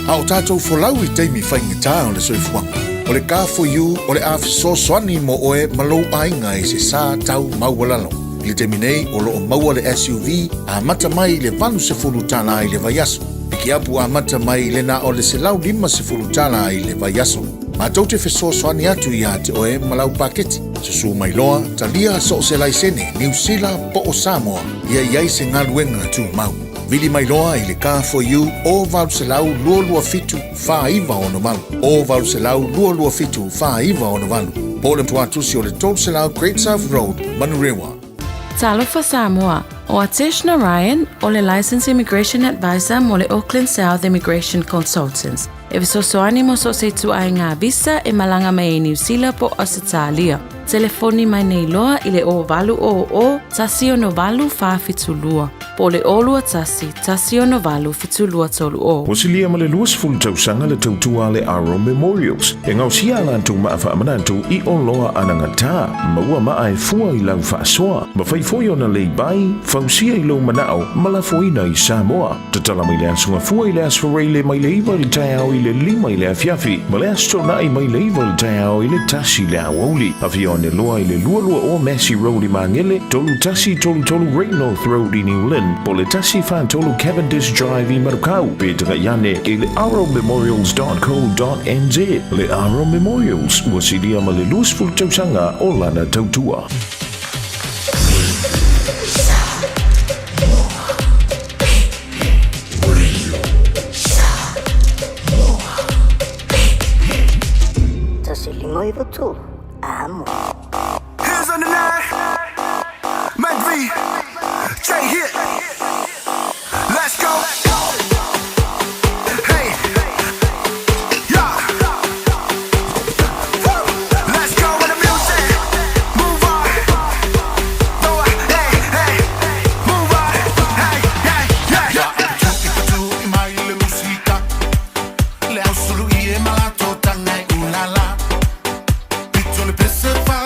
Au tātou wholau I teimi whainga tā o le soifuanga. O le ka for you, o le afiso swani mo oe malou ainga I se sā tau maualalo. I le teimi nei, o lo o maua le SUV, a mata mai le valu se fulu tala I le vaiaso. Piki apu a mata mai le na o le se lau lima se fulu tala I le vaiaso. Ma tau te feso swani atu I te oe malau paketi. Se su mai loa, talia so se laisene, New Zealand po o Samoa, ia iai se ngaluenga tu mau. Vili mai loa I le car for you, o valu se lau lua fitu, wha iwa o no malu. O valu se lau lua fitu, wha iwa o no malu. Po le tuatusi o le tolu se lau Great South Road, Manurewa. Talofa Samoa, o Atishna Ryan, o le Licensed Immigration Advisor mo le Auckland South Immigration Consultants. E visosoani mo so se tu ai ngā visa e malanga mai New Zealand po Australia. Telefoni mai nei loa I le o valu o tasi o no valu wha fitulua. Po le olua tasi o no valu fitulua tolu o. Wasilia ma le luas fulu tausanga le tautua le Aro Memorials. E ngau sia alantu maafa amanantu I o loa anangata. Maua maa e fua I lau whaasoa. Ma whaifoi ona le bai, fausia I lo manao, malafoina I Samoa. Tatala mai le asunga fua I le asfarei le mai le iwa I taiao I le lima I le afiafi. Ma le astrona I mai le iwa I taiao I le tasi le awoli. Afia ne loa I le lua o Massey Road I Mangele, tolu tasi tolu Great North Road I New Lynn, po le tasi fan tolu Cavendish Drive I Marukau, Petra Yane I le aromemorials.co.nz. Le Aro Memorials, wasilia ma le luas fulu tausanga o lana tautua. Hands on the line, Mac V, J hit, let's go. Hey, yeah, let's go with the music. Move on, throw it, hey, move on, hey, yeah. Tu mai le musica, le ausulu I malato tanai ulala. Le pesse fa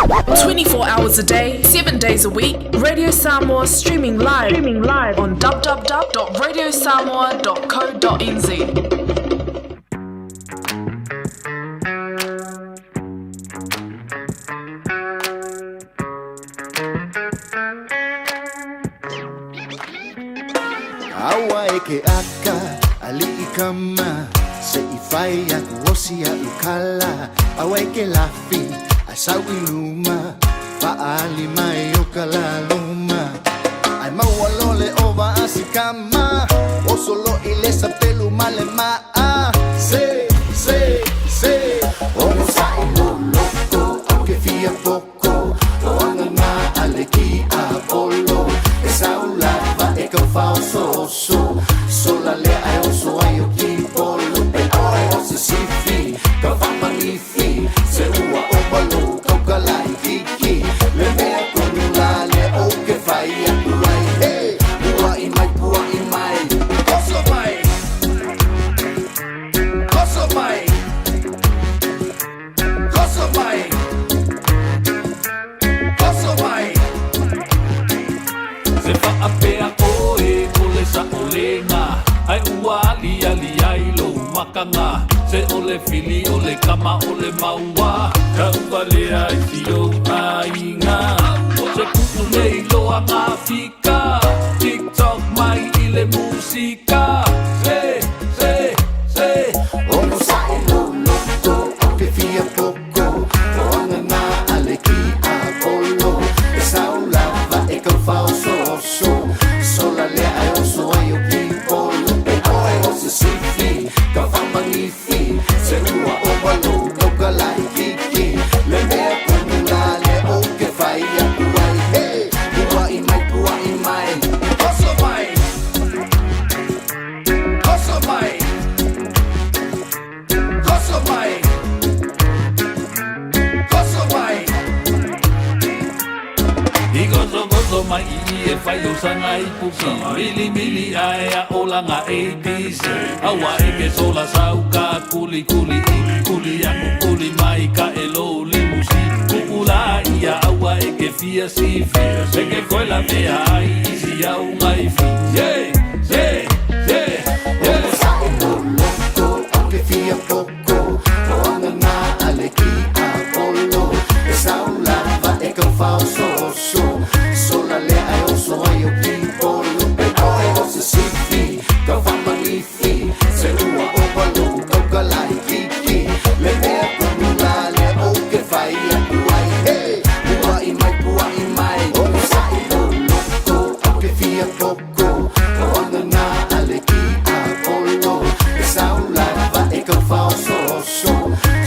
24 hours a day, 7 days a week. Radio Samoa streaming live on www.radiosamoa.co.nz. Awa eke aka ali ikama se ifai ya kuosi ya ukala. Awa eke lafi asau iluma faali mai okala luma. Ai maua lole ova asikama osolo ile sapelu male maa. Se Omo sai loko auke fia poko oanga ma aleki a polo. Esa ulava e ka falso sola le ai oso ai o ki polo e oi o se sifi ka fa magnifi se ua o balo ka kala kiki le mea konula le o ke fai a tuai hey pua i mai koso mai se fa apea oe ole sa olenga ai ua ali ai lo makanga se ole fili ole kama ole maua ka uvale ai tio ainga o se kukule ilo anga fika TikTok mai ile musika se Omo sai loko auke fia poko oanga na aleki a polo esa ulava e ka falso sola le ai oso ai o ki polo e oi o se sifi ka fa magnifi se ua o balo ka kala kiki le mea konula le o ke fai a tuai hey pua i mai koso mai Gozo mai e fai o sanga i puki Mili ai a olanga 80s Awa e ke sola sauka kuli aku kuli mai ka elo limusi Kukula ia awa e ke fia sifi E ke koe la mea ai isi au ngai fi Yeah Omo sai loko auke fia poko oanga na aleki a polo esa ulava e ka falso sola le ai oso ai o ki polo e oi o se sifi ka fa magnifi se ua o balo ka kala kiki le mea konula le o ke fai a tuai hey pua i mai Omo sai loko auke fia poko oanga na aleki a polo esa ulava e ka falso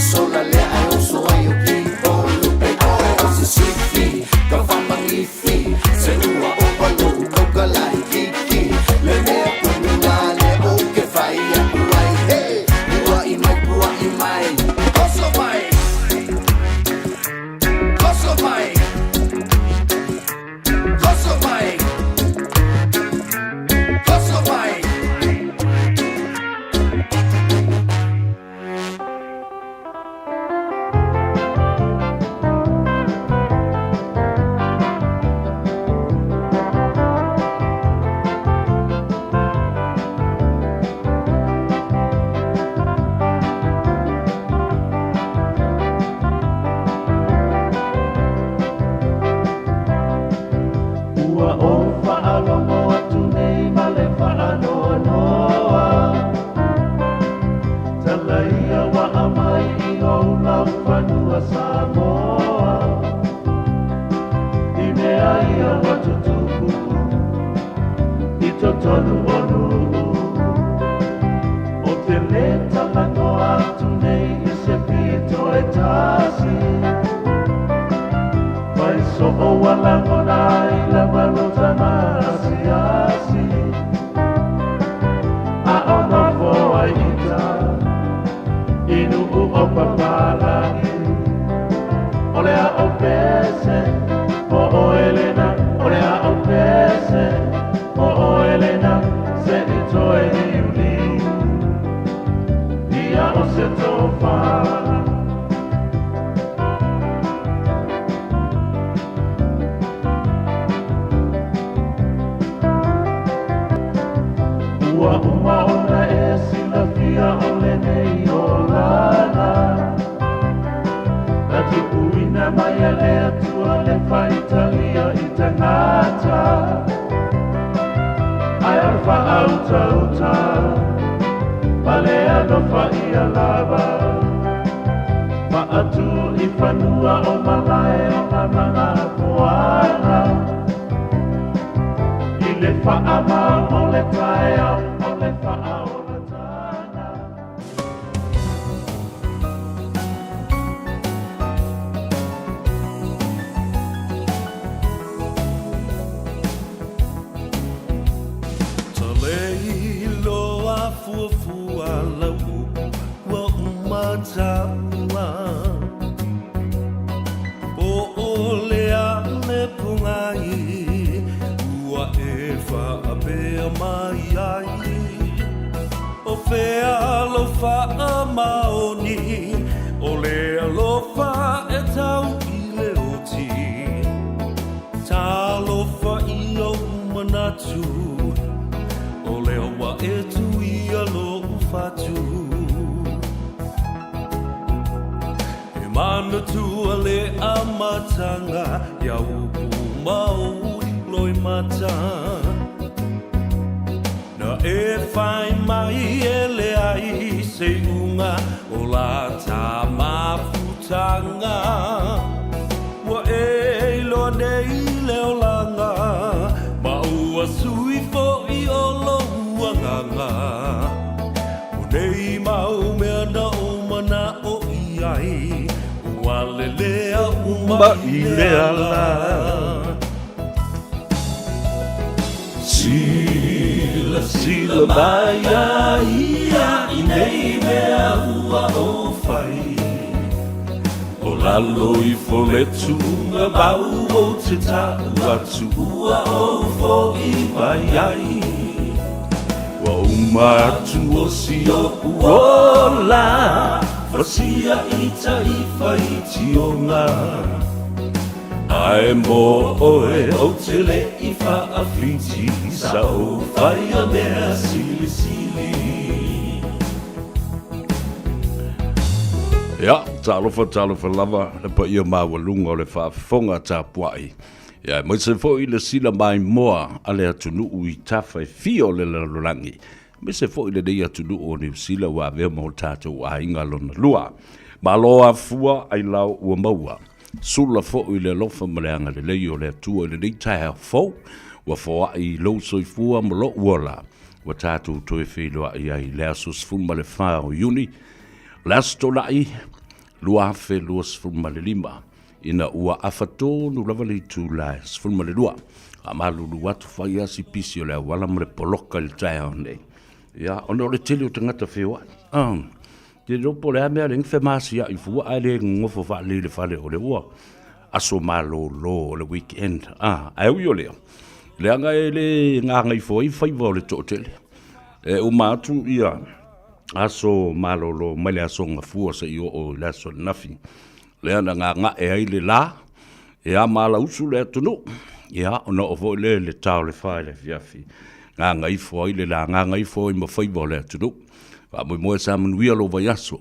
sola le ai oso ai o ki polo e oi o se sifi ka fa magnifi se ua o balo ka kala kiki le mea konula le o ke fai a tuai hey pua i mai Koso mai ia le atua le whaitalia I tangata Ai ar whaauta Pale ano whaia lava Maatu I whanua o malae o ngā mana puana I le whaama o le tae o le whaa o le tana Fuafua lau wa umataua O olea le pungai Ua e whaapea mai ai O whea alofa maoni O le alofa e tau I le oti Tā alofa I o manatu O leo wa e tui alo ufatu E mana tua le amatanga Ia upu mau I loi mata Na e whai mai e le ai Se unga o la tā mafutanga Wa e loa nei leo langa Ma ua sui fo I olo uanganga O nei mau mea na o mana o iai Ua lelea uma I lea la Sila mai a ia I nei mea ua o whai O lalo I foletu ngā bau o te tau atu ua o fo I mai ai Wa uma atu o si o uola Fasia I ta I whai ti o ngā Ai mo oe o te le I wha a whiti Sa o whai a mea sili sili Ia, talofa lava le pa ia mawalunga o le whaafonga tā puai. Ia, mai se fo I le sila mai moa a le atunu I tawhai fio le lalolangi. Mai se fo I le dei atunu o ni sila wa vea mo tātou a inga lona lua. Ma loa fua ai lau ua maua. Sula fo I le lofa maleanga le lei o le atua I le dei tae fo. Wa fo ai lau soi fua mo lo uola. Wa tātou toe whiloa I ai le asos fuma le wha o Iuni. Lasto lai, lua fe lua sfulma le lima, ina ua afatonu lava le tu la sfulma le lua. Amalu luatu whai asi pisi o le wala mre poloka le tae nei. Ia, ono le tele o tangata whiwa. Te ropo le amea le ngwhe maasi a I fua ai le ngofo wha le whale o le ua. Aso malo lo le weekend. Ai ui o leo. Le anga e le ngā ngai fwoi whaiva o le tō tele. E o mātu ia. Aso malolo mele aso nga fua sa I o le aso nafi. Le ana nga e ai le la, e a mala usu le atunu, e a ona o vo le tau le whae le fiafi. Nga ifo ai le la, nga ifo I mawhaiva le atunu. Wa moe sa manuia lo vai aso.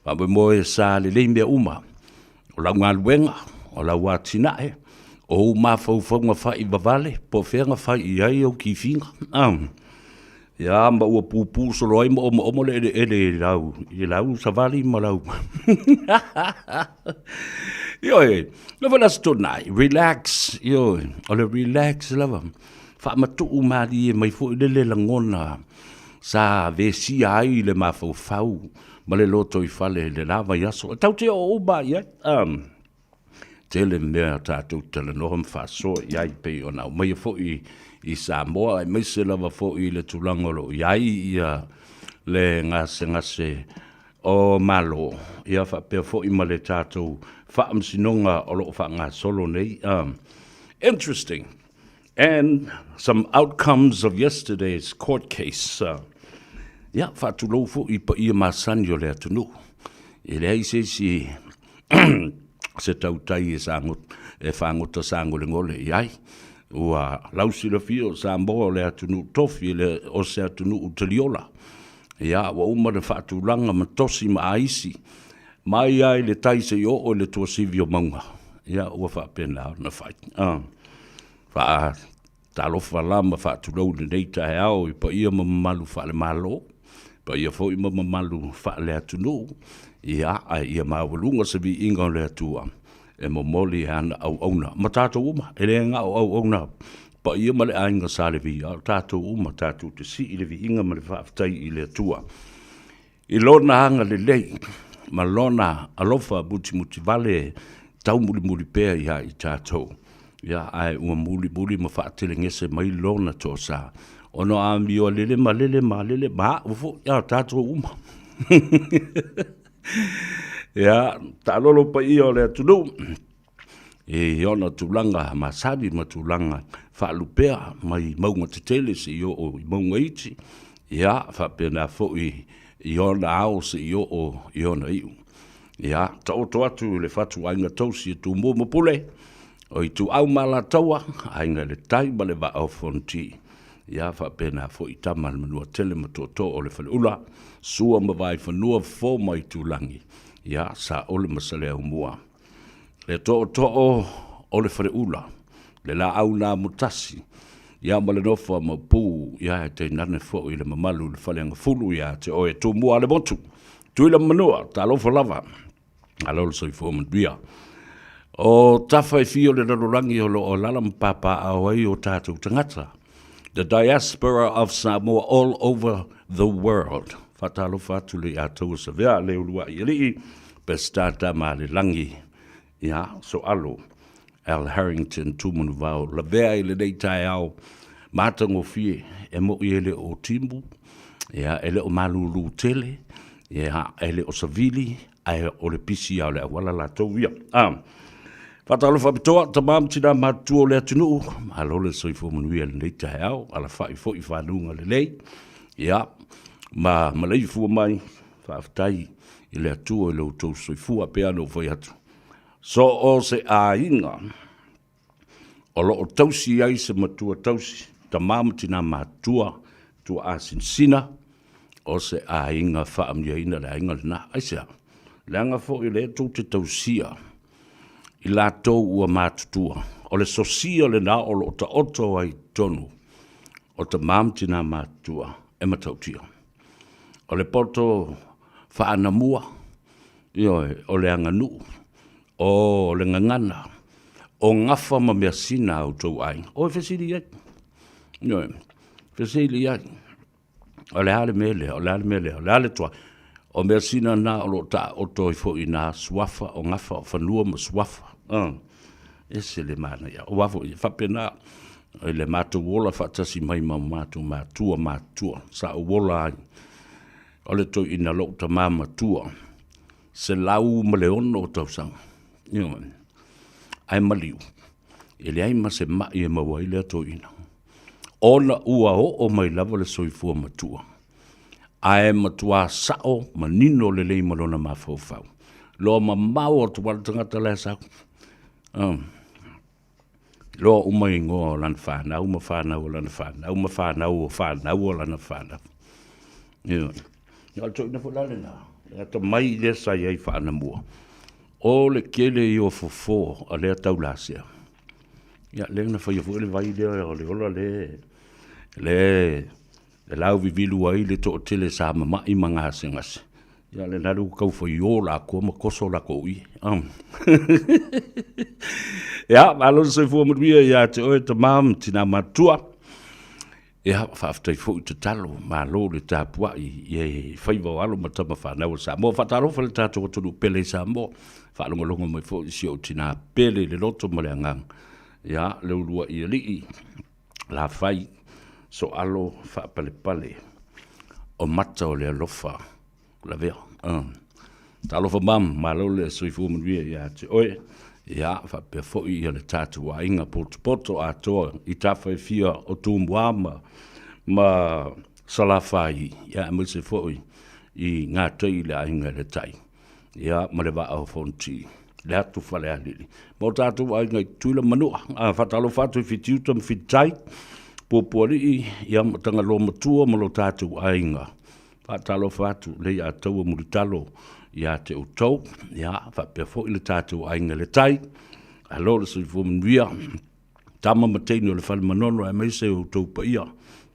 Wa moe sa le mea uma. O lau ngā luenga, o lau atinae, o mawhau nga whai bavale, po whenga whai I ai au ki whinga. Ya ma ua pupu solo ai mo le lau I lau savali ma lau yo lava las tonai relax yo ole relax lava fa matu mari mai fo le langona sa vesi ai le mafau fau ma le loto I fale le lava yaso tau te o ba ya tele mea tatu tele no fa so ya pe ona mai fo I Samoa ai mai se lava fo I le tulangolo iai ia le ngase o malo ia fa pe fo I male tatou fa amsinonga o lo fa nga solo nei interesting and some outcomes of yesterday's court case ia fa tu lo fo I pa ia masanyo le tunu ile ai se si se tautai e fangot sangole ngole iai ua lausi la fio sa mbo le atunu tofi le o se atunu utaliola ia wa uma le fatulanga matosi ma aisi mai ai le taise yo o le tuasivio maunga ia ua whaapena na whai. Wha talofa lama wha turou ni nei tae au i pa ia mamalu wha le malo, pa ia fo i mamalu wha le atunu, ia ai ia mawalunga sa vi inga le atua, e momoli hana au auna, ma tātou uma, e le nga au auna, pa ia ma le ainga sa le vi, tātou uma, tātou te si i le vi inga ma le whaaftai i le atua. I lona hanga le lei, ma lona alofa muti vale, tau muli pēr ia i tātou. Ia ai ua muli ma whaatele ngese mai lona tō sa. Ono a mi o lele ma, ufo, ia tātou uma. Ia, ta lolo pa i o le atunu. E ona tūlanga masadi ma tūlanga whaalupea mai maunga te tele se i o maunga iti. Ia, whapena fo i ona ao se i ona iu. Ia, ta oto atu le whatu ainga tausi e tū mō pule. O i tu au mala taua, ainga le tai ma le wa au fonti. Ia whapena fo i tamal manua tele ma tō o le whale ula, sua ma vai whanua fō mai tū langi. Ia sa ole masale au mua. Le tō o le whale ula, le la au nā mutasi. Ia ma le nofa ma pū, ia e te nane fō i le mamalu le whale anga fulu, ia te oe tū mua le motu. Tui la manua, ta lofa lava. Alolo soi fō manduia. O tawhai fio le rarorangi o lo o lalam papa awai o tātou tangata. The diaspora of Samoa all over the world. Whatalo whatu le atou sa vea le ulua i rii, pestata ma le langi. Ia, so alo, Al Harrington tūmunu vau, la vea i le nei tai au, mātango fie, e mo i ele o timbu, ia, ele o malulu tele, ia, ele o savili, ai o le pisi au le awala la tau ia. Whatalo whapitoa, tamam tina mātua o le atunu, alo le soifo manuia le nei tae au, ala whai fo i whanunga le lei, ia, ma lei fua mai, whaafitai i le atua i le utou soifua peano whai atu. So o se a inga, o lo o tausi ai se matua tausi, tamam tina mātua, tua a sinsina, o se a inga whaamia ina le inga le na, aisea, le anga fo i le tau te tausia, i la tau ua mātutua. O le sosia le na o lo ta oto ai tonu. O ta mamtina mātua e matautia. O le poto whaanamua. O le anganu. O le ngangana. O ngafa ma mea sina au tau ai. O e whesili ai. Whesili ai. O le hale mele, o le hale toa. O mea sina na o lo ta oto i fo i nā suafa o ngafa o whanua ma suafa. Ese le mana ia. O wafo i whapena le mātou wola whatasi mai ma mātua. Sa o wola ai. O le toi ina lo ta mātua. Se lau ma le ono o tausanga. Ai maliu. Ele ai ma se mai e mawa i le toi ina. Ona ua o mai lava le soifua matua. Ai matua sao ma nino le lei malona mawhauwhau. Lo ma mau o tuwala tangata le sao. Lo umai ngoa o lana whanau, ma whanau o lana whanau, ma whanau o whanau o lana whanau. Ia tō ina whalale nā. Ia ta mai le sai ai whanamua. O le kele i o fofo a lea taulasia. Ia le na whaiafu ele vai lea o le ola le lau vivilu ai le tō tele sa mamai mangase ngase. Ia le naru kau whai o la kua makoso la koui. Ia, alo se fua maruia ia te oe ta mam tina matua. Ia, whaaftai fo i te talo, ma lo le tāpua i whaiva o alo matama whanau sa mo. Whataro whale tātou atunu pele sa mo. Whalonga mai fo i si o tina pele le loto ma le angang. Ia, le urua i alii, la whai, so alo whaapale o mata o le alofa. La vea. Talo fa mam, ma lo le soifu manuia ia te oe. Ia, fa pe foi ia le tatu wa inga poto a toa. I tawhai fia o tūmbua ma salawhai. Ia, mo se foi i ngā tei le ainga le tai. Ia, ma le wa au fonti. Le atu whale alili. Mo tatu wa inga i tuila manua. Whatalo whatu i whitiutam whitai. Pōpuari ia matanga lo matua ma lo tatu wa inga. Whatalo whatu le a taua muritalo ia te utau, ia whapea fo i le tātou ainga le tai, alo le soifua manuia tama mateini o le fale manono e mai se o tou pa ia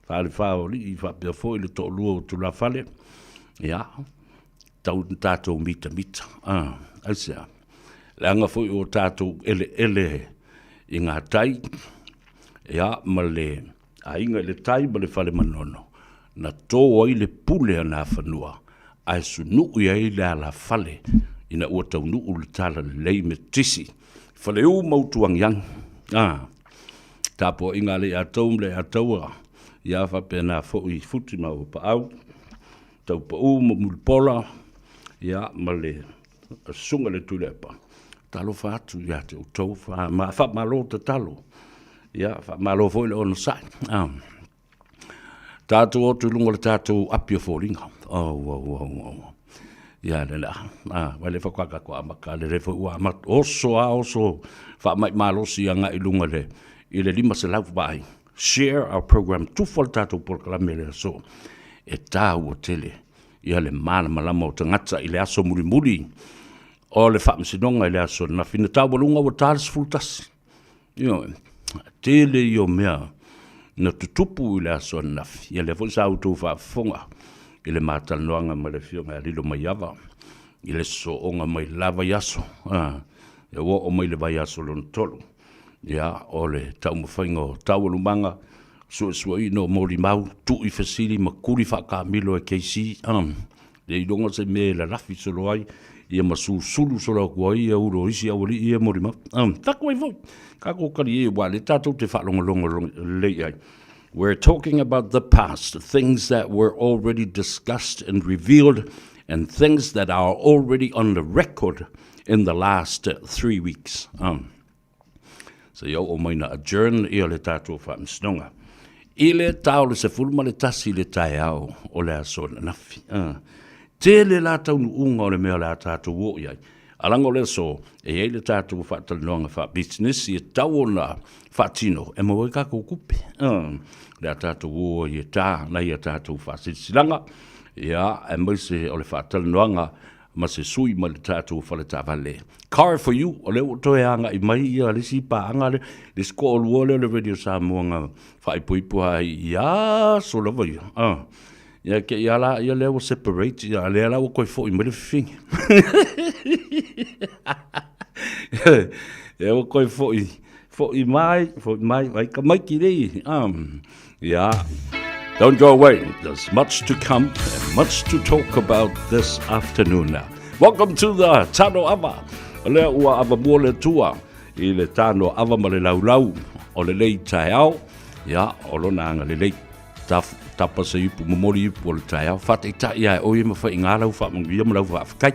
fale faoli i faapea foʻi le toʻalua o tulafale ia tau tatou mita aisea le aga foʻi o tatou ele i ngā tai ia ma le aiga i le tai ma le fale manono na tō ai le pule ana whanua ai sunuu i ai le ala fale ina ua taunuu le tala lei me tisi fale u mautuangiang tapo inga le atou ia whapena fo'i futi mau pa au tau pa u mulpola ia ma le sunga le tulepa talo fatu ia te utou ma malo te talo ia malo foi le ono sai tātou o tulunga le tātou apia fōringa. Ia le la. Wai le whakaka ko amaka le refa ua amat. Oso wha mai malosi anga i lunga le. I le lima se lau vai. Share our program. Tufal tātou porkalame le aso. E tā ua tele. Ia le mana malama o tangata i le aso muri. O le whaamsinonga i le aso. Na whina tā walunga wa tāles fultasi. Tele i o mea. Na tutupu i le aso nafi. Ia le fwisa auto whaafonga. I le mātanoanga ma le fionga a lilo mai awa. I le so onga mai lava yaso. Ia wo o mai le vai aso lona tolu. Ia o le tau mawhainga o tau alumanga. Sua ino mori mau. Tu i fasili ma kuri whakamilo e keisi. Le ilonga se me la rafi solo ai. Ia masu sulu solo kua ia uro isi awali ia mori mau. Tako ai vo. Kako kari e wale tātou te whalonga lei ai. We're talking about the past, things that were already discussed and revealed, and things that are already on the record in the last 3 weeks. So yo o maina adjourn I le tātou whaamsinonga. I le tau le se fulma le tasi le tai au o le aso na nafi. Te le la tau nu unga o le mea le tātou wo iai. Alango le so, e ei le tātou whaatalinoanga wha business, I tau o na whaatino, e mawa ka kukupe. Le tātou o I tā, nei a tātou whaasilanga, ia, e mai se o le whaatalinoanga, ma se sui ma le tātou whale tāwale. Car for you, o le utoe anga I mai ia, le si pa anga le sko o luole le Radio Samoanga, whaipuipua ia, so lava ia. Ia ke ia la, ia leo separate, ia lea la o koi fo I mai le whiwhingi. Ia o koi fo I mai, vai ka mai ki rei. Yeah. Don't go away. There's much to come and much to talk about this afternoon now. Welcome to the Tano Ava. Lea ua ava mua le tua. I le Tano Ava ma le laulau. O le lei tai au. Ia, o lona anga le lei. Tapa sa ipu, mamori ipu o le tai au. Fata I tai ai, o ima wha I ngā lau, wha mangia ma lau wha awhakai.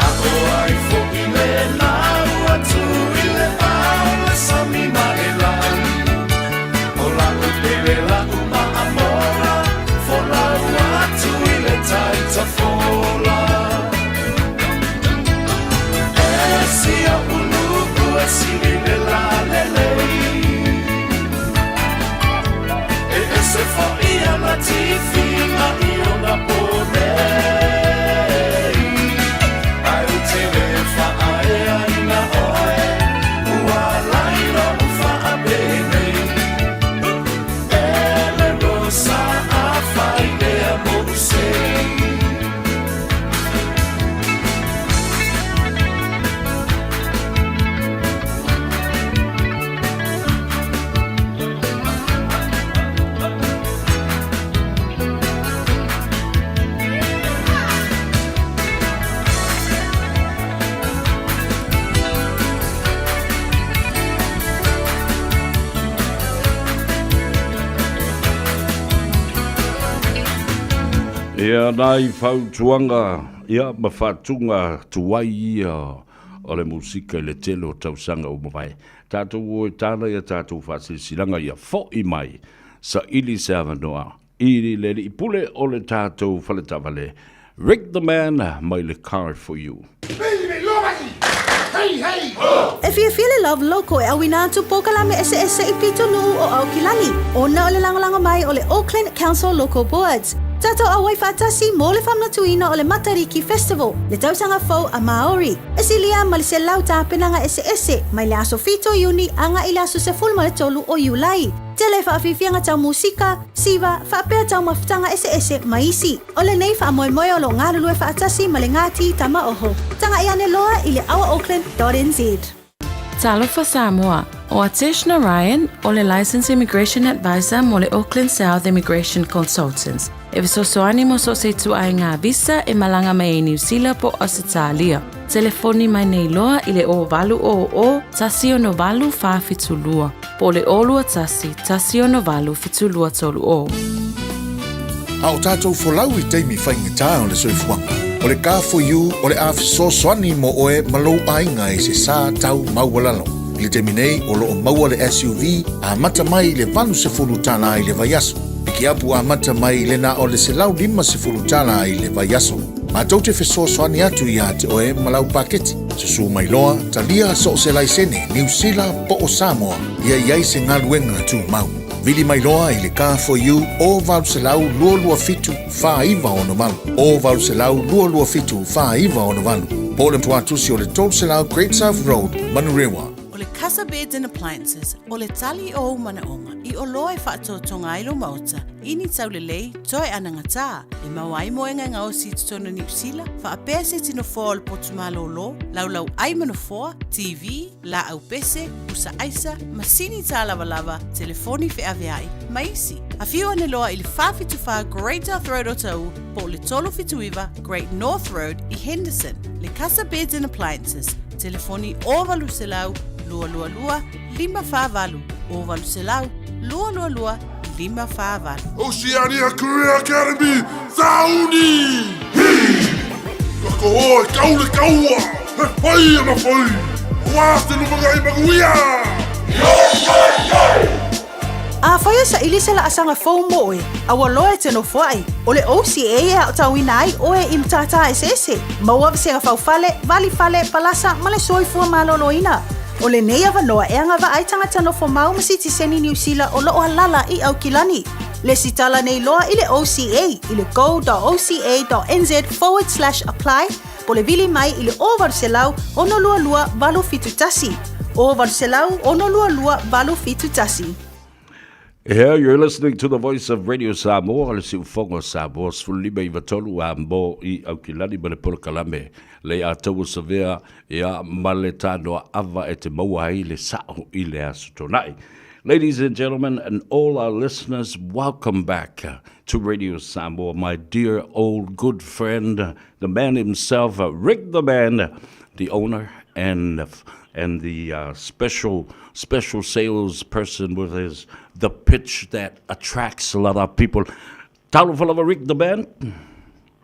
Ako ai fo I le lau atu I le ala sami mai Ia nai whautuanga, ia mawhatunga tuwai ia o le musika i le tele o tausanga o mawai. Tātou o tāna ia tātou whasilanga ia fo i mai sa ili se avanoa. Ili le i pule o le tātou whaletawale. Rick the Man, mai le car for you. If you feel in love loco e awina tu pokalame ese i pito nuu o au kilani. Ona o le langalanga mai o le Auckland Council Local Boards. Tato a wai fatasi mo le famna tuina o le Matariki Festival. Le tausanga fau a Maori. Esilia ma le se lau tāpenanga ese mai le aso fito iuni anga i le aso se fulma le tolu o Iulai. Tele whaafifianga tau musika, siva, whaapea tau mawhitanga ese maisi. O le nei whaamoemoe o lo ngarulue whaatasi ma le ngāti tama oho. Tanga iane loa i le awaauckland.nz. Talofa Samoa, o Atish Narayan, o le Licensed Immigration Advisor mo le Auckland South Immigration Consultants. E visosoani mo so se tu ai ngā visa e malanga mai e New Zealand po Australia. Telefoni mai nei loa i le o valu o tasi o no valu wha fitulua. Po le olua tasi o no valu fitulua tolu o. A o tātou folau i teimi whaingatā o le soifuanga. O le Car for You, o le awhiso soani mo oe malou ainga e se sā tau maualalo. I le temi nei o loo maua le SUV, a mata mai le vanu se fulu tāna i le vaiaso. Piki apu a mata mai le na o le se lau lima se fulu tāna i le vaiaso. Ma tau te wheso soani atu i a te oe malau paketi. Susu mai loa, talia so se laisene, New Zealand po o Samoa, ia iai se ngaluenga tu mau. Vili mai loa i le Car for You o valu se lau lua fitu wha iwa o no valu. O valu se lau lua fitu wha iwa o no valu. Po le tuatusi o le tolu se lau Great South Road, Manurewa. O le Casa Beds and Appliances, o le tali o manaonga, i o loa e whaatotonga ilo mauta, ini tau le lei, toi ananga tā, e mawai moenga ngā o si tutona New Zealand, whaapea se tino fōa le potumalo lo, laulau ai manafoa, TV, la au pese, usa aisa, masini tā lava, telefoni fe aveai, maisi. A whiu ane loa i le whawhituwha Great North Road o tau, po le tolo fituiva Great North Road i Henderson, le Casa Beds and Appliances, telefoni o valu se lau, lua, lima whāwalu. O walu se lau, lua, lima whāwalu. Oceania Career Academy, Sauni! Kako hoa, kaule kaua! He whai ana whai! Hoa te lumaga i maguia! A whaia sa ili se la asanga fau moe, a waloe te no whai. O le OCA e au tauina ai oe i mtata ese. Maua se ngā whale, vali fale, palasa, male soifua maloloina. O le nei avanoa e anga wa ai tangata no whamau masiti seni New Zealand o loo halala i au kilani. Le sitala nei loa i le OCA, i le go.oca.nz/apply, po le vili mai i le o varselau ono lua valu fitu tasi. O varselau ono lua valu fitu tasi. Here you're listening to the voice of Radio Samoa, le siufonga Samoa, sfulime I vatolu a mo I Aukilani ma le polokalame, le a tau savea ia maletano ava e te maua ai le sao I le aso tonai. Ladies and gentlemen, and all our listeners, welcome back to Radio Samoa, my dear old good friend, the man himself, Rick the Man, the owner and the special salesperson with the pitch that attracts a lot of people. Talofalava Rick the Man.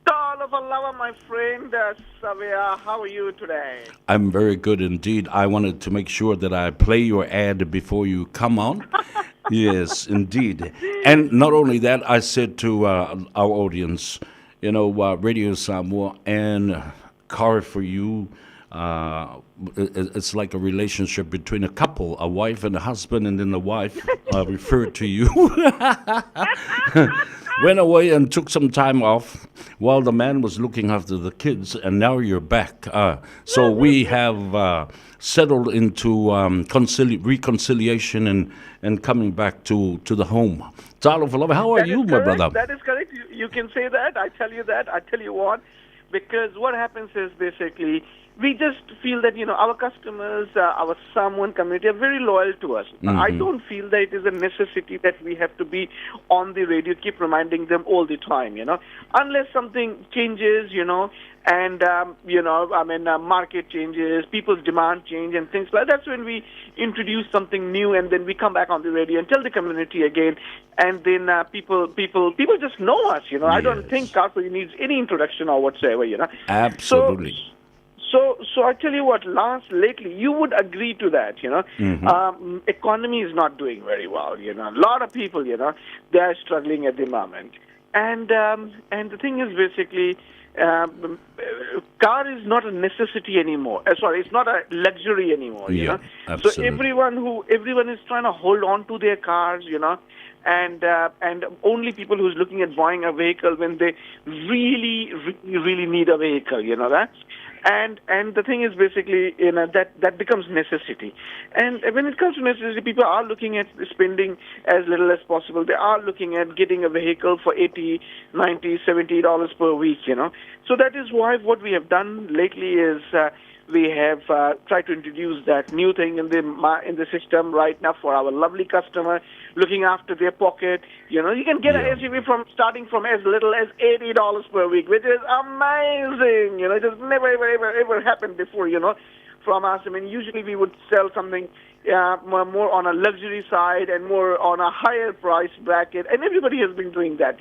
Talofalava, my friend Savia, how are you today? I'm very good indeed. I wanted to make sure that I play your ad before you come on. Yes, indeed. And not only that, I said to our audience, Radio Samoa and Car for You, it's like a relationship between a couple, a wife and a husband, and then the wife referred to you. Went away and took some time off while the man was looking after the kids, and now you're back. So we have settled into reconciliation and coming back to the home. Talo Falava, how are you, my brother? That is correct. You can say that. I tell you what. Because what happens is basically we just feel that, our customers, our Samoan community are very loyal to us. I don't feel that it is a necessity that we have to be on the radio, keep reminding them all the time, unless something changes, and, market changes, people's demand change and things like that. That's when we introduce something new, and then we come back on the radio and tell the community again, and then people just know us, I don't think Car For You needs any introduction or whatsoever, Absolutely. So I tell you what, lately, you would agree to that, economy is not doing very well, a lot of people, they are struggling at the moment. And the thing is basically, car is not a necessity anymore. Sorry, it's not a luxury anymore, Absolutely. So everyone is trying to hold on to their cars, and only people who's looking at buying a vehicle when they really, really, really need a vehicle, that. And the thing is basically, that becomes necessity. And when it comes to necessity, people are looking at spending as little as possible. They are looking at getting a vehicle for $80, $90, $70 per week, So that is why what we have done lately is we have tried to introduce that new thing in the system right now for our lovely customer, looking after their pocket. You can get an SUV starting from as little as $80 per week, which is amazing. It has never, ever happened before, from us. I mean, usually we would sell something more on a luxury side and more on a higher price bracket, and everybody has been doing that,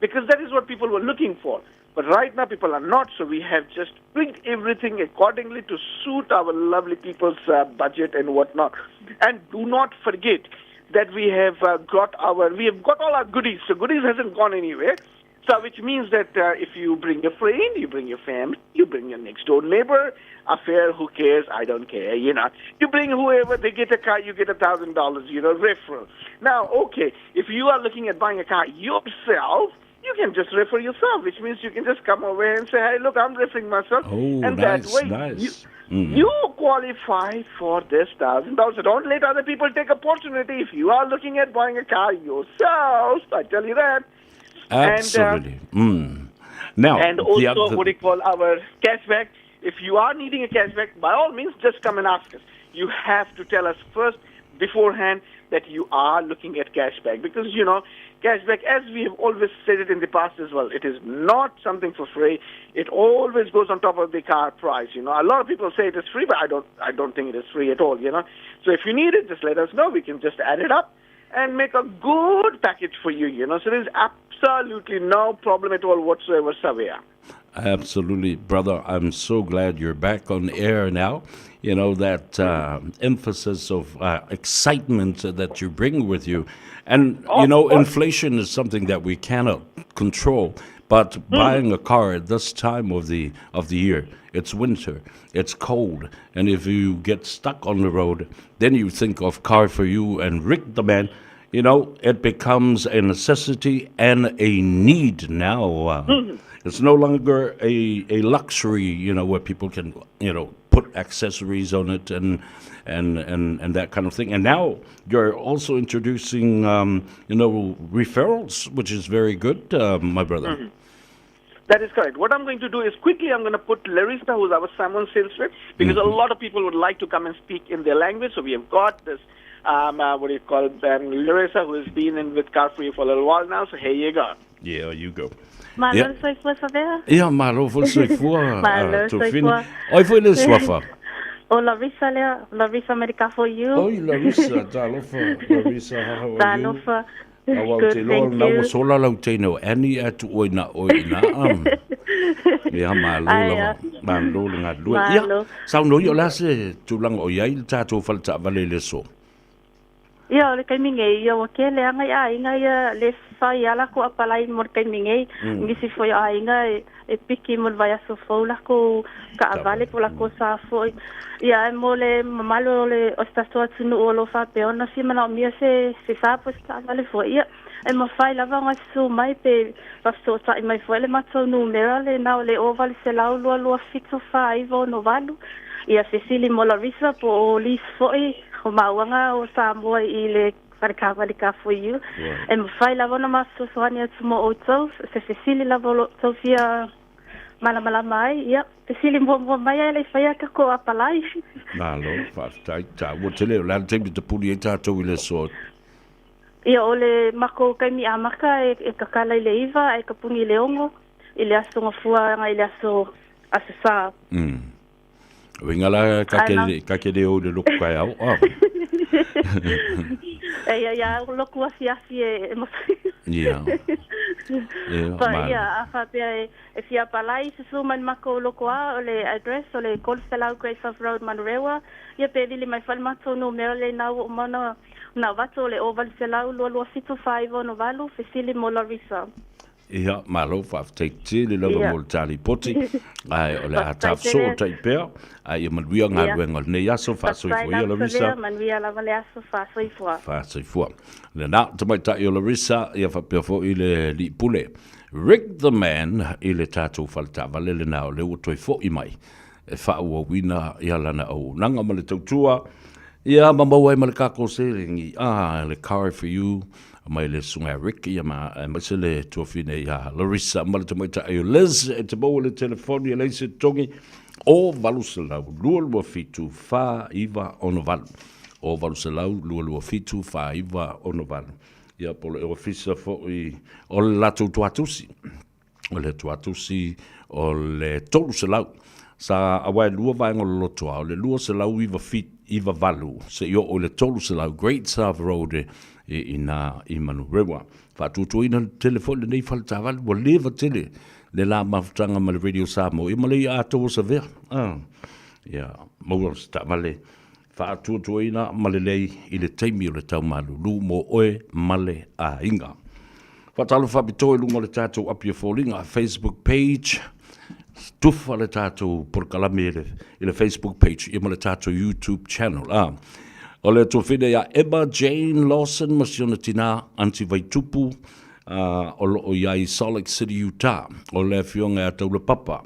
because that is what people were looking for. But right now people are not, so we have just tweaked everything accordingly to suit our lovely people's budget and whatnot. And do not forget that we have got all our goodies. So goodies hasn't gone anywhere. So which means that if you bring a friend, you bring your family, you bring your next door neighbor, affair, who cares? I don't care, You bring whoever, they get a car, you get $1,000, referral. Now, okay, if you are looking at buying a car yourself, you can just refer yourself, which means you can just come over and say, hey, look, I'm referring myself. Oh, and nice, that way nice. You qualify for this $1,000. So don't let other people take opportunity. If you are looking at buying a car yourself, I tell you that. Absolutely. Now, and also what we call our cashback. If you are needing a cashback, by all means, just come and ask us. You have to tell us first, beforehand, that you are looking at cashback. Because, cashback, as we have always said it in the past as well, it is not something for free. It always goes on top of the car price. A lot of people say it is free, but I don't think it is free at all. So if you need it, just let us know. We can just add it up and make a good package for you. So there's absolutely no problem at all whatsoever, Savia. Absolutely, brother. I'm so glad you're back on air now. That emphasis of excitement that you bring with you. And, inflation is something that we cannot control. But buying a car at this time of the year, it's winter, it's cold. And if you get stuck on the road, then you think of Car For You and Rick the Man. It becomes a necessity and a need now. It's no longer a luxury, where people can, put accessories on it and that kind of thing. And now you're also introducing, referrals, which is very good, my brother. That is correct. What I'm going to do is quickly I'm going to put Larissa, who's our Samoan sales rep, because a lot of people would like to come and speak in their language. So we have got this, Larissa, who has been in with Car For You for a little while now. So here you go. Yeah, you go. Malo soifua savea? Ja, malo fo soifua. Malo soifua. Oi fo le swafa. O Larissa lea, Larissa me Car For You. Oi Larissa, talofa, Larissa, how are you? Talofa. Good, thank you. Na sola lau teino, ani atu oina. Ya malo ngā lua. Ia, sau no yo lase tulang o iai tātou falta vale le so. Ia, le kaimingei, ia wake le anga ia inga ia le whai ala ko apalai mo le kaimingei. Ngisi fo ia inga e piki mo le vai aso fau lako ka avale po lako sa fo. Ia e mo le mamalo le ostasoa tunu o lo wha peona si mana o mia se whapo sta avale fo. Ia, e mo whai lava ngā su mai pe wafso ta i mai fo ele matau numera le nao le ovale se lau lua fito wha iwo no valu. Ia Cecily mo la risa po o lis fo i. O mauanga o Samoa I le wharekawa le Car For You. E mwhai lava na masosoani atu mo o tau. Se Cecily lava tau fia Malama mai, ia. Te sili mua mai e le whaia ka ko apalai. Nā lo, whaafitai, tā ua te leo, lana teimi te puli e tātou I le so. Ia o le mako kaimi amaka e kakala I le iwa, e ka pungi le ongo, I le aso ngafua nga I le aso sā. Wingala kake le o le loko kai au. Ia, loku asi e mosi. Ia. Pa ia, a whapea e fia palai, susu man mako loko a, o le address, o le Coleselau Great South Road, Manurewa. Ia pe vili mai whalmato no mea le nau o mana, na wato le Oval Selau, lua fitu 5 o no valu, fesili mo Larissa. Ia, malo, whaafitai le lava mo le tali poti. Ai, o le a tafso tai pea. Ai, e manuia ngā ruenga nei aso, whaasoifua ia Larissa. Manuia lava le aso, whaasoifua. Whaasoifua. Le nā, tamai tai o Larissa, ia whapea fo I le li pule. Rick the Man, I le tātou whaletawale le nao, le utoi fo I mai. E whaua wina, ia lana au nanga ma le tautua. Ia, mamau ai ma le kako seringi. Le car for you. Mai le sunga Rick ia ma se le tuafine ia Larissa ma le tamaita ai Liz e te mau le telefoni le se tongi o valuselau lua fitu fa iva ono valu o valuselau lua fitu fa iva ono valu ia po le ofisa fo I o le latu tuatusi o le tolu selau sa awai lua vaenga lo lotoa o le lua selau iva valu se io o le tolu selau Great South Road ina I Manurewa. Whātutu ina telefoni nei whaletawali, wa lewa tele, le la mafutanga ma le Radio Samoa, I malei ato sa vea. Ia, maua sta male, whātutu ina malelei I le teimi o le tau malulu, mo oe male a inga. Whātalo whapitoi lunga le tātou apia fōlinga, Facebook page, tufa le tātou porkalame I le Facebook page, I ma le tātou YouTube channel. O le tuafine ia Emma Jane Lawson, masiona tina, anti Vaitupu, o loo iai Salt Lake City, Utah, o le fionga a taula papa,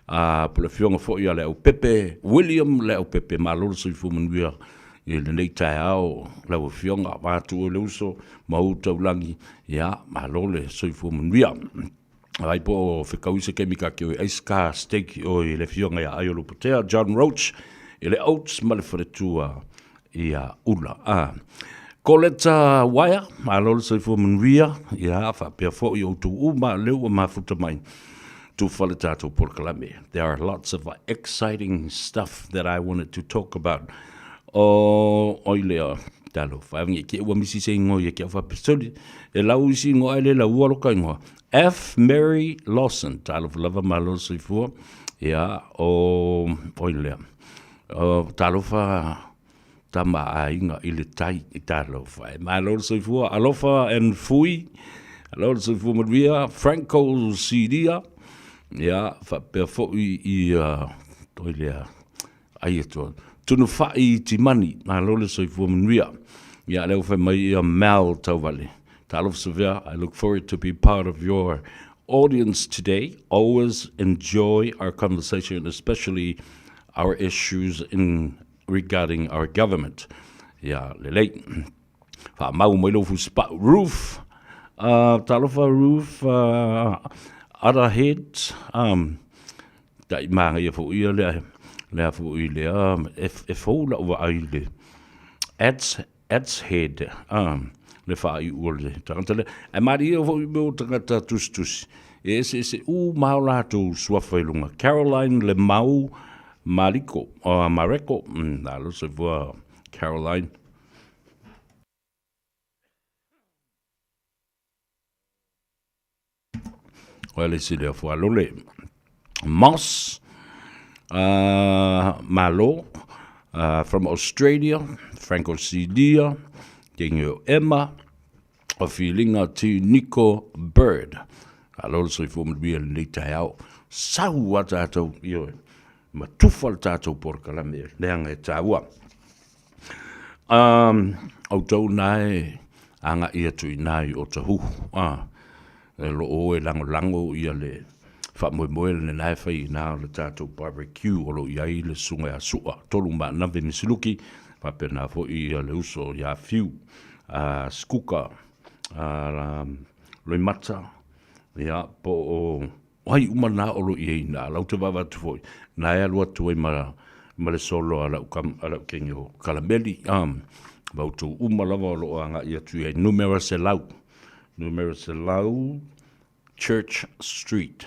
po le fionga fo ia le au Pepe, William le au Pepe, malolo sui fumanuia, I le nei tae au, le au fionga, wātu o le uso, mau taulangi, ia, malole sui fumanuia. Ai po whikauise kemika ki o Aiska Steak o le fionga ia Aiolo Potea, John Roach, I le Oats, ma le wharetua, ia ula Coletta Wire malolo se fo manuia ia fa pe fo I tu uma leu ma futa mai tu fale tato porkalame. There are lots of exciting stuff that I wanted to talk about. Oilea talo fa ngi ki wa misi se ngo ye ki fa pistoli e la usi ngo ele la ualo ka ngo F Mary Lawson talo lava malolo se fo ia o oilea talo fa tama ainga I le tai I talo fai. Ma lor soifua alofa en fui, lor soifua maria, Franco Sidia, ia, fa pe fo I toilea, ai eto, tunu fai timani, ma lor soifua maria, ia leo fai mai Mal Tauvali. Talo severe, I look forward to be part of your audience today. Always enjoy our conversation, especially our issues regarding our government. Yeah, late. Fa mau mai lo spa roof. Talofa roof other head dai manga ia fo ia le fo ia if all over ile ads head le fa I ule tantale e mari o mo tangata tus ese u maula tu suafelunga Caroline le mau Mariko, Mareko,alo se voa Caroline. Well, it's there for Lole. Moss, Malo, from Australia, Franco Sidia, Daniel Emma, a feeling to Nico Bird. I'll also inform me a later out. So what I told you. Ma tufa le tātou porkalame, leanga e tāua. Au tau nai, anga ia tui nai o tahu. Lo o e lango ia le whamoe le nai whai nā le tātou barbecue o lo iai le sunga a sua. Tolu ma nawe misiluki, whapena fo ia le uso ia fiu, skuka, loi mata, ia po Wai umana o lo i na lau te wawa tu foi. Na e alua tu e ma le solo ala kengi o Kalameli. Vau tu umalawa o lo anga ia tu e numera se lau. Numera se lau Church Street.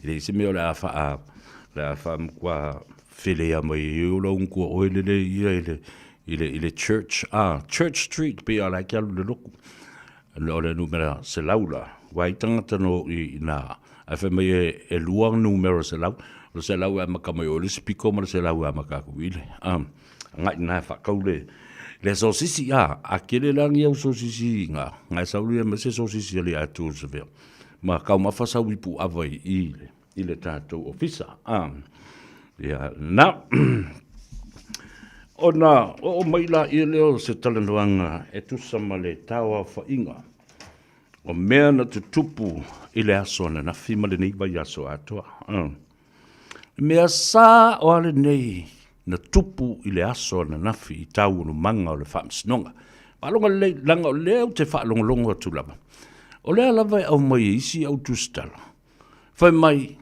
Ile se meo le afa mkwa filea mai iulo unkua o ile ile Church. Church Street pe ala kia le loku. Le numera se lau la. Wai tangata no i na afe mai e luang numero se lau e makamai o le spiko ma se lau e makakuile ngai na whakau le sosisi a kere langi au sosisi ngai sauri e ma se sosisi le atu se veo ma kau mawhasau ipu awai i le tātou ofisa na o maila i leo se talanoanga e tusama le tawa whainga o mea na te tupu i le aso na whima le nei vai aso atoa. Mea sā o ale nei na tupu i le aso na nafi i tau no manga o le whaamsinonga. Palonga le langa o leo te whaalongolongo atu lava. O lea lava au mai isi au tustala. Whai mai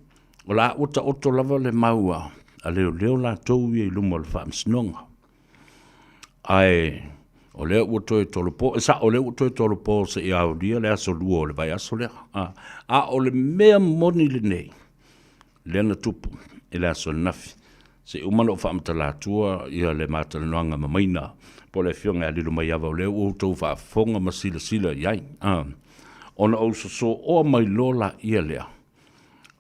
o la ota oto lava le maua a leo la tau i lumo le whaamsinonga. Ai... O leo ua toe tolopo, o leo ua toe tolopo se i au dia le aso lua o le vai aso lea. O le mea moni le nei, le na tupu, i le aso le nafi. Se umano o whaamta la tua, ia le mātale noanga mamaina, po le fionga alilu mai awa o leo o tau whaafonga ma sila iai. Ona au so o mai lola ia lea,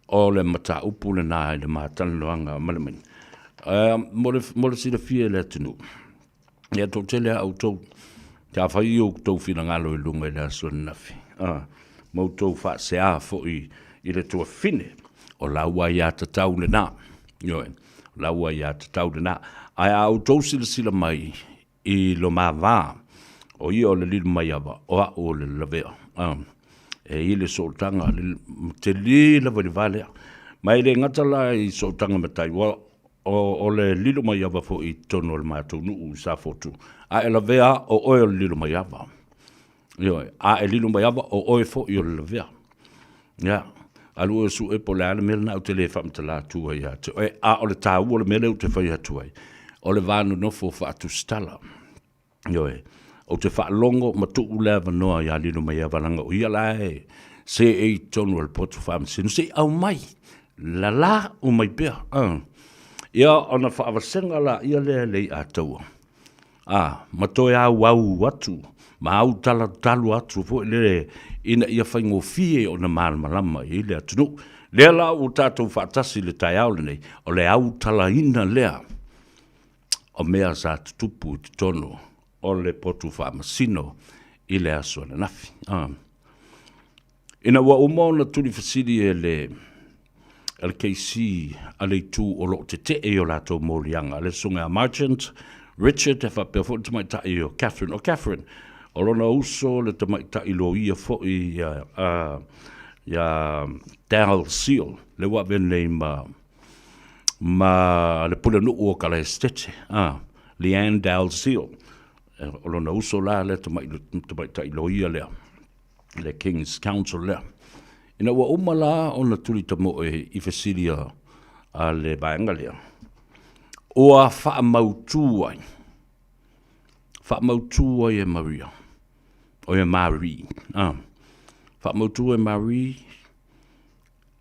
o le mata upu le nā le mātale noanga malamini. Mo le sila fia le tunu. Ia tau tele au tau, te awhai o tau whina ngalo i lunga i le aso nafi. Mau tau wha se a fo i le tua whine, o laua i a tatau le nā. Laua i a tatau le nā. Ai au tau sila mai i lo mā vā, o i o le lilu mai awa, o a o le lavea. E i le soltanga, te li lava li valea. Mai le ngatala i soltanga matai, o le lilu mai awa fo i tono le mātou nuu sa fotu. A e la vea o oe o le lilu mai awa. A e lilu mai awa o oe fo i o le vea. Alu e su e po le ana mele na au te le whamta la tua i atu. A o le tāu o le mele u te whai atu ai. O le vānu nofo wha atu stala. O te wha longo ma tuu lewa noa i a lilu mai awa langa o ia la e. Se e tono le potu whamsinu. Se au mai. La o mai bea. Ia ona whaawasenga la ia lea lei a taua. Ma toi au atu, ma au talu atu, fo le ina ia whaingo fie o na malama i lea tunu. Lea la o tātou whaatasi le tai au nei, o le au tala ina lea. O mea sa tutupu te tono, o le potu whaamasino i lea sona nafi. Ina wa umona tuli fasidi e le... LKC ale tu o lo te e o lato molianga le sunga Marchant Richard fa pe fo mai ta i o Catherine o lona uso le te mai ta i lo ia fo i ya Dal Seal le wa ben nei ma le pula no o kala estete Leanne Dal Seal o lona uso la le te mai ta i lo ia le King's Council le ina wa umala ona tuli tamo i fesilia a le baengalea. O a wha mautua e Maria. O e Marie. Wha mautua e Marie.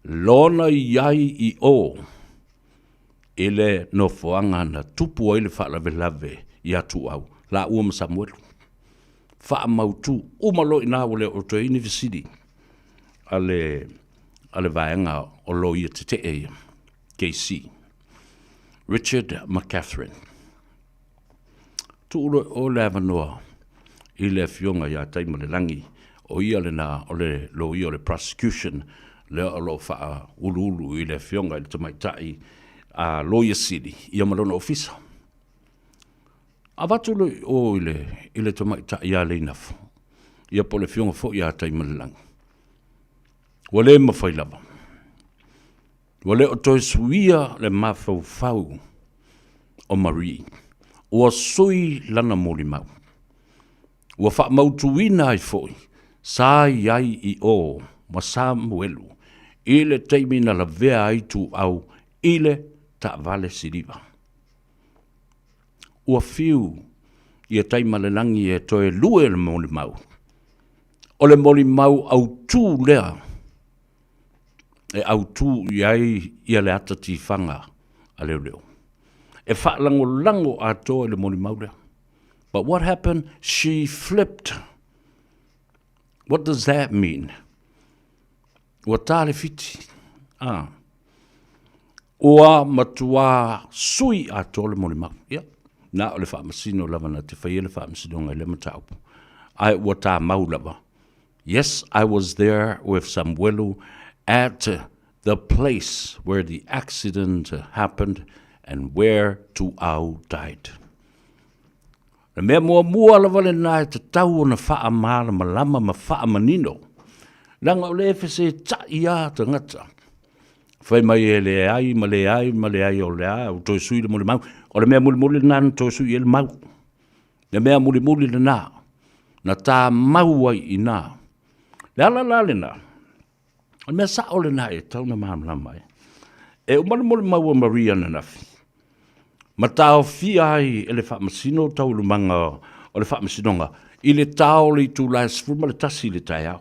Lona iai i o. Ele no foanga na tupu o ele wha lave i atu au. La uam Samuel. Wha mautu. Umalo ina wale o to university. Ale vaenga o lo ia te e KC. Richard McCatherine. Tu o le avanoa i le fionga ia taima le langi o ia le na o le lo ia le prosecution le o lo faa ulu i le fionga i le tamaitai a Lawyer City ia malona ofisa. A watu o i le tamaitai ia le inafu. Ia po le fionga fo ia taima le langi. Wale mawhailawa. Wale o toi suia le mawhau o Marie. Ua sui lana mori mau. Ua wha mautuina ai foi. Sa iai i o ma Samuelu, i le teimi na la vea ai tu au, i le ta vale siriva. Ua fiu, ia taima le langi e toe lue le moli mau. O le moli mau au tū lea, e au tū iai ia le ata tifanga a leo leo. E wha lango atoa le moli mau lea. But what happened? She flipped. What does that mean? Ua tāle fiti. Ua matua sui atoa le moli mau. Yeah. Na o le whaamasino lava na te whaia le whaamasino ngai le mataupu. Ai ua tā mau lava. Yes, I was there with some welu at the place where the accident happened and where Tu'au died. Le mea mua lava le nai te tau na wha amara malama ma wha amanino. Langa o le se ta ia te ngata. Whai mai e le ai, ma le ai o le ai, o toi sui le muli mau. O le mea muli nan toi sui e le mau. Le mea muli le nā. Na tā mau ai i nā. Le ala le nā. O mea sa o le nā e tau na maamla mai. E o muli mau a Maria na nafi. Ma tāo fia ai e le whaamasino tau lumanga o le whaamasinonga. I le tāo le tu lai sfuma le tasi le tai au.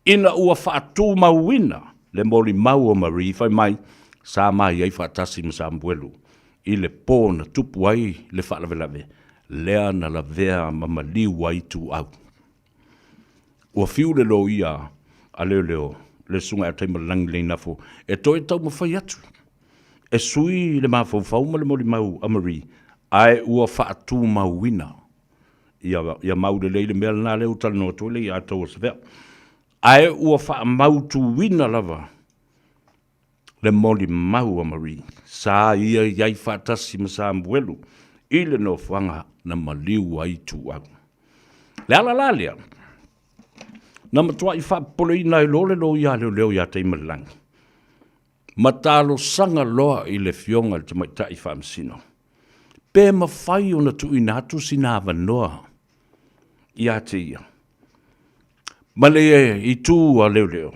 Ina ua whaatū mauina. Le moli mau o Marie, whai mai, sa mai ai whaatasi ma Samuelu. I le pō na tupu ai le whaalawe. Lea na la vea ma maliu ai tu au. Ua fiu le lo ia, a leo, le sunga a taima langi le nafo, e toi tau ma whai atu. E sui le mawhau ma le moli mau a Marie, ai ua whaatū mauina. Ia mau le leile mea na leo tala no tole i a tau sa vea. Ai ua wha mautu wina lava. Le moli mau a Marie. Sa ia iai whaatasi ma Samuelu. I le no whanga na maliu ai tu au. Le ala lalea. Na matua i whapole i nai lole lo ia leo ia te imalangi. Matalo sanga loa i le fionga te maita i whaamsino. Pe ma whai o na tu inatu sinawa noa. Ia te ia. Male i tū a leo.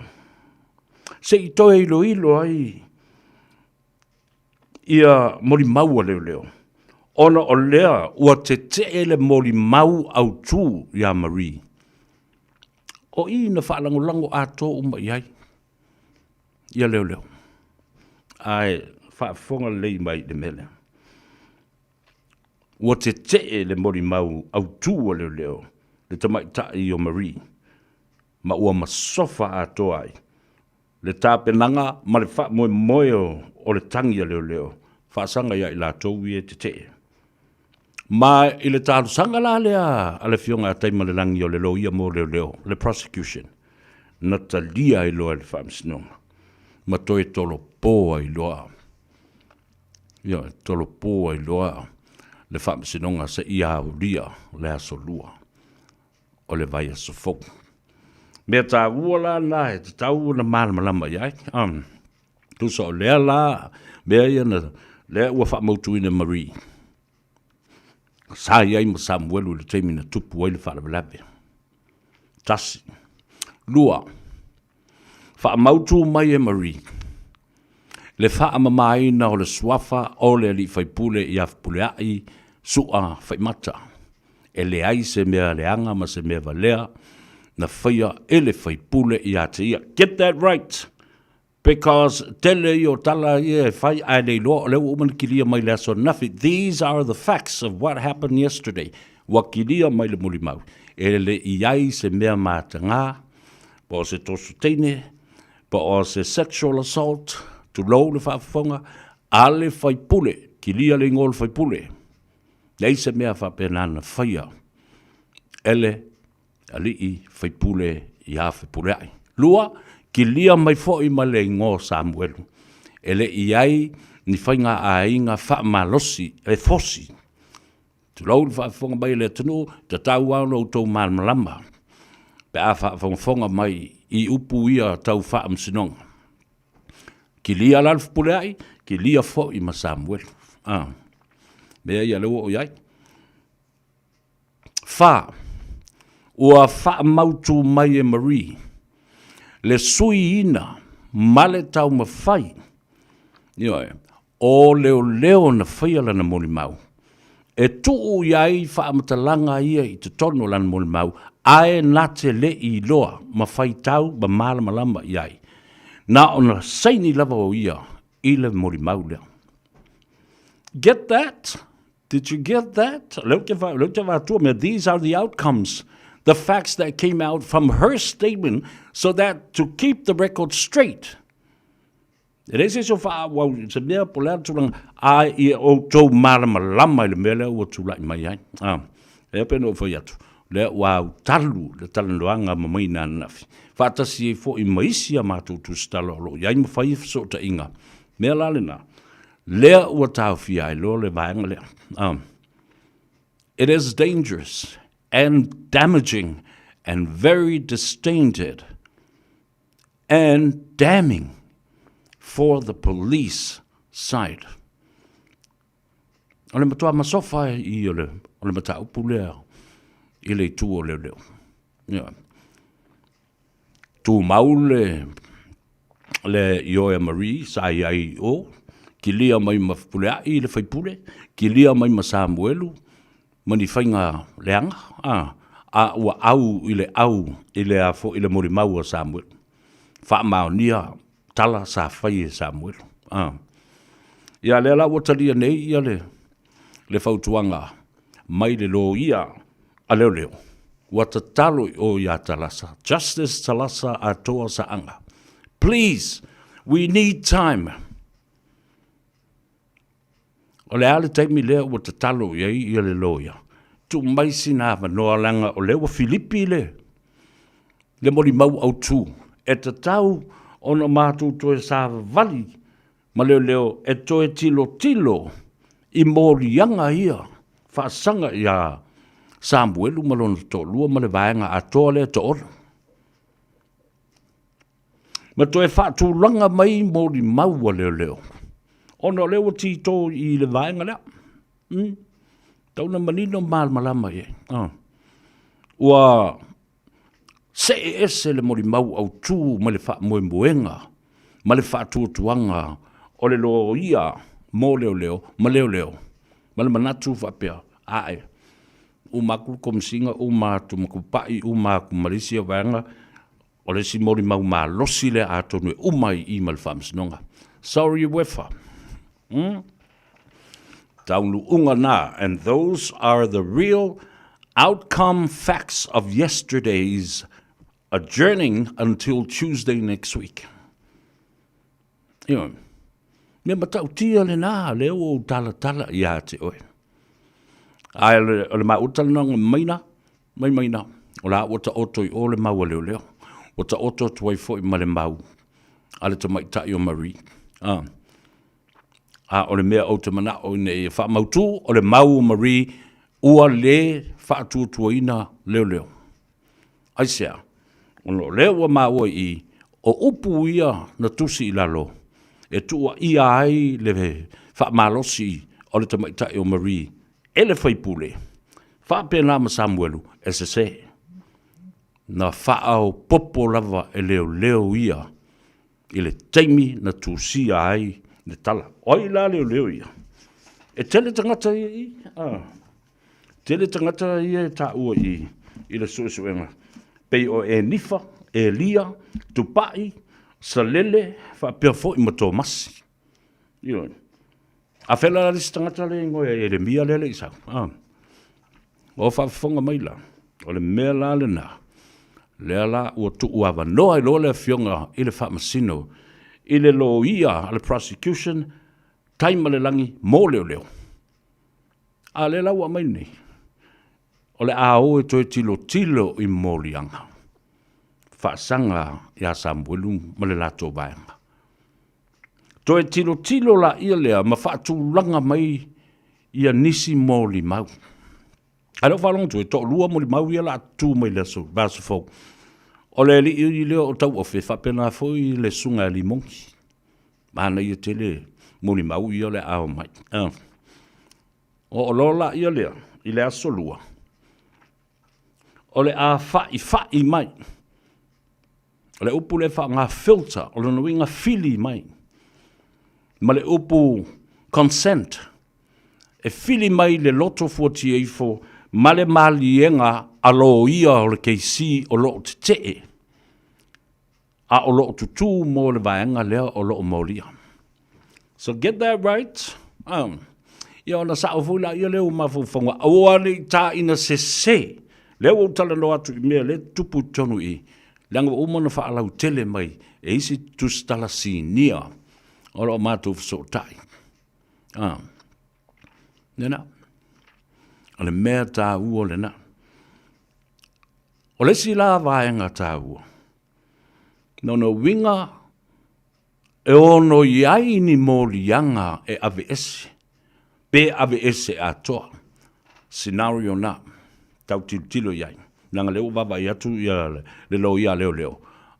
Se i toi ilo ai. Ia moli mau a leo. Ona o lea ua te ele moli mau au tū ia Marie. O i na whaalango ato uma iai. Ia leo. Ai whaafonga lei mai de mele. Ua te ele moli mau au tū a leo. Le tamaita i o Marie. Ma ua masofa ato ai. Le tāpenanga, ma le wha moe o le tangi a leo. Whaasanga ia i la tau i e te. Ma i le tālu sanga la lea, a le fionga a taima le langi o le lo ia mo leo. Le prosecution. Na ta lia i loa le whaamsinonga. Ma toi tolo pō i loa. Ia, tolo pō i loa. Le whaamsinonga sa ia au lia, le aso lua. O le vai aso foku. Mea tā uala la, te tau na malama iai. Tu so lea la, mea ia na, lea ua whaamautu ina Marie. Sa iai ma Samuelu le teimi na tupu ai le whaalawe. Tasi. Lua. Whaamautu mai e Marie. Le whaamamai na o le swafa o le li whaipule i awpule ai sua whaimata. E le ai se mea leanga ma se mea valea. Na whaia ele whaipule i ate ia. Get that right. Because tele i o tala i e whai ai nei loa leo umanikiria mai le aso nafi. These are the facts of what happened yesterday. Wakiria mai le muli mau. Ele i ai se mea mata ngā. Pa o se tosu teine. Pa o se sexual assault. Tu lau le whaafonga. Ale whaipule. Kilia le ngol whaipule. Nei se mea whapenana whaia. Ele ali i whaipule i a whaipule ai. Lua, ki lia mai fōi ma le ngō Samuelu. Ele i ai ni whainga a inga whaamalosi e fosi. Tu lau le whaafonga mai le tunu, te tau au tau malmalama. Pe a whaafonga mai i upu ia tau whaamsinonga. Ki lia la whaipule ai, ki lia fōi ma Samuelu. Mea ia leo o iai. Ua wha mautu mai e Marie. le sui ina, male tau mawhai. Ioe, o leo na whaia lana moli mau. E tuu iai whaamatalanga ia i te tono lana moli mau, ae nate le i loa, ma whai tau, ma mala malama iai. Na ona saini lava o ia, i le moli mau leo. Get that? Did you get that? These are the outcomes, the facts that came out from her statement, so that to keep the record straight. It is so far, well, it's a mere polar I o malama lama le mele o tu like my ai. E peno fo yatu. Le wa talu, le taluanga mamina nafi. Fata si fo I maisia matu tu stalo. Ya mo fai so ta inga. Me la lena. Le o ta fi ai lo le vaanga le. It is dangerous and damaging and very disdained and damning for the police side. Ole matua masofa I ole mata upule I le tu ole leo. Yeah. Tu maule le Ioe Marie sai ai o kilia mai mafpule I le faipule kilia mai ma Samuelu mani fainga leanga a ua au I le afo I le mori mau Samuel fa maonia tala sa fai Samuel. Ia le la watalia nei ia le fautuanga mai le lo ia a leo. Wata talo o ia talasa. Justice talasa a toa sa anga. Please, we need time. O le ale taimi lea wata talo ia le lo ia. Tu mai sinava noa langa o lewa Filipi le. Le mori mau au tu. E ta tau ona mātou toe sa vali, ma leo e toe tilo I morianga ia, whaasanga ia Samuelu malona to lua ma le vaenga a toa le to ora. Ma toe whaatūlanga mai mori maua leo. Ona leo tito I le vaenga lea. Tauna manino malama ye. Ua se ese le mori mau au tū ma le wha moenga, ma le wha tuanga, o le lo ia, mō leo, ma leo, ma le manatu whapea, ae. Umaku komsinga, umatu makupai, umaku marisia wanga, o le si mori mau ma losi le atonu umai I ma le whamsinonga. Sorry wefa. Taunu unga na, and those are the real outcome facts of yesterday's adjourning until Tuesday next week. Me matau tia le nā, leo o tala ia te oe. Ai le mautal nanga maina. O la wata oto I o le maua leo. Wata oto tuai fo I ma le mau. Ale ta maitai o Marie. O le mea o te mana o ne wha mautu, o le mau Marie, ua le wha tuaina leo. Aisea. Ono lewa maua I o upu ia na tusi I lalo. E tua ia ai le wha malosi o le tamaitai o Marie. E le whaipule. Wha pēnā ma Samuelu e se. Na wha au popo lava e leo ia. I le taimi na tusi ai le tala. Oi la leo ia. E tele tangata I. Tele tangata I ta ua I le suesuenga. Pei o e nifa, e lia, tupai, salele, wha pia fo I mato masi. Ioi. A whela lisi tangata le ngoe e le mia lele isau. O whawhonga maila, o le mea la le na. Lea la ua tu uawa noa I lo le fionga I le whamasino. I le lo ia, le prosecution, taima le langi, mō leo. A le la ua mai nei. O le ao e toi tilo I morianga. Whaasanga ia Samuelu ma le lato vaenga. Toi tilo la ia lea ma whaatūlanga mai ia nisi moli mau. Alo whalong toi to lua moli mau ia la tū mai leso, baso fau. O le li I leo o tau ofe whapena foi le sunga li monki. Mana ia tele moli mau ia le ao mai. O lola ia lea, I le aso lua. O le a fai mai. O le upu le wha ngā filter, o le nui ngā fili mai. Ma le upu consent. E fili mai le loto 48 ma le malienga alo ia o le keisi o lo te te. A o lo tutu mo le vaenga lea o lo molia. So get that right. Ia ona sa o fula ia leo mawhawhanga. Awa le ta ina se. Leo o tala no atu I mea le tupu tonu I. Langa umana whaalau tele mai. E isi tustala si nia. O lo mātou whasotai. Nena. O le mea tā ua le na. O le si la vaenga tā ua. Nono winga e ono iai ni mōlianga e ave ese. Pe ave ese a toa. Scenario na. Tau tilo iai. Nanga leo baba i atu ia le lo ia leo.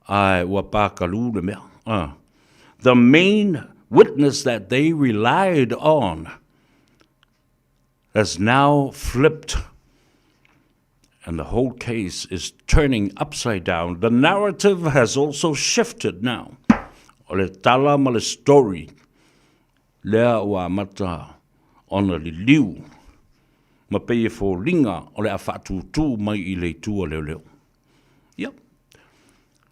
Ai ua pākalu le mea. The main witness that they relied on has now flipped, and the whole case is turning upside down. The narrative has also shifted now. O le tala ma le story, lea ua mata ona li liu, ma peye fo linga o le a whaatutu mai I le tua leo. Yep.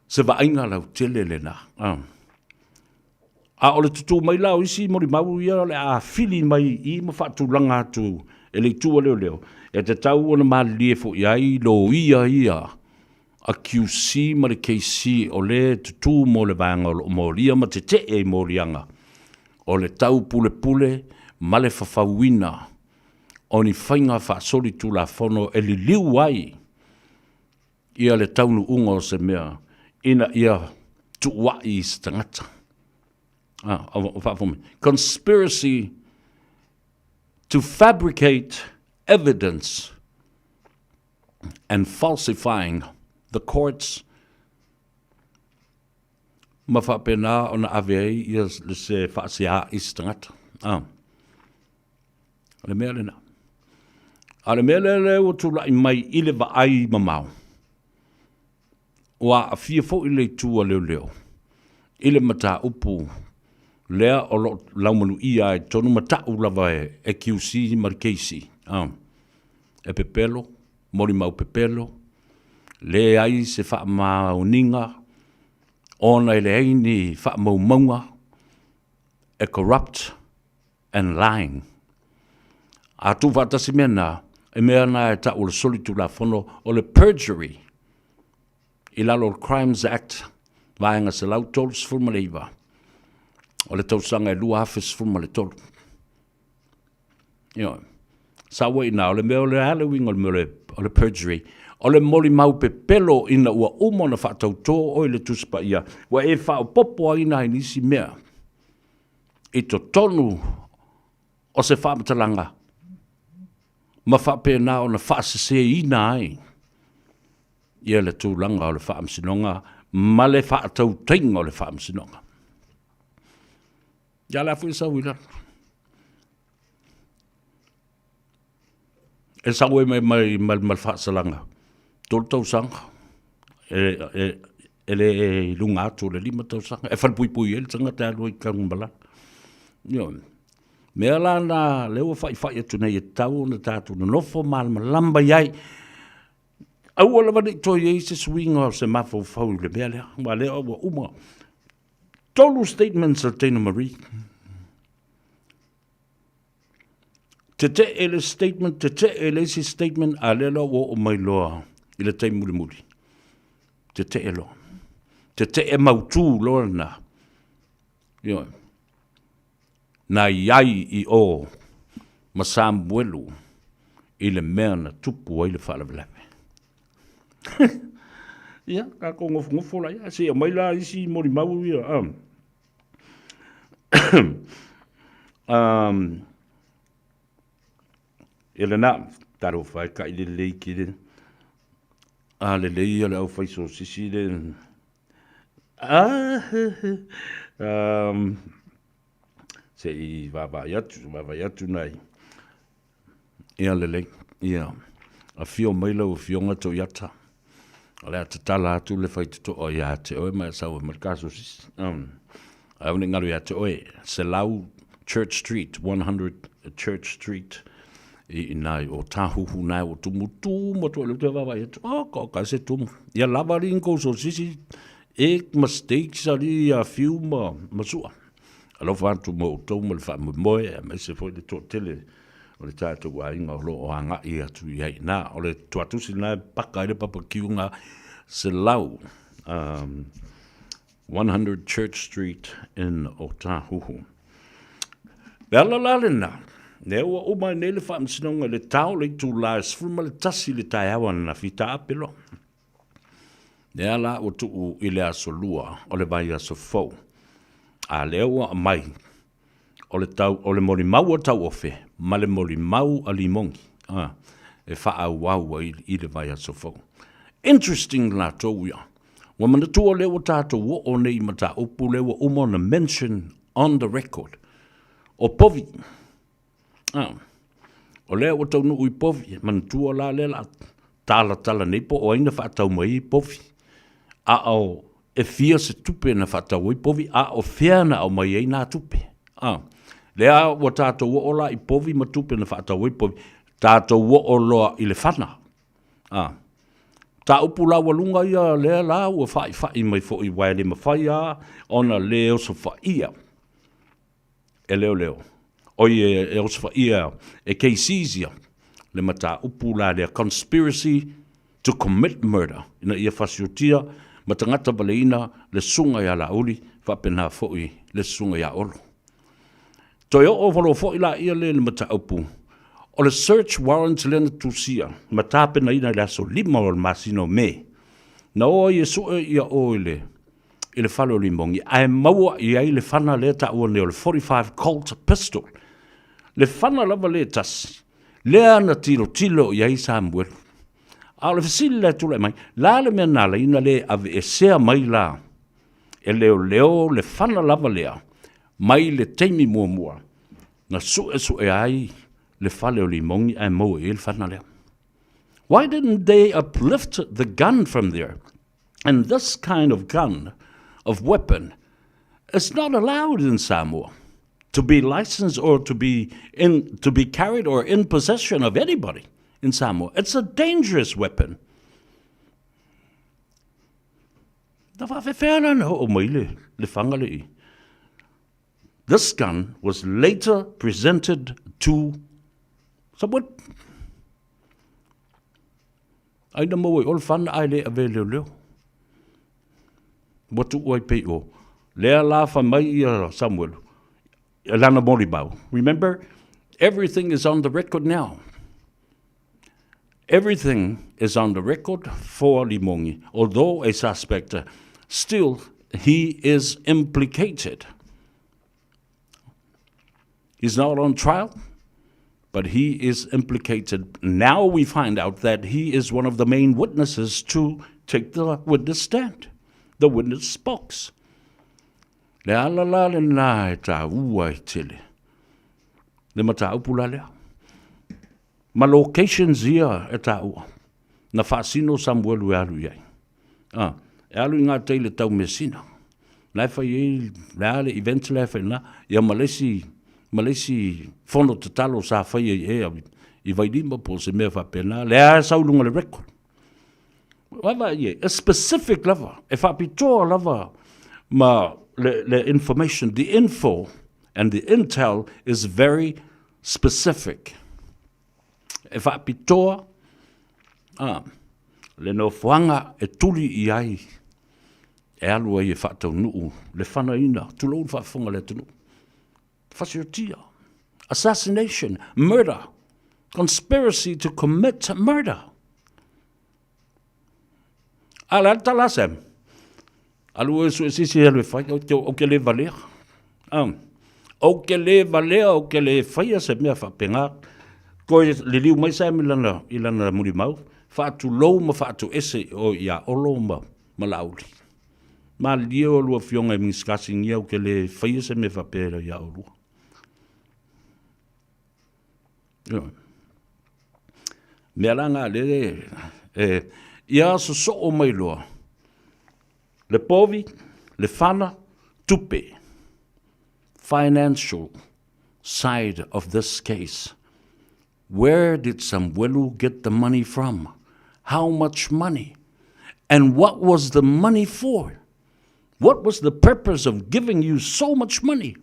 Se va ainga lau tele le na. A o le tutu mai lau isi mori mau ia le a fili mai I ma whaatulanga atu e le tua leo. E te tau ona malie fo iai lo ia a QC ma le KC o le tutu mo le vanga o mo lia ma te e mo lianga. O le tau pule ma le whawhawina o ni whainga whaasori tu la whono e li liu ai ia le taunu unga o se mea ina ia tuwai stangata. Conspiracy to fabricate evidence and falsifying the courts. Ma whapena o na avei ia le se whaasia istangata. Ale mea le na. Ale mea le o tula I mai I le vaai mamau. Wa a fia fo I le tua leo. I le mata upu. Lea o lo laumanu ia e tonu matau lava e QC markeisi. E pepelo, mori mau pepelo. Le ai se wha mauninga. Ona I le aini wha maumaunga. E corrupt and lying. A tu vatasi mena, e mea na e ta o le solitu la fono o le perjury. I lalo Crimes Act, vaenga se lau tolus fulmaleiva. O le tausanga e lua hafes fulma le tolu. Sa wei na, o le mea o le Halloween o le perjury. O le moli mau pe pelo ina ua umona whaatau tō o le tuspa ia. Wa e whao popo ina I nisi mea. I to tonu o se whamatalanga. Ma whape na o na whaasese ina ai. Ia le tūlanga o le whaamsinonga. Ma le whaatau tainga o le whaamsinonga. Ja la fu sa wila. E sa we mai fa salanga. Tol tau sang. Ele lunga tu le lima tau sang. E fal pui el sanga ta lo kang bala. Yo. Me ala na le o fa tu nei tau na ta tu no fo mal lamba yai. Au wala va to ye se swing o se mafo fo le bele. Ma le o uma. Tolu statements of Tina Marie. Tete ele statement, tete ele si statement alelo wo o mai loa. Ile tai muri. Tete elo. Tete e mautu loa na. Yo. Na iai I o masam buelu. Ile mea na tupu o ile whaalavelame. Ia, ka ko ngofo la ia. Se o mai la isi mori mau ia. Ele na taro fai ka ile leiki le le lei le au fai so sisi le se I va yatu nai ia le lei ia a fio mai lo fio ngato yata O le atatala atu le whaituto o ia te oe mai sau e markaso sis. Au ne ngaru ia te oe, se lau Church Street, 100 Church Street, i nai o tahuhu nai o tumutu, mo tu le te wawa ia te, ko ka se tumu. Ia lava rin ko so sisi, mistakes ali a few masua. Alo whantu mo tau mo le wha moe, me se foi le tō tele, o le tātou wa inga o lo o anga i atu i hei. Nā, o le tuatusi nā paka i le papakiunga se lau 100 Church Street in Otahuhu. Bela lale nā, ne ua umai ne le wha msinonga le tau le tu la sfuma le tasi le tai awa na fita apelo. Ne ala o tu i le aso lua, o le vai aso fau. A le ua mai, o le mori mau o tau ofe, ma le mori mau a limongi. E wha au wau i le vai aso fau. Interesting la tau ia. Wa mana tua le o tātou wo o nei mata upu le wa umona mention on the record. O povi. O le o tau nui povi, mana tua la le la tala nei po o aina wha tau mai povi. A au e fia se tupe na wha tau i povi, a o whiana au mai ei nā tupe. Lea o tātou wo o la i povi ma tupe na wha tau i povi, tātou wo o loa i le whana. Ta upu la walunga ia lea la ua whai mai fo i wae le mawhai a, ona leo so whai ia. E leo. Oi e o so whai ia, e keisizia, le mata upu la lea conspiracy to commit murder. Ina ia whasiotia, matangata baleina le sunga ia la uli, whapena fo i le sunga ia olo. Toi o whalo fo i la ia le mata upu, o le search warrant lena tusia, matape na ina le aso lima o le masino me. Na o i sue ia o i le whalo limongi, ai maua i ai le whana le ta ua neo le 45 Colt pistol. Le whana lava le tas, lea na tilo i ai Samuel. A le fasili le tula mai, la le mea nala ina le ave e sea mai la, e leo le whana lava lea, mai le teimi mua, na sue ai, le fale o limongi ai mo e le whana lea. Why didn't they uplift the gun from there? And this kind of gun, of weapon, is not allowed in Samoa to be licensed or to be carried or in possession of anybody in Samoa. It's a dangerous weapon. This gun was later presented to someone. Aina mo ol fan ai le ave leo. Watu oi pe o. Lea la fa mai Samuel. Lana Moribau. Remember, everything is on the record now. Everything is on the record for Limongi. Although a suspect, still he is implicated. He's not on trial, but he is implicated. Now we find out that he is one of the main witnesses to take the witness stand, the witness box. Le ala le na e ta ua e tele. Le mata upula lea. Ma locations ia e ta ua. Na whaasino Samuel ue alu iai. E alu ngā teile tau mesina. Lai whai e le ale event le whai na. Ia malesi fono te talo sa whai e i vai lima po se mea whapena. Le a saulunga le record. Waiva ie, a specific lava. E whapitoa lava ma the information, the info and the intel is very specific. E whaapitoa, le no whanga e tuli i ai, e alua i e whaatau nuu, le whana ina, tulou whaafonga le tunu. Whasiotia, assassination, murder, conspiracy to commit murder. Ala talasem. Alua su sisi helwe fai o ke le valea. O ke le valea o ke le fai se mea whapenga. Ko le liu mai sa ilana muri mau. Whaatu lou ma whaatu ese o ia olo ma lauri. Ma lio lua fionga i miskasi ngia o ke le fai se mea whapera ia olua. Mea langa le ia so o mai loa. Le povi, le whana, tupe. Financial side of this case. Where did Samwelu get the money from? How much money? And what was the money for? What was the purpose of giving you so much money?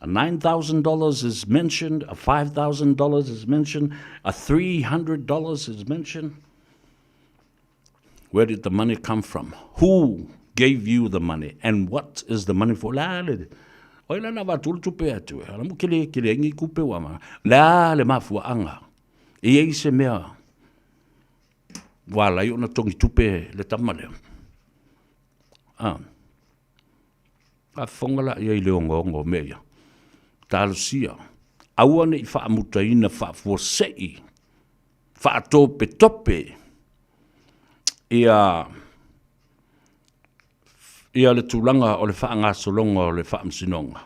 A $9,000 is mentioned, a $5,000 is mentioned, a $300 is mentioned. Where did the money come from? Who gave you the money? And what is the money for? Oi lana wa tulu pe atu. Ala mo kile ngi kupe wa ma. La le mafua anga. E ei se mea. Wala yo na tongi tupe le tamale. A fongala ye le ngo mea. Talusia. Awane I fa mutaina fa for sei. Fa tope tope. Ia le tulanga o le whaanga solonga o le whaamsinonga.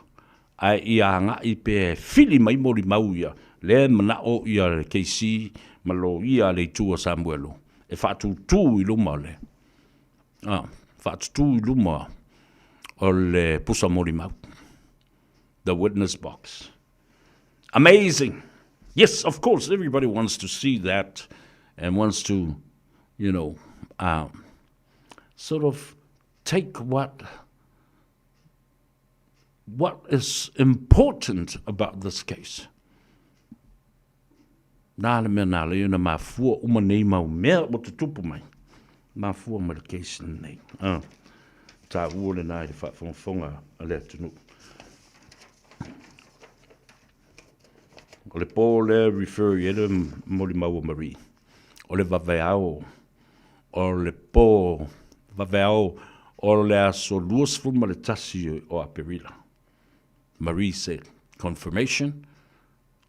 Ai ia nga I pe fili mai mori mauia. Le mana o ia le keisi malo ia le tua Samuelo. E whaatu tū I luma le. Whaatu tū I luma o le pusa mori mau. The witness box. Amazing. Yes, of course, everybody wants to see that and wants to, sort of take what is important about this case. Nāle mea nāle iuna mafua uma nei mau mea o te tupu mai. Mafua medication nei. Tā uole nai le whaafonga a lea tunu. O le pō le refer I ele mori mau Marie. O le waweao. O le pō waweao. O le aso luas fuma le tasi o aperila. Marie said, confirmation,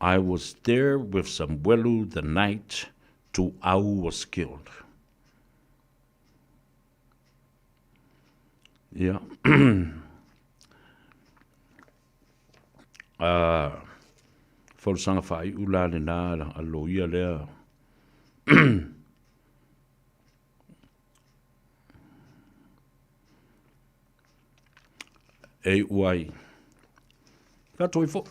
I was there with Samwelu the night Tu'au was killed. Yeah. Whalusanga whai ula le nā aloia lea. E uai. Ka toi fo.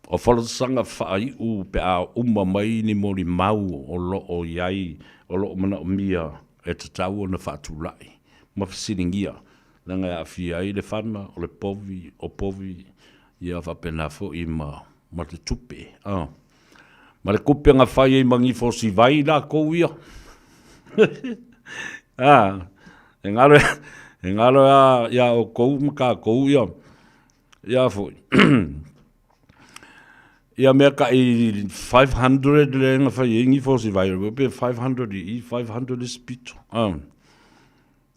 O whalusanga whai u pe a uma mai ni mori mau o lo o iai, o lo mana o mia e te tau o na whaatulai. Mawhasiringia. Langa a fia I le whana o le povi, o povi, ia whapenafo I ma te tupe. Ma le kupe nga whai e mangi fo si vai la kou ia. Engalo ya o kou maka kou ia. Ia fo. Ia mea ka I 500 le nga whai ingi fo si vai. Wepe 500 I 500 is pito.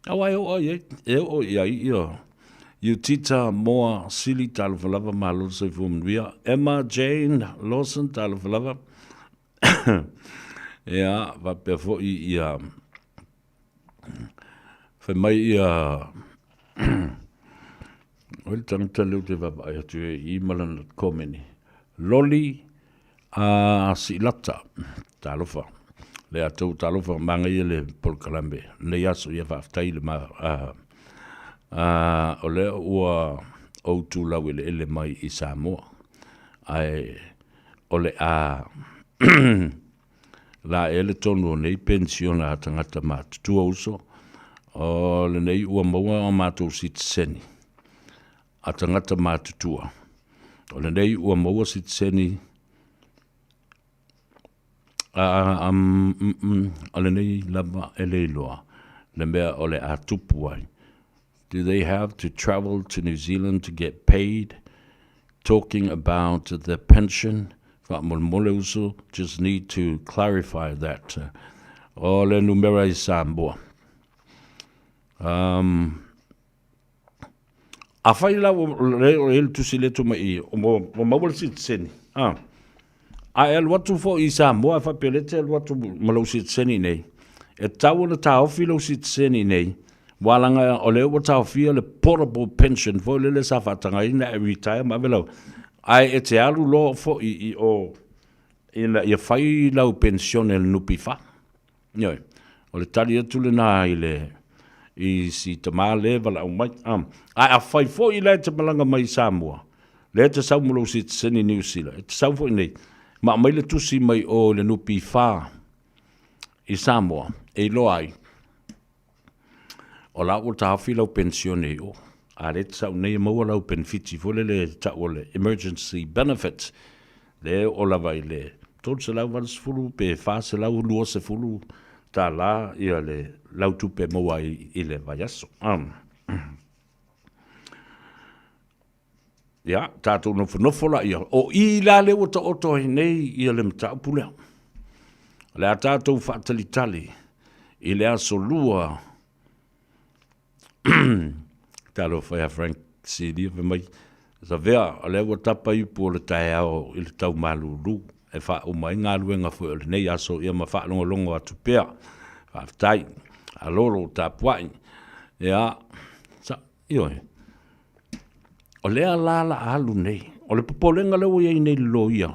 Awai o ia ia. You tita moa sili talo falava malo se fumria. Emma Jane Lawson talo falava. Ia va pe fo ia. Fe mai ia. Oi tanta leu te va ia tu I malana komeni. Loli a silata talo fa. Le atou talofa manga I le polkalambe. Le yaso ia whaftai le ma o le ua outu lau ele mai I Samoa. Ai o le a la ele tonu o nei pensiona a tangata mātutua uso. O le nei ua maua o mātou sitseni. A tangata mātutua. O le nei ua maua sitseni ale nei lava ele loa le mea ole a tupu ai. Do they have to travel to New Zealand to get paid? Talking about the pension, just need to clarify that. Ole numera I Samboa. A whai la o ele tusi le tuma I o mawal sit seni. A el watu fo I Samoa fa pelete el watu malo sit seni nei. E tau na tau filo sit seni nei. Walanga o le o tau fia le portable pension fo le sa fatanga ina e retire ma velo. Ai e te alu lo fo I o ia whai lau pensione le nupi wha. Ioi, o le tali atu le nā i si te mā le wala au mai. A whai fo i le te malanga mai Samoa. Le te sau molo si te seni New Zealand. E te sau fo i nei. Ma mai le tusi mai o le nupi wha i Samoa. E loa ai. O la o ta hafi lau pensione o. A le te sau nei maua lau benefiti. Fo le ta o le emergency benefits. Le o la vai le. Tol se lau wala se fulu. Pe wha se lau lua se fulu. Ta la ia le lau tupe maua i le vai aso. Ia, tātou nofo la ia. O i la le o ta oto nei ia le mta upulea. Le a tātou whaatalitali. I le aso lua. Talo whaia Frank Sidi ve mai. Sa vea, le o tapa i po le tae ao i le tau malulu. E wha o mai ngā luenga fo le nei aso ia ma wha longo atu pea. Wha aftai. A loro ta puai. Ia. Sa, ioi. O lea lala alu nei. O le popolenga leo iei nei lo ia.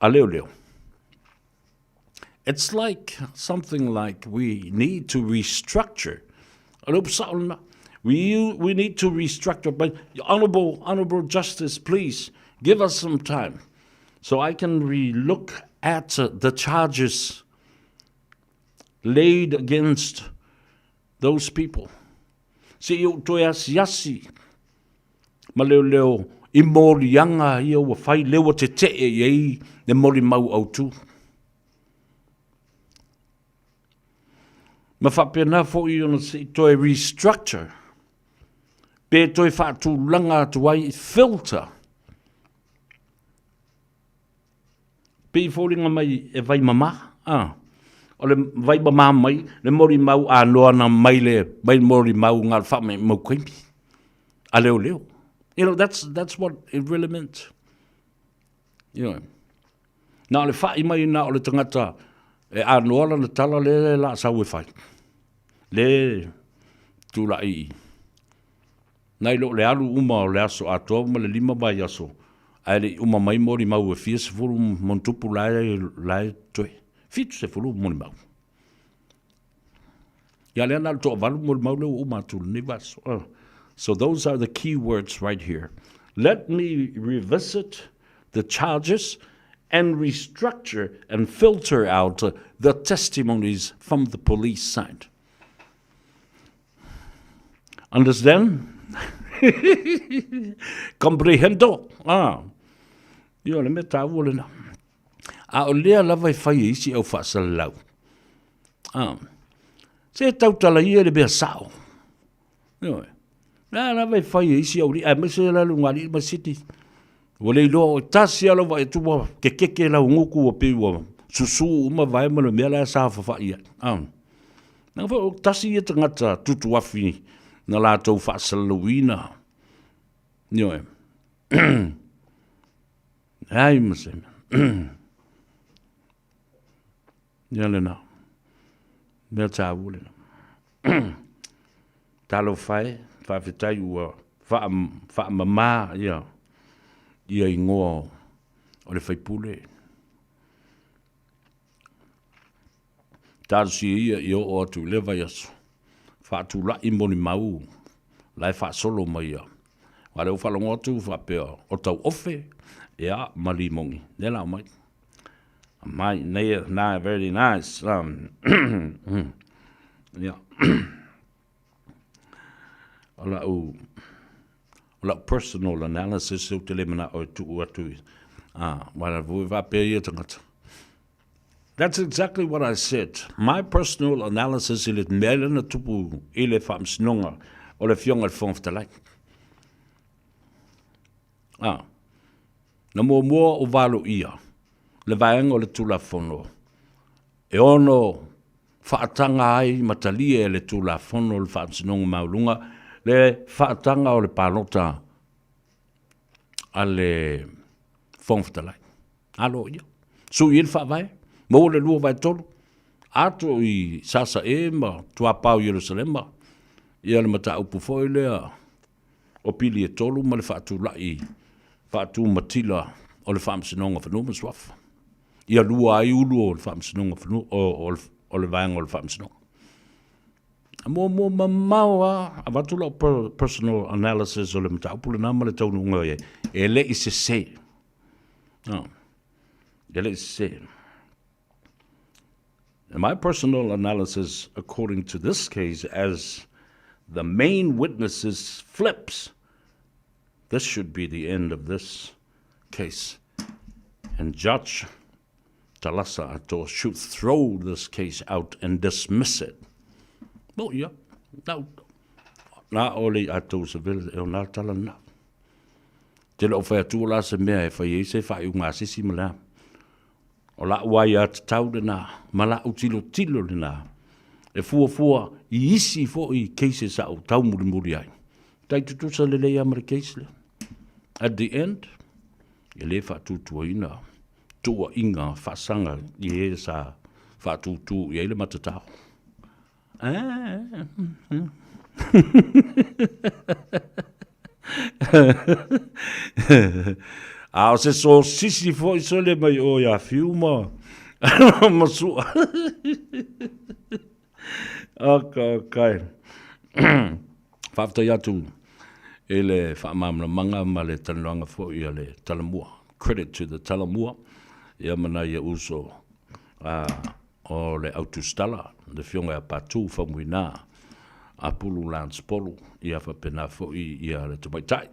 A leo leo. It's like, something like we need to restructure. A leo sauna. We need to restructure. But Honorable Justice, please, give us some time. So I can re-look at the charges laid against those people. Se eu toi asiasi. Ma leo i mori anga ia ua whai leo te te e iei ne mori mau au tu. Ma whapena fo i ona se toi restructure. Pe toi whatu langa tuai filter. Pe fōringa mai e vai mama. O le vai mama mai, le mori mau a noa na mai le, mai mori mau ngā whame mau koimi. A leo leo. You know, that's what it really meant. You know. Nā le whai mai nā o le tangata e a noa na tala le la sau e whai. Le tūla i. Nai lo le alu uma o le aso atoa ma le lima mai aso. Ai le uma mai mori mau e fia se furu montupu lai toe. Fitu se furu mori mau. Ia le ana toa valu mori mau le uma tūla ni vaso. So those are the key words right here. Let me revisit the charges and restructure and filter out the testimonies from the police side. Understand? Comprehendo? Io le meta vuole na. A o lea lava I whai isi au whaasalau. Se tautala ia le bea sao. Io la vai fai isi au li me se la lungali ma city wole lo tasi ala vai tu ke la nguku o pe wo susu uma vai ma me la sa fa ia na fa tasi e tangata tutu afi na la tau fa saluina nio ai ma se ya le na me ta wole talo fai whawhetai ua wha mama ia I ngoa o le whaipule. Tārusi ia I o atu lewa yasu. Whaatu la moni mau. Lai wha solo mai ia. Wale o whalongo atu whapea o tau ofe. Ia mali mongi. Nela mai. Mai nei very nice. Yeah. Ola personal analysis o te lemana o tu atu. Wala vui va pe ia tangata. That's exactly what I said. My personal analysis il mele na tupu ile fam snonga o le fionga fonf te lai. Na mo o valo ia. Le vaenga o le tula fono. E ono whaatanga ai matalia le tula fono le fam snonga maulunga. Le whaatanga o le palota a le fonftalai. Alo ia. Su il whaavai. Mo le lua vai tolu. Ato I sasa e ma tua pau Jerusalema. Ia le mata upu foi lea. O pili e tolu ma le whaatu lai. Whaatu matila o le whaamsinonga whanuma swafa. ia lua ai ulu o le whaamsinonga whanu, o le vaenga o le whaamsinonga. Mo mamau a watula personal analysis o le mataupule nama le taununga e le i se. E le i se. And my personal analysis, according to this case, as the main witnesses flips, this should be the end of this case. And Judge Talasa Ato should throw this case out and dismiss it. Well, yeah, no. Na ole ato se vele e ona tala na. Te lo fa tu la se mea e fa ye se fa unga sisi mala. O la wai at tau de na, mala utilo tilo de na. E fua I isi fo I cases au tau muri ai. Tai tutu sa le lei amare case le. At the end, e le fa tu ina, tua inga fa sanga I e sa fa tu I e le matatau. Ah, se so sisi foi so le mai o ya filma. Masua. Okay. Fafta ya tu. Ele fa mamla manga male tanlanga fo ia le talamua. Credit to the talamua. Ia mana ia uso o le autostala. Le fionga patu fa muina. Apulu lance polu. Ia fa pena fo ia le tupaitai.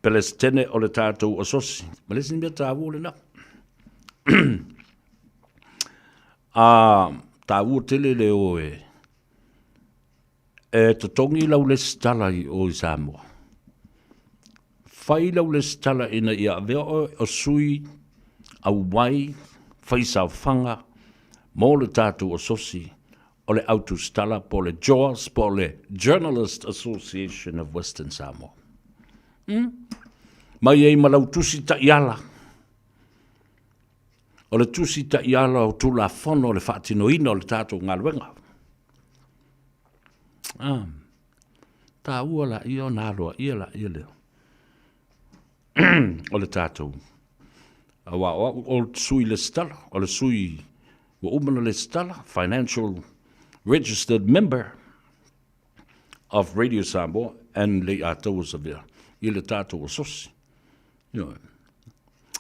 Peles tene o le tātou asosi. Malesi ni mea tāwu le na. Tāwu tele le oe. E tatongi lau le stala I o Samoa. Fai lau le stala ina ia vea o sui au wai, fai sau fanga, mo le tātou asosi, o le autostala po le JAWS, po le Journalist Association of Western Samoa. Mai ei malau tusi ta iala. O le tusi ta iala o tula fono le whaatinoina o le tātou ngaluenga. Tā ua la ia o nāloa, ia la ia leo. O le tātou. O sui le stala, o le sui wa umana le stala, financial registered member of Radio Samoa, and le atou savea. I le tātou o sosi.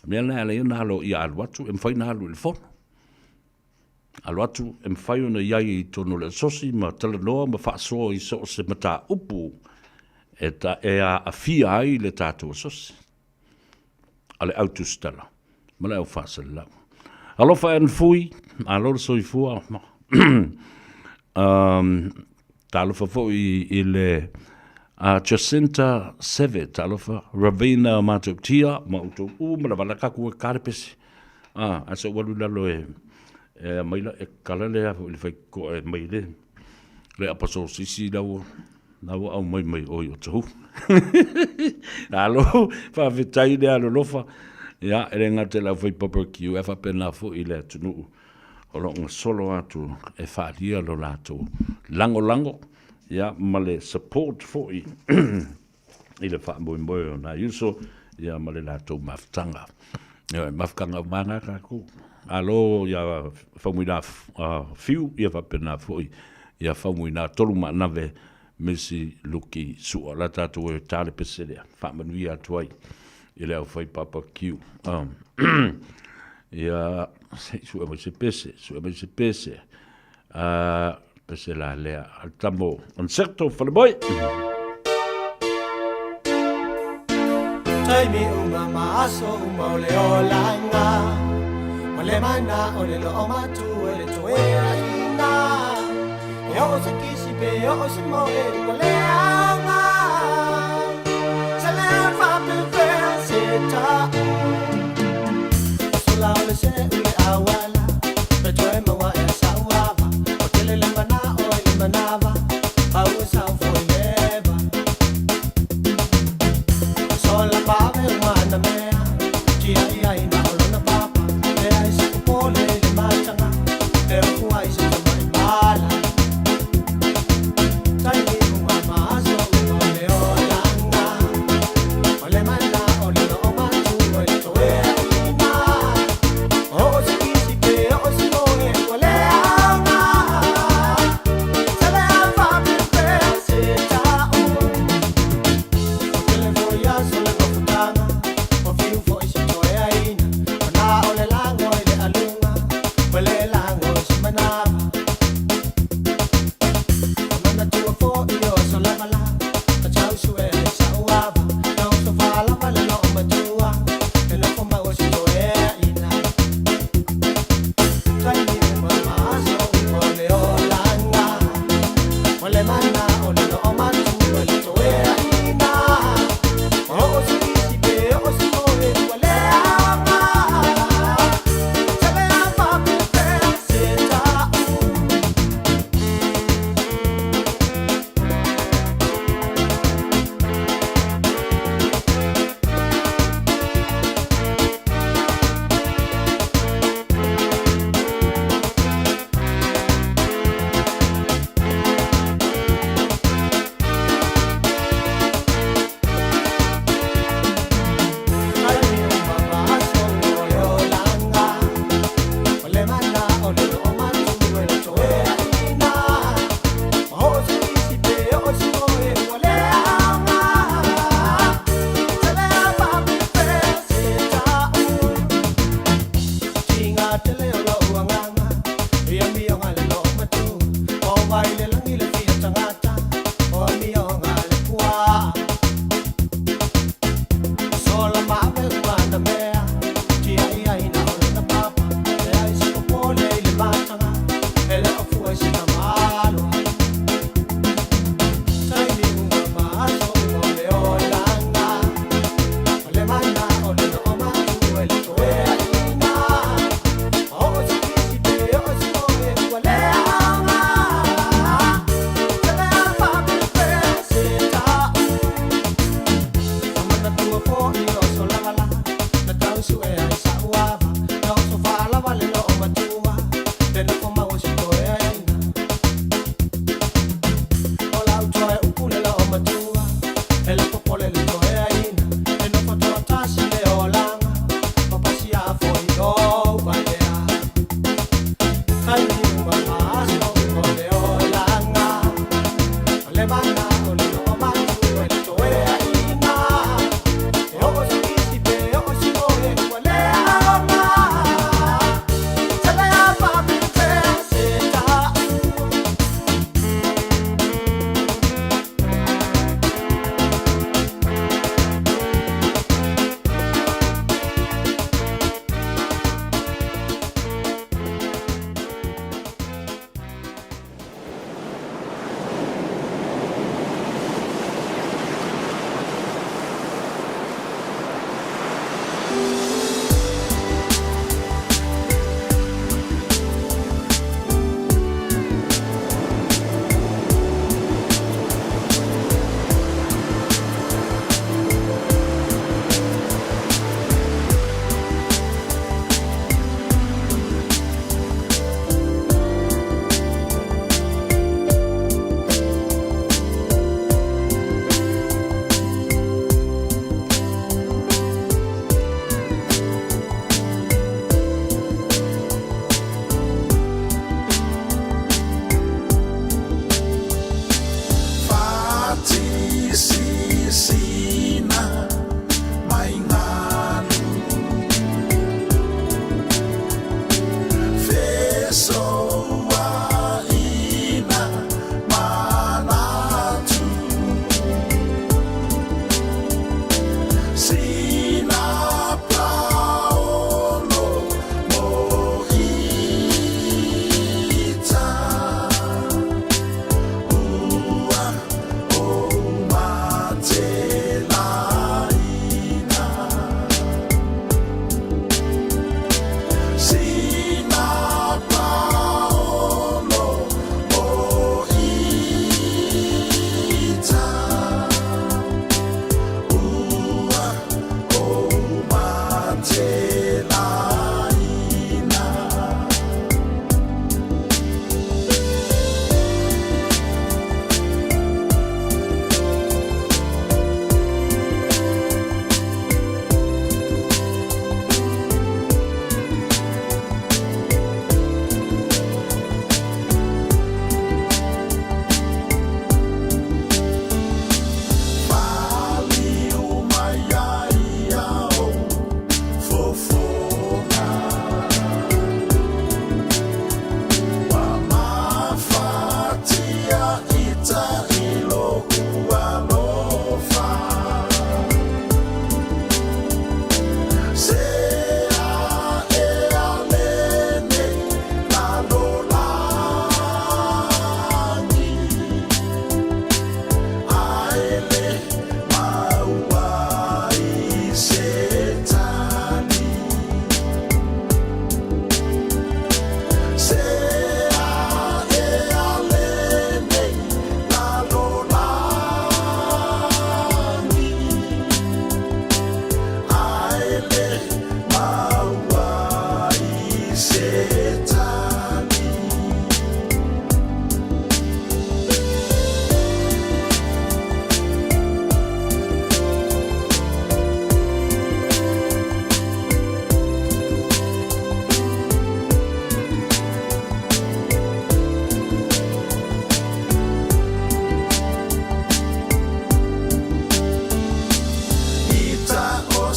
Mea nā le nālo I aluatu, e mwhai nālo I le fono. Aluatu, e mwhai ona iai I tono le sosi, ma tala noa, ma whaasoa I so se mata upu, e a fia ai le tātou o sosi. A le autostala. Ma le au whaasale lau. Alofa en fui, alora soi fua. Ta alofa fui I le... Jacinta Sevet, alofa, Ravina Matoptia, Mauto, Mala Kaku Carpes, I said, what will I Maila Kalea, if I go at Maile, Le Apostle Sisi, now I'll make my oil too. Hello, Favitai, Alofa, ya, Rengatella of barbecue, ever penafo ile to know along solo to a fadia lolato, Lango. Ya male support for I le fa mo na yuso ya male la to maftanga ya mafkanga mana ka ku alo ya fa mo na fiu ya fa pena foi ya fa mo na tolu manave mesi luki su la tatu e tale pesele fa mo via toi ile au foi papa q ya su e pese pese la lea al tambo un certo for the boy Taimi uma maaso uma ole olanga Ole mana ole lo omatu ole toea ina Yo se kisi pe yo se moe ole anga Salen fa pe seta Sola ole se ule awala Petoe mawa e sawava Otele le mana ole manava Pau sa forever Sola pave wana mea Tia ia ina olona papa Lea isi kupole le machanga Lea kuwa isi tamai bala Taimi unga maaso unga ole olanga Ole mana ole no omatu ole toea ina O se kisi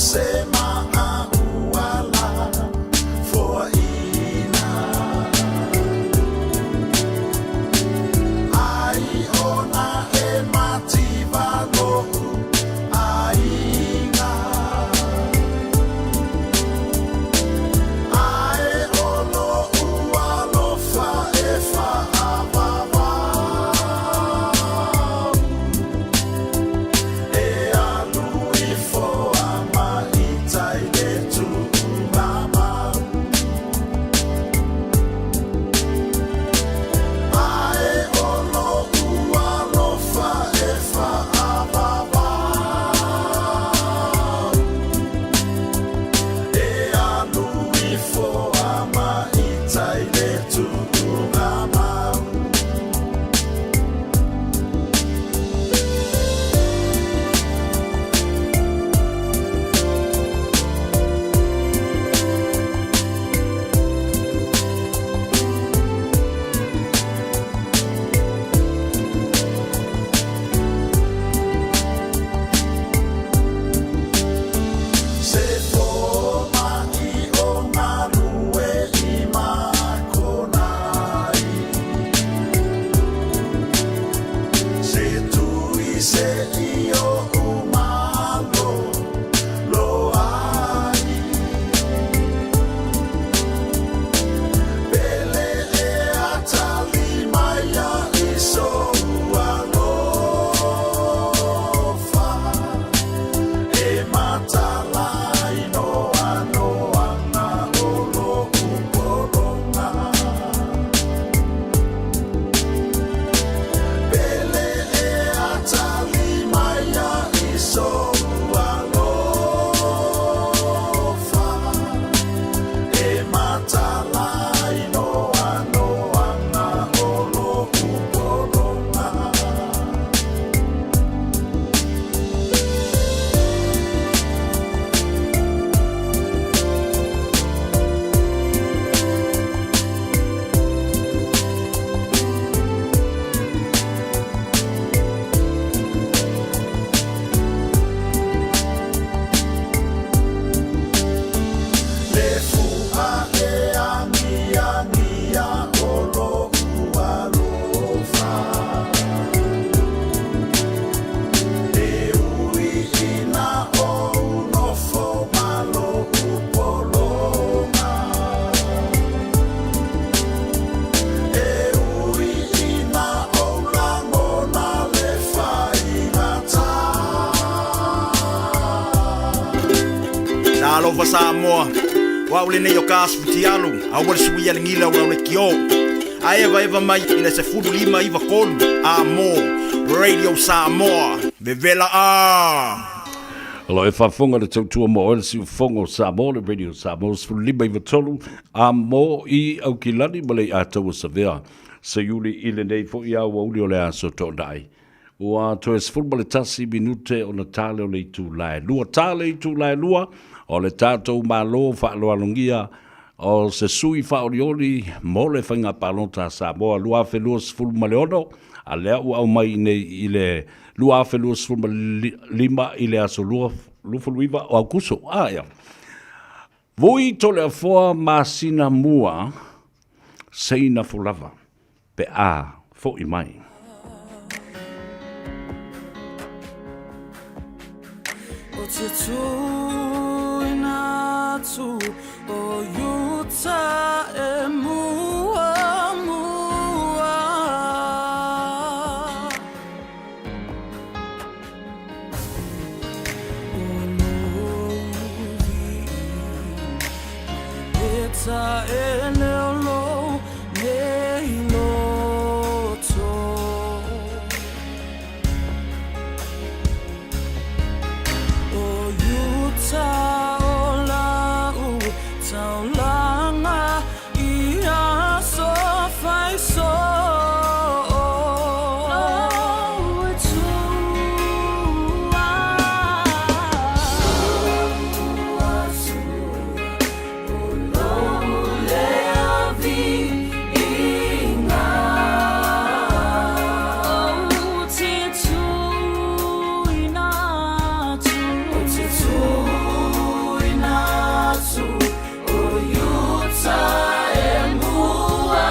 Sema auala for ina fa Samoa. Wa ule nei o kaspitialu, a wale suia ngila wa ule kio. A eva mai ina se fudu lima iva kolu. Radio Samoa, Vivela Alo e whafonga le tautua mo o le si ufongo Samoa, le Radio Samoa, sfu lima iwa tolu, a mo I au kilani ma le a tau sa vea. Sa yuli ile nei fo I au uli o le a so to dai. Ua to e sfu ma le tasi minute o na tale o le itu lae lua. Tale itu lae lua, o le tātou malo wha aloa longia, o se sui wha orioli, mo le whainga palonta Samoa, lua whelua sfu ma le ono, a lea ua au mai nei I le lua whelua sfu ma lima I le aso lufa o au kuso. Ia. Voi tole a foa masina mua, seina fulava, pe a fo I mai. O te tū ina tū o yuta e mua mua. O lovi e ta e leolo nei loto. O yuta o lau tau langa I a so fai so. O e tua o lou lea vi inga. O te tu ina tu. O te tu ina tu. O yuta e mua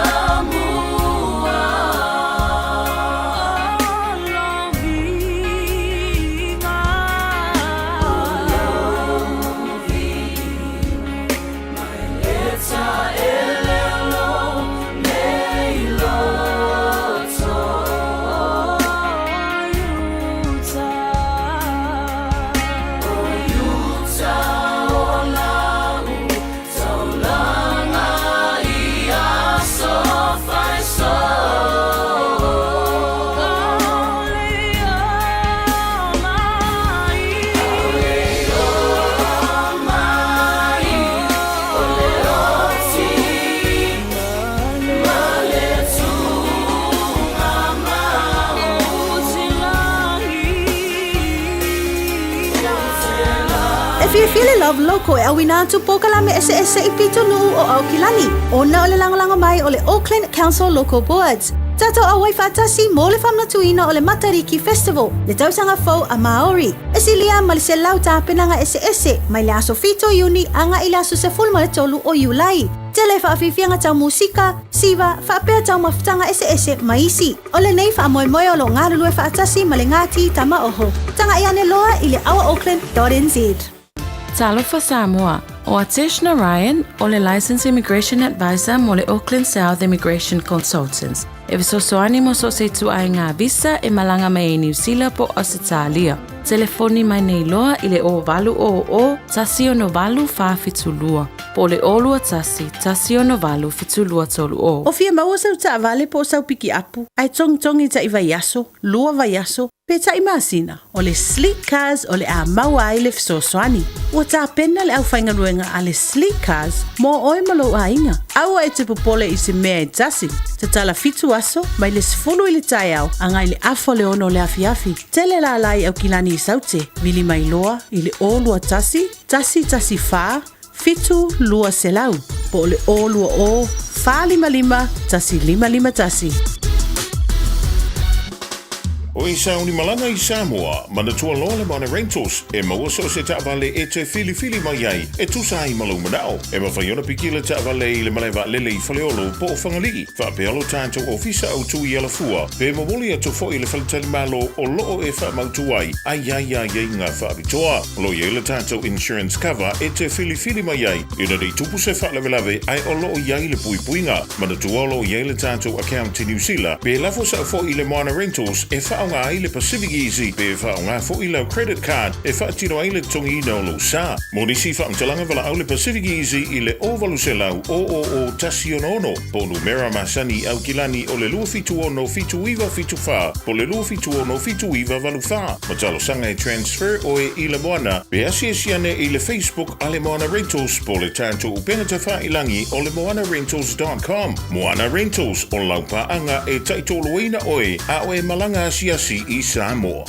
mua. O lovinga. O lovinga. Mai eta e lelo nei loto. O yuta o lau tau langa I a so fai so. If you feel in love loco e awina tu pokala me ese I pito nuu o au kilani. Ona ole lango mai ole Auckland Council Local Boards. Tato a wai fatasi mo le famna tuina o le Matariki Festival. Le tausanga fau a Maori. Esi lia ma le se lau tāpenanga ese mai le aso fito iuni anga ila aso se fulma le tolu o Iulai. Tele fa afifianga tau musika, siva, fa apea tau mafutanga ese maisi. Ole nei fa amoe moe o lo ngā lulue fa atasi ma le ngāti tama oho. Tanga iane loa I le awaauckland.nz. Talofa Samoa, o Atish Narayan, o le Licensed Immigration Advisor mo le Auckland South Immigration Consultants. E visosoani mo so se tu ai ngā visa e malanga mai New Zealand po Australia. Telefoni mai nei loa I le o valu o tasi o no valu fa fitulua. Po le olua tasi o no valu fitulua tolu o. O fia maua sau ta vale po sau piki apu. Ai tong I ta iwa yaso, lua va yaso. Pe ta imasina, o le sleek cars o le a maua ai le fisosoani. Ua ta pena le au whainga luenga a le sleek cars mo oe malo a inga. Aua e te popole I se mea e tasi. Te tala fitu aso, mai le sifulu I le tai au, angai le afo le ono le afi. Tele la lai au kilani I saute, vili mai loa I le o lua tasi fa, fitu lua selau. Po le o lua o, fa lima, tasi lima tasi. O I sauni malanga I Samoa, mana tua loa le mana rentals, e maua so se taavale e te fili mai ai, e tusa ai malau manao, e mawhaiona piki le taavale I le malewa lele I whaleolo po o whangalii, whapealo tātou ofisa au tui ala fua, pe mawoli atu fo I le whaletali malo o loo e whamautu ai ngā whaabitoa, lo i le tātou insurance cover e te fili mai ai, ina rei tupu se whalewelawe ai o loo iai le puipuinga, mana tua lo i le tātou account I New Zealand, pe lafo sa fo I le mana rentals e whaaonga ai le Pacific Easy pe whaonga fo i lau credit card e whaatiro ai le tongi no lo sa. Mo nisi whaamtalanga wala au le Pacific Easy i le ovalu se lau o tasi ono. Po numera masani au kilani o le lua fitu ono fitu iwa fitu wha. Po le lua fitu ono fitu iwa valu wha. Matalo sanga e transfer o e i le moana. Pe asiasiane i le Facebook a le Moana Rentals po le tanto upenga te wha ilangi o le moanarentals.com. Moana Rentals o laupaanga e taitoloina oe a oe malanga asiasi i Samoa.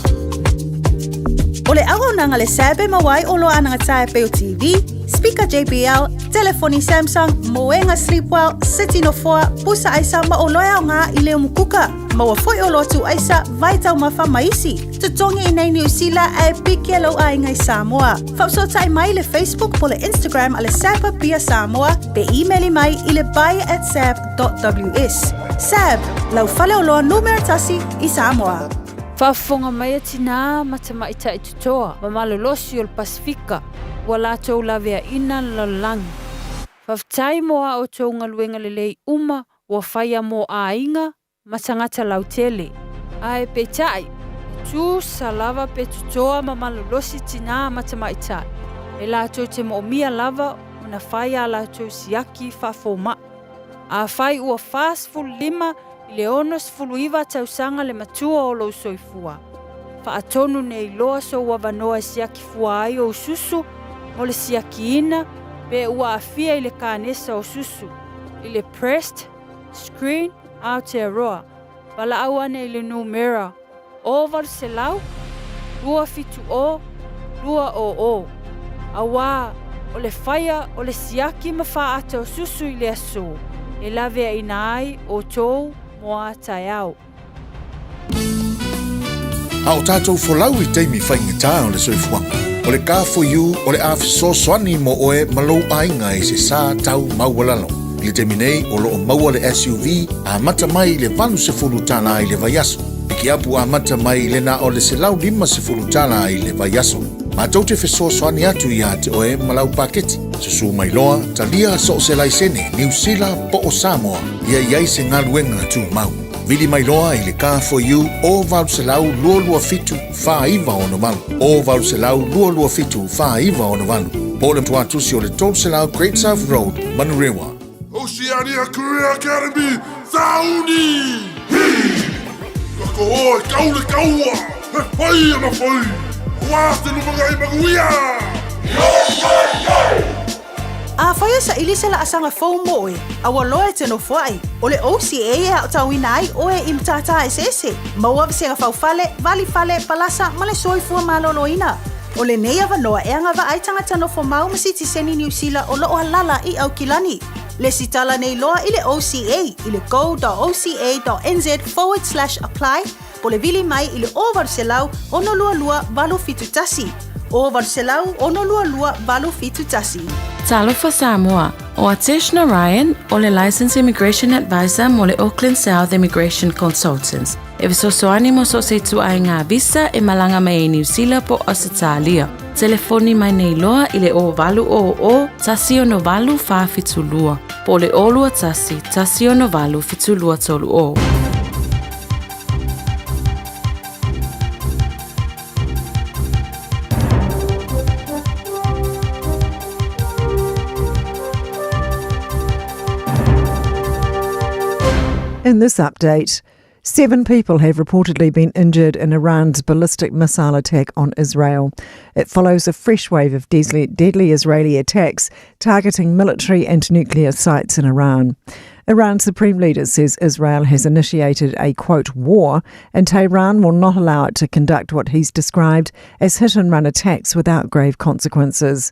O le ago nanga le sebe mawai o lo ananga tae peo TV, speaker JBL, telefoni Samsung, moenga Sleepwell, City no 4, pusa aisa ma o loya o ngā i leo mukuka. Maua foi o lotu aisa, vai tau mawha maisi. Tutongi i nei New Zealand e piki alo ai ngai Samoa. Whausota i mai le Facebook po le Instagram a le Sapa Pia Samoa, pe emaili mai i le buy@sab.ws. Sab, lau fale o loa numero tasi i Samoa. Whaafonga mai atina matamaita i tutoa, ma malolosi o le Pasifika, wa la tau lavea ina lalangi. Whaftai moa o tau ngaluenga lelei uma, wa whaia mo a inga, matangata lautele. Ae pe tai, tu salava pe tutoa ma malolosi tina matamaita. E la tau te mo mia lava, una whaia la tau siaki whafoma. A whai ua fast full 5, le onos fuluiva tausanga le matua o lo soifua. Whaatonu nei loa so wavanoa siaki fua ai o susu, mo le siaki ina, pe ua afia i le kānesa o susu. I le pressed, screen, Aotearoa. Wala awane i le numera. Oval se lau, lua fitu o, lua o. Awa, o le whaia o le siaki mawha ata o susu i le aso. E lavea ina ai o tou, moa tai au. A o tātou folau i teimi whaingatā o le soifuanga. O le ka for you, o le awhiso swani mo oe malou ainga i se sā tau maualalo. I le teimi nei o loo maua le SUV a mata mai le vanu se fulutana i le vaiaso. Piki apu a mata mai le na o le se lau 5 se fulutana i le vaiaso. Ma tau te wheso swani atu i a te oe malau paketi. Susu mai loa, talia so se laisene, New Zealand po o Samoa, ia iai se ngaluenga tu mau. Vili mai loa i le Car for You o vau se lau lua fitu wha iwa ono valu. O vau se lau lua fitu wha iwa ono valu. Pōlem tua tusi o le tol se lau Great South Road, Manurewa. Oceania Career Academy, Sauni! Kako oi, kaule kaua! He whai ana whai! Wāste lumaga i maguia! A whaia sa ili se la asanga fau moe, a waloe te no whai. O le OCA e au tau ina ai oe i mtata ese. Maua visenga fau fale, vali fale, palasa, male soifua malolo ina. O le nei avanoa e anga wa aitanga tano fo mau masiti seni New Zealand o loo halala i au kilani. Le sitala nei loa i le OCA, i le go.oca.nz/apply, po le vili mai i le o varselau ono lua valu fitu tasi. O varselau ono lua valu fitu tasi. Talofa Samoa, o Ateshna Ryan, o le Licensed Immigration Advisor mo le Auckland South Immigration Consultants. E visosoani mo so se tu ai ngā visa e malanga mai e New Zealand po Australia. Telefoni mai nei loa i le o valu o tasi o no valu wha fitulua. Po le o lua tasi o no valu fitulua tolu o. In this update, 7 people have reportedly been injured in Iran's ballistic missile attack on Israel. It follows a fresh wave of deadly Israeli attacks targeting military and nuclear sites in Iran. Iran's supreme leader says Israel has initiated a, quote, war, and Tehran will not allow it to conduct what he's described as hit-and-run attacks without grave consequences.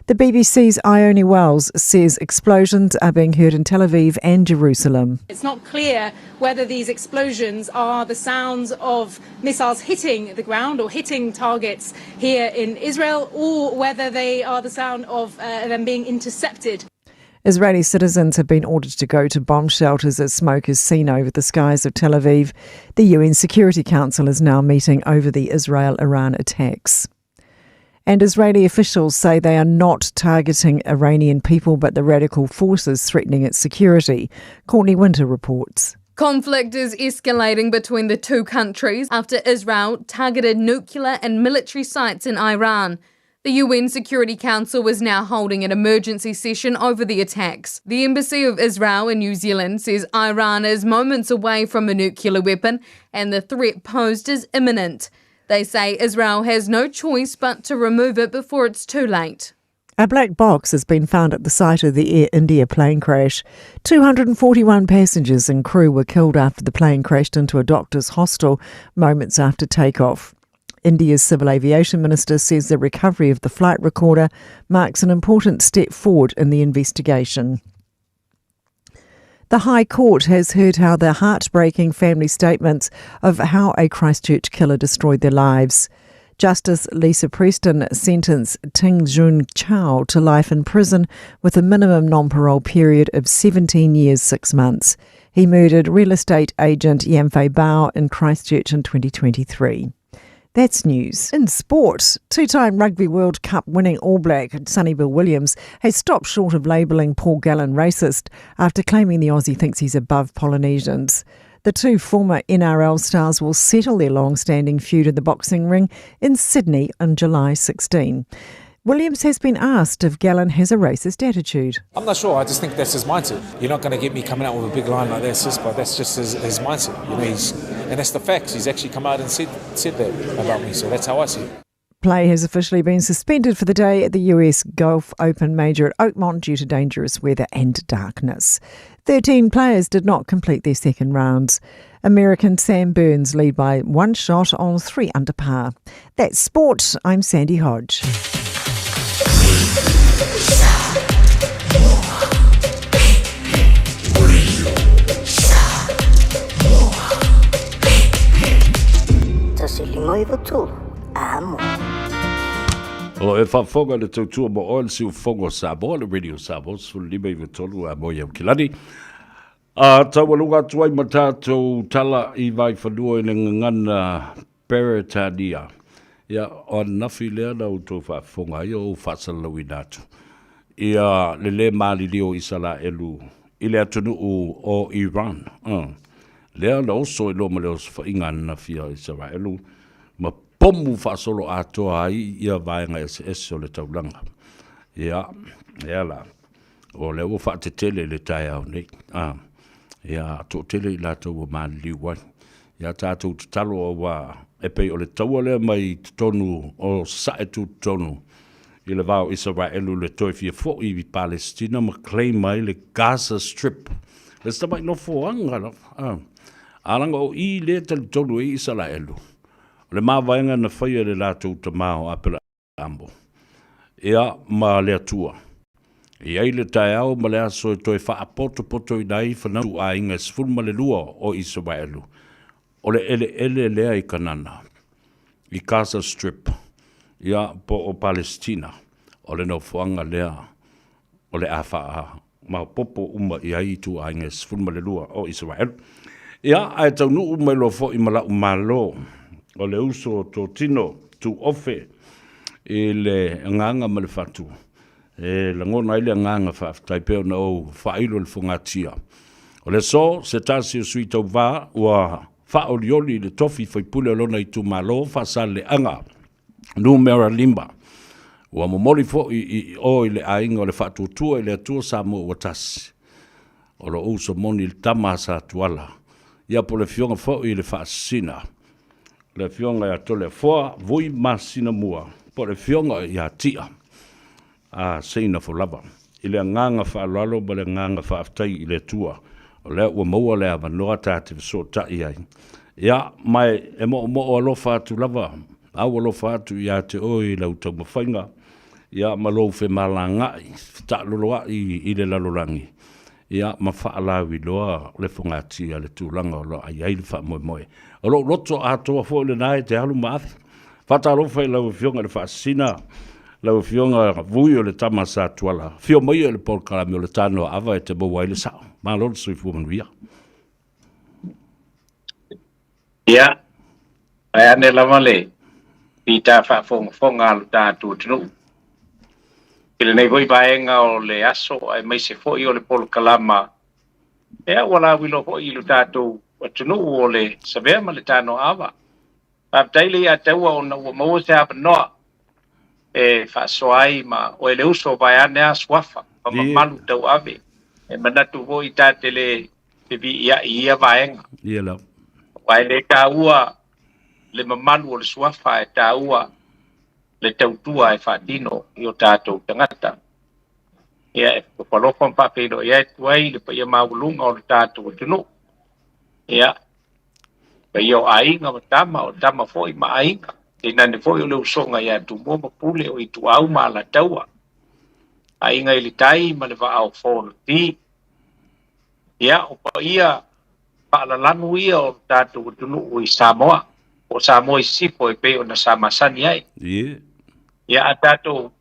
The BBC's Ione Wells says explosions are being heard in Tel Aviv and Jerusalem. It's not clear whether these explosions are the sounds of missiles hitting the ground or hitting targets here in Israel, or whether they are the sound of them being intercepted. Israeli citizens have been ordered to go to bomb shelters as smoke is seen over the skies of Tel Aviv. The UN Security Council is now meeting over the Israel-Iran attacks. And Israeli officials say they are not targeting Iranian people but the radical forces threatening its security. Courtney Winter reports. Conflict is escalating between the two countries after Israel targeted nuclear and military sites in Iran. The UN Security Council is now holding an emergency session over the attacks. The Embassy of Israel in New Zealand says Iran is moments away from a nuclear weapon and the threat posed is imminent. They say Israel has no choice but to remove it before it's too late. A black box has been found at the site of the Air India plane crash. 241 passengers and crew were killed after the plane crashed into a doctor's hostel moments after takeoff. India's Civil Aviation Minister says the recovery of the flight recorder marks an important step forward in the investigation. The High Court has heard how the heartbreaking family statements of how a Christchurch killer destroyed their lives. Justice Lisa Preston sentenced Ting Jun Chow to life in prison with a minimum non-parole period of 17 years, 6 months. He murdered real estate agent Yamfei Bao in Christchurch in 2023. That's news. In sport, two-time Rugby World Cup winning All Black Sonny Bill Williams has stopped short of labelling Paul Gallen racist after claiming the Aussie thinks he's above Polynesians. The two former NRL stars will settle their long-standing feud in the boxing ring in Sydney on July 16. Williams has been asked if Gallen has a racist attitude. I'm not sure. I just think that's his mindset. You're not going to get me coming out with a big line like that, sis, but that's just his mindset. You know, and that's the facts. He's actually come out and said that about me, so that's how I see it. Play has officially been suspended for the day at the US Golf Open Major at Oakmont due to dangerous weather and darkness. 13 players did not complete their second rounds. American Sam Burns lead by 1 shot on 3 under par. That's sport. I'm Sandy Hodge. O e whawhonga le tautua mo oil siu whongo Samoa, le radio Samoa, sulu lima i watolu a moia kilani. Tawalunga tuai matatou tala i vai whanua i le ngangana Peretania. Ia o nafi lea na utou whawhonga i o whasalau i natu. Ia le maali leo i sala elu i le atunu o Iran. Lea na oso i lo ma leo whainga na fia i sara elu. Ma pomu whaasolo atoa ai ia vaenga o le taulanga. Ia la. O leo whaatetele le tai au nei. Ia to tele i latou o maali liwai. Ia tātou talo o wa epei o le taua lea mai tonu o sae tu tonu. I le vau Israelu le toi fia fo i Palestina ma claim mai le Gaza Strip. Le stamai no fo anga. Alanga o i le tali tonu e Israelu. Le mawaenga na whaia le lātou tamao apela ambo. Ia ma le atua. Ia i le tae au ma le aso e toi wha poto i nai whanau a inga sfulma le lua o Israelu. O le ele lea i kanana. I Gaza Strip. Ia po o Palestina. O le no fuanga lea. O le awha ma popo uma i ai tu a inga sfulma le lua o Israelu. Ia ai tau nu uma lo fo i mala umalo. O le uso to tino tu ofe e le nganga ma le fatu. E la ngona ile nganga fa taipeo na o failo le fungatia. O le so se tasi o sui tau va ua fa olioli le tofi fai pule lona i tu malo fa sa le anga. Numera limba. Ua momoli fo i o ile ainga o le fatu tua ile atua sa mo watasi. O lo uso moni il tamasa tuala. Ia po le fionga fo i le fasina. Le fionga ia tole foa, vui masina mua. Po le fionga ia tia. Seina fo lava. I le nganga wha alalo, ba le nganga wha aftai i le tua. O le ua maua le ava noa tāte so tai ai. Ia, mai e mo alofa atu lava. Au alofa atu ia te oi lau tau mawhainga. Ia, malou fe malangai. Ta loloa i le lalorangi. Ia, ma wha alawi loa le fungatia le tūlanga o lo ai ai le wha moe moe. O lo loto atoa fo le nai te halu maafi. Fata alofa i lau fionga le whaasina. Lau fionga vui o le tamasa tuala. Fio mai o le polkalami o le tano ava e te maua i le sao. Maa lolo sui fumanuia. Ia. Ai ane lama le. Pita whaafonga alu tātu tinu. Pile nei voi baenga o le aso ai mai se foi o le polkalama Ea wala wilo ho ilu tātou wa tunu o le savea ma le tāno awa. Pāptaile a taua o na ua maua se hapa noa e whaasoai ma o ele uso vai ane a swafa pa mamalu tau ave. E manatu ho i tātele pevi ia vaenga. Ia lau. Wai le ka ua le mamalu o le swafa e tā ua le tautua e whaatino i o tātou tangata. Ia e whalofa mpapero ia e tuai le pa ia maulunga o le tātou tunu. Ia pa ia o ainga o tama foi ma ainga. Te nane foi o le usonga ia tu mua mapule o i tu au ma la taua. Ainga ili tai ma le va au fono ti. Ia o pa ia pa la lanu ia o tātou tunu o i Samoa. O Samoa i sipo e pe o na Samasani ai. Ia. Ia a tātou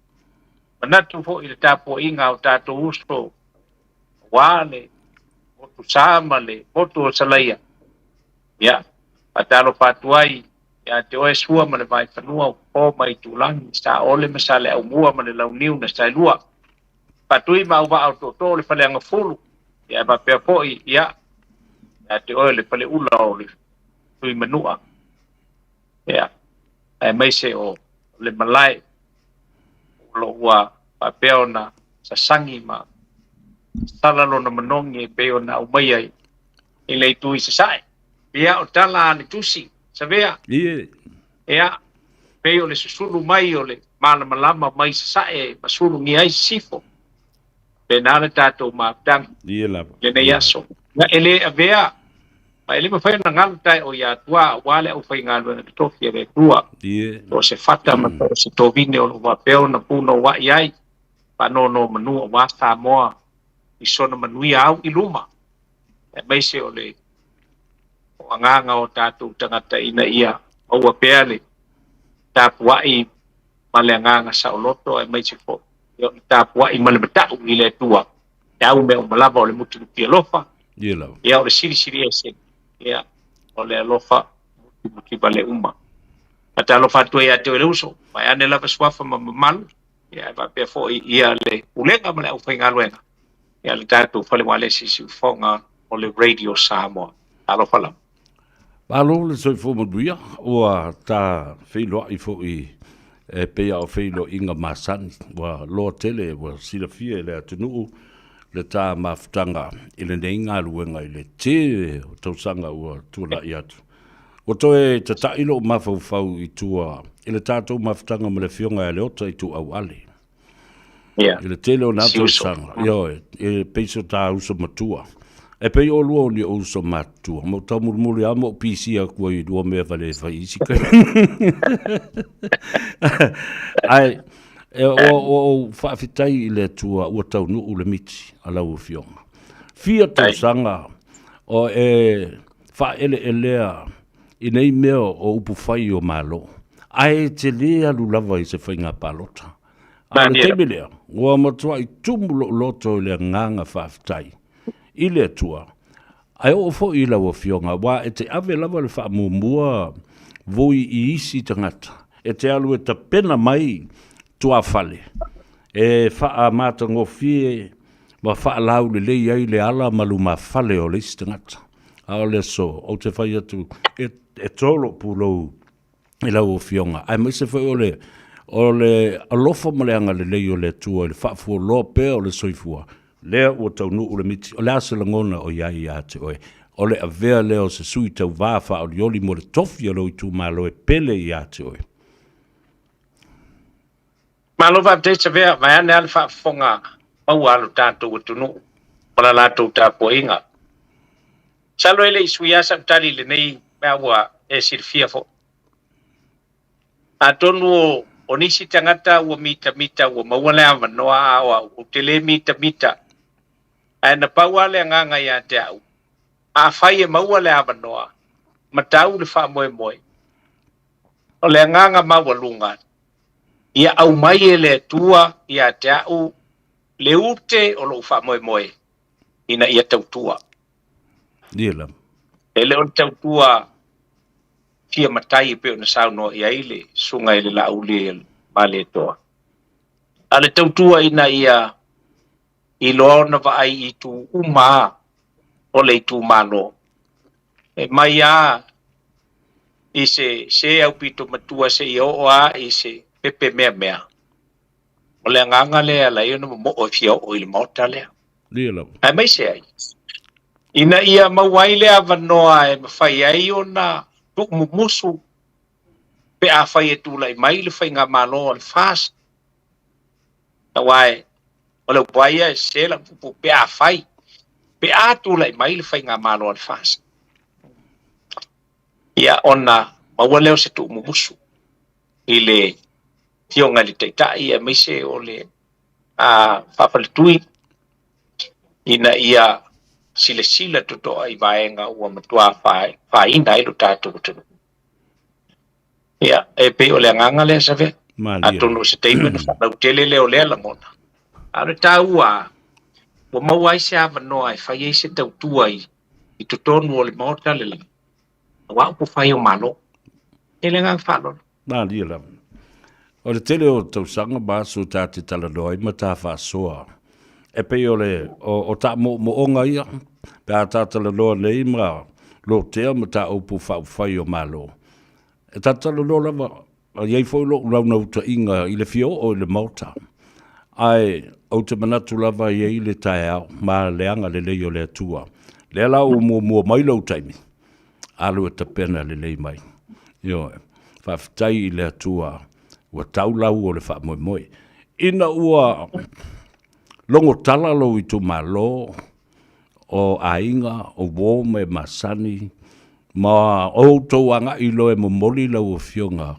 manatu fo i le tāpo inga o tātou uso wale motu samale motu o salaia ia a tālo patuai ia te oe sua ma le vai whanua o mai tūlangi sa ole ma sa le au mua ma le launiu na sa lua patui ma uwa au toto le whaleanga fulu ia ma pia poi ia te oe le whale ula o le tui manua ia ai mai se o le malai lo ua pa peona sa sangi ma talalo na manongi peona o mai ai i le tui sa sai ia o tala ni tusi sa vea ia peo le susulu mai o le malama mai sa sai masulu ngi ai sifo pe nana tato ma tang ia la le nei aso na ele avea ma ele ma fai na ngal tai o ya tua wale o fai ngal na tofi e tua o se fata ma o se tovine o va peo na puno wa iai pa no manu wa Samoa i sona manui au i luma e mai se o le o anganga o tātou tangata ina ia o wa peale tapuai ma le anganga sa o loto e mai se fo tapuai ma le matau i le tua e au me o malava o le mutu pia lofa ia la ia o le siri ese ia o le alofa mutu ba le uma ata alofa tu ia te o le uso mai ane lava swafa ma malu ia va pe fo ia le ulenga ma le au whainga luenga ia le tātou whale wale si fonga o le radio Samoa alofa lam Palo le soi fo maduia o ta feilo i fo i e pe o feilo inga masani wa lo tele wa sila fie le atunu le tā maftanga i le neinga luenga i le te tausanga ua tula i atu. O toe te tailo mafau i tua i le tātou maftanga ma le fionga e le ota i tu au ale. I le tele o nā tausanga. E peiso tā uso matua. E pei o lua o ni o uso matua. Mau tau murumuri a mo pisi a kua i dua mea vale fai isi kai. Ai, o whaafitai i le tua ua tau nuu le miti a lau fionga. Fia tausanga o e whaele e lea i nei mea o upu whai o malo. Ai te lea lulawa i se whainga palota. A le teime lea, ua matua i tumu loto i lea nganga whaafitai. I le tua. Ai o fo i lau fionga, wa e te ave lava le wha mua vui i isi tangata. E te alu e ta pena mai tua fale. E wha mata ngofie, wa wha lau le lei ai le ala malu ma fale o le isi tangata. A o le so, o te whai atu, e tolo pulou i lau o fionga. Ai mai se whai o le alofa maleanga le lei o le tua, le wha fua loa pēr o le soifua. Lea ua tau nuu le miti, o le asa langona o iai ia te oe. O le avea leo se sui tau vāwha o lioli mo le tofi alo i tū malo e pele ia te oe. Malo va te se vea, mai ane ale wha fonga au alo tātou o tunu, wala lātou tāpo inga. Salo ele i sui asa utari le nei mea ua e sirfia fo. A tonu o nisi tangata ua mita, ua mauale a manoa a o tele mita. Ai na pauale nganga ia te au. A fai e mauale a manoa. Matau le wha moe. O le nganga mawalunga. Ia au mai e le tua ia te au le ute o lo wha moe. Ina ia tautua. Dila. E le on tautua fia matai pe ona sauno ia ile sunga ile la uli male toa. Ale tautua ina ia i loona va ai i tu uma o le tu malo. E mai a i se au pito matua se i o a i se pepe mea. O le nganga le ala i no mo o fio o il mota le. Lilo. Ai mai se ai. Ina ia mawai le avanoa e mawhai ai o na tuk musu pe a whai e tūlai mai le whai ngā malo o le fast. Na wai, o le waia e se la pupu pe a whai. Pe a tūlai mai le whai ngā malo o le fast. Ia ona mawaleo se tuk musu. I le fionga li teitai e meise o le whapaletui. Ina ia sila toto ai vaenga ua matua whaina i lo tātou tunu. Ia, e pe o le nganga le sa ve. Atono se teime na whanau tele leo lea la mona. Are tā ua, ua mauai se awa noa e whai se tau tua i totonu o le maota le la. Wa upo whai o malo. E le ngang whalo. Nā lia la. O le tele o tau sanga māsu tā te tala noa i mata whasoa. E pe o le, o tā mo onga ia. Pe a tā tala noa nei ma lo tea ma tā upo whai o malo. E tā tala noa lava, a iei fo lo rauna uta inga i le fio o le mauta. Ai, au te manatu lava iei le tae au, ma leanga le lei o le atua. Le ala o mua mai lau taimi. Alu e ta pena le lei mai. Yo, whaftai i le atua, ua taulau o le wha moe moe. Ina ua longo tala lo i tu malo, o ainga, o wō me masani, ma o tau anga i lo e momoli lau o fionga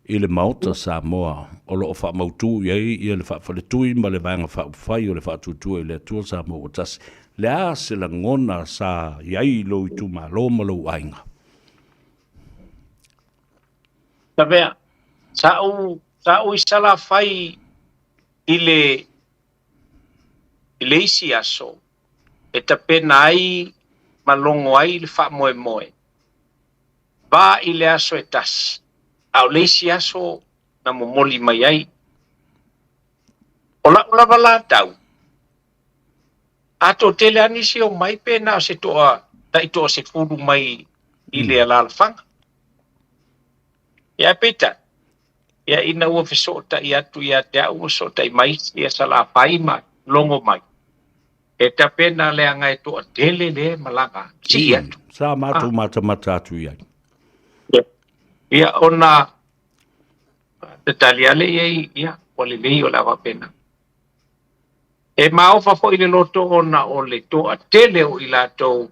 i le mauta Samoa, o lo o wha mautu iei i le wha whaletui ma le vanga wha uwhai o le wha tutua i le atua Samoa o tasi. Le a se la ngona sa iei lo i tu malo ma lo ainga. Ta vea, sa u i sala whai i le isi aso, e ta pena ai malongo ai le wha moe moe. Ba i le aso e tasi. Au le isi aso na momoli mai ai. O la wala tau. Ato tele anisi o mai pena o se toa, ta i toa se furu mai i le alalfanga. Ia peta. Ia ina ua fesota i atu ia te au sota i mai ia sala pai mai, longo mai. E ta pena le anga e toa tele le malanga. Si atu. Sa matu mata atu iai. Ia ona te taliale ia wale lei o lawa pena. E maofa fo i le loto ona o le toa tele o i latou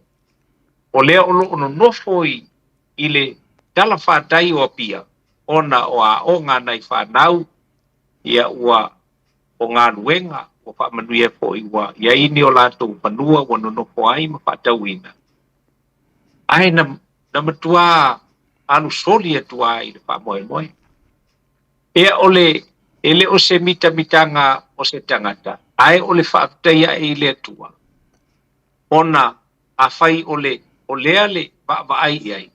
o lea o lo ono nofo i le tala whātai o pia ona o a o ngā nei whanau ia ua o ngā nuenga o whamanuia fo i ua ia ini o latou panua o no nofo ai ma whātau ina. Ai na matua anu soli atua i le whamoe moe. Ea ele o se mitanga o se tangata. Ai o le whaakteia e le atua. Ona a whai o lea le va ai ai.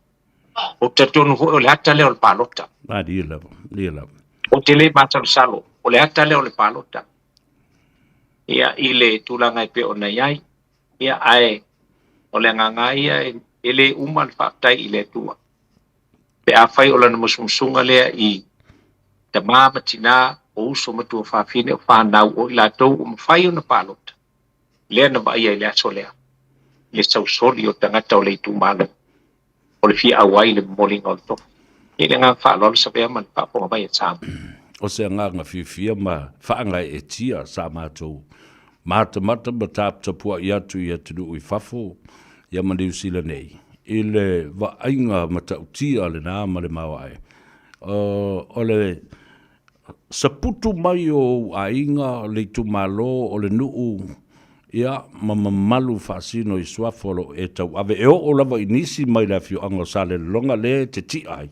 O te tonu o le hata leo le palota. Nā lia lava. O te le mātalo salo. O le hata leo le palota. Ia i le tūlanga i pe o nei ai. Ia ai o le ngangai ai ele uma le whaaktai i le atua. Pe a whai o lana musumusunga lea i te māmatina o uso matua whawhine o whanau o i lātou o mawhai o na pālota. Lea na vai ai lea so lea. Le sau soli o tangata o le itu māla. O le fia awai le molinga o le tofu. I le ngā whaalolo sa pia man whaaponga vai e tāma. O se ngā whiwhia ma whaangai e tia sa mātou. Mata ma tāptapua i atu i atunu i whafo ia ma New Zealand nei. I le waainga matautia le nā ma le mawai. O le saputu mai o ainga le tumalo o le nuu ia mamalu fasino i swafolo e tau ave e o lava inisi mai la fio ango sale longa le te ti ai.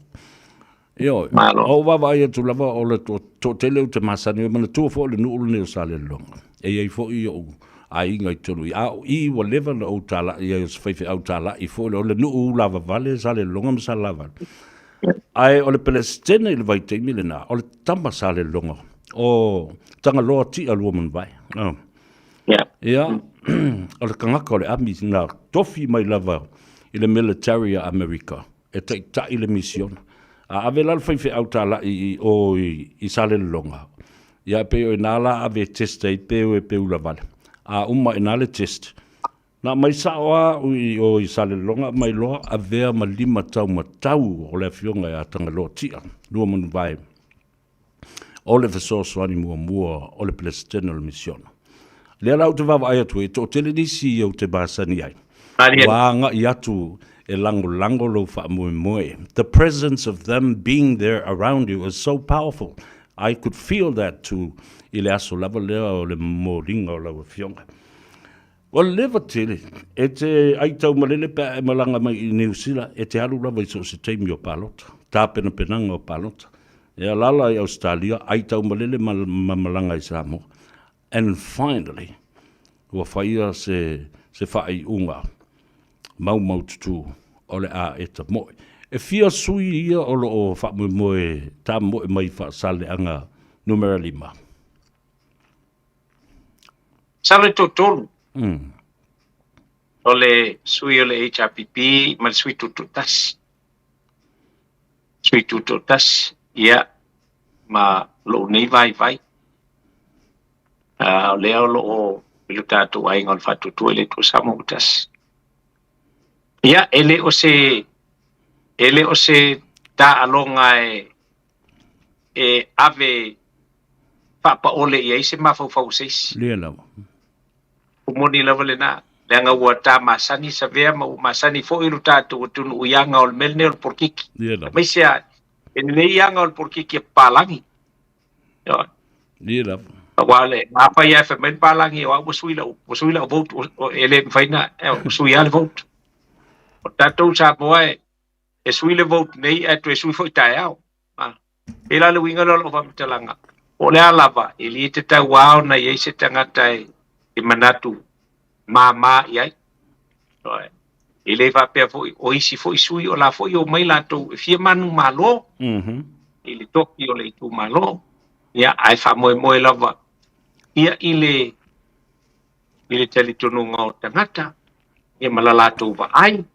Io, o wava ia tu lava o le to tele u te masani o mana tua fo le nuu le sale longa. E iei fo i o ainga i tonu i au i wa leva na o tala i e sfeife au tala i fo le nuu lava vale sale longa ma sale lava. Ai o le Palestina i le vai teimi le nā, o le tama sale longa, o tanga loa ti a lua man vai. Ia, o le kangaka o le ami na tofi mai lava i le military a America. E ta i le mission. A ave lal fai au tala i sale longa. Ia pe o inala ave test e pe la vale. A uma inale test. Na mai sawa o i sale longa mai loa avea ma 5 tau o le fionga a tanga lo tia. Lua manu vai. O le fesoso ani mua o le Palestina le mission. Le ala te vava ai atu e to tele nisi o te basani ai. Wanga i atu e lango lo fa moe. The presence of them being there around you is so powerful. I could feel that too. Ile aso lava lea o le moringa o lau fionga. O le lewa tele, e te aitau malele pe e malanga mai i New Zealand, e te haru lava i so se teimi o palota. Tā pena penanga o palota. E alala i Australia, aitau malele malanga i Samoa. And finally, ua whaia se whai unga, mau tutu, o le a e ta moe. E fia sui ia o lo o wha moe, tā moe mai wha sale anga numera 5. Sale totolu. O le sui o le HRPP, ma le sui tututas. Sui tututas, ia, ma lo nei vai. O lea o lo o ilu tātou ainga o le whatutu ele tu samo utas. Ia, ele o se tā alonga e ave whapa ole ia ise mawhau seis. Lea lawa. Umoni lawa le nā. Leanga ua tā masani sa vea ma masani fo ilu tātou tunu uianga o le melne o le porkiki. Lea lawa. Mai sea, e nei ianga o le porkiki e pālangi. Lea lawa. Wale, apa ia fa men palangi o suila vote o ele faina o suila vote. O tatou sa boe e suila vote nei e tu sui foi tai au. Ela le winga lo va mtalanga. O le alava ili te ta wao na ye se tanga tai i manatu mama ia. Ele va pe foi o isi foi sui o la foi o mai la to fie manu malo. Ili toki o le tu malo. Ia ai fa moe lava. Ia ile tali tununga o tangata, ia malalatou wa ai.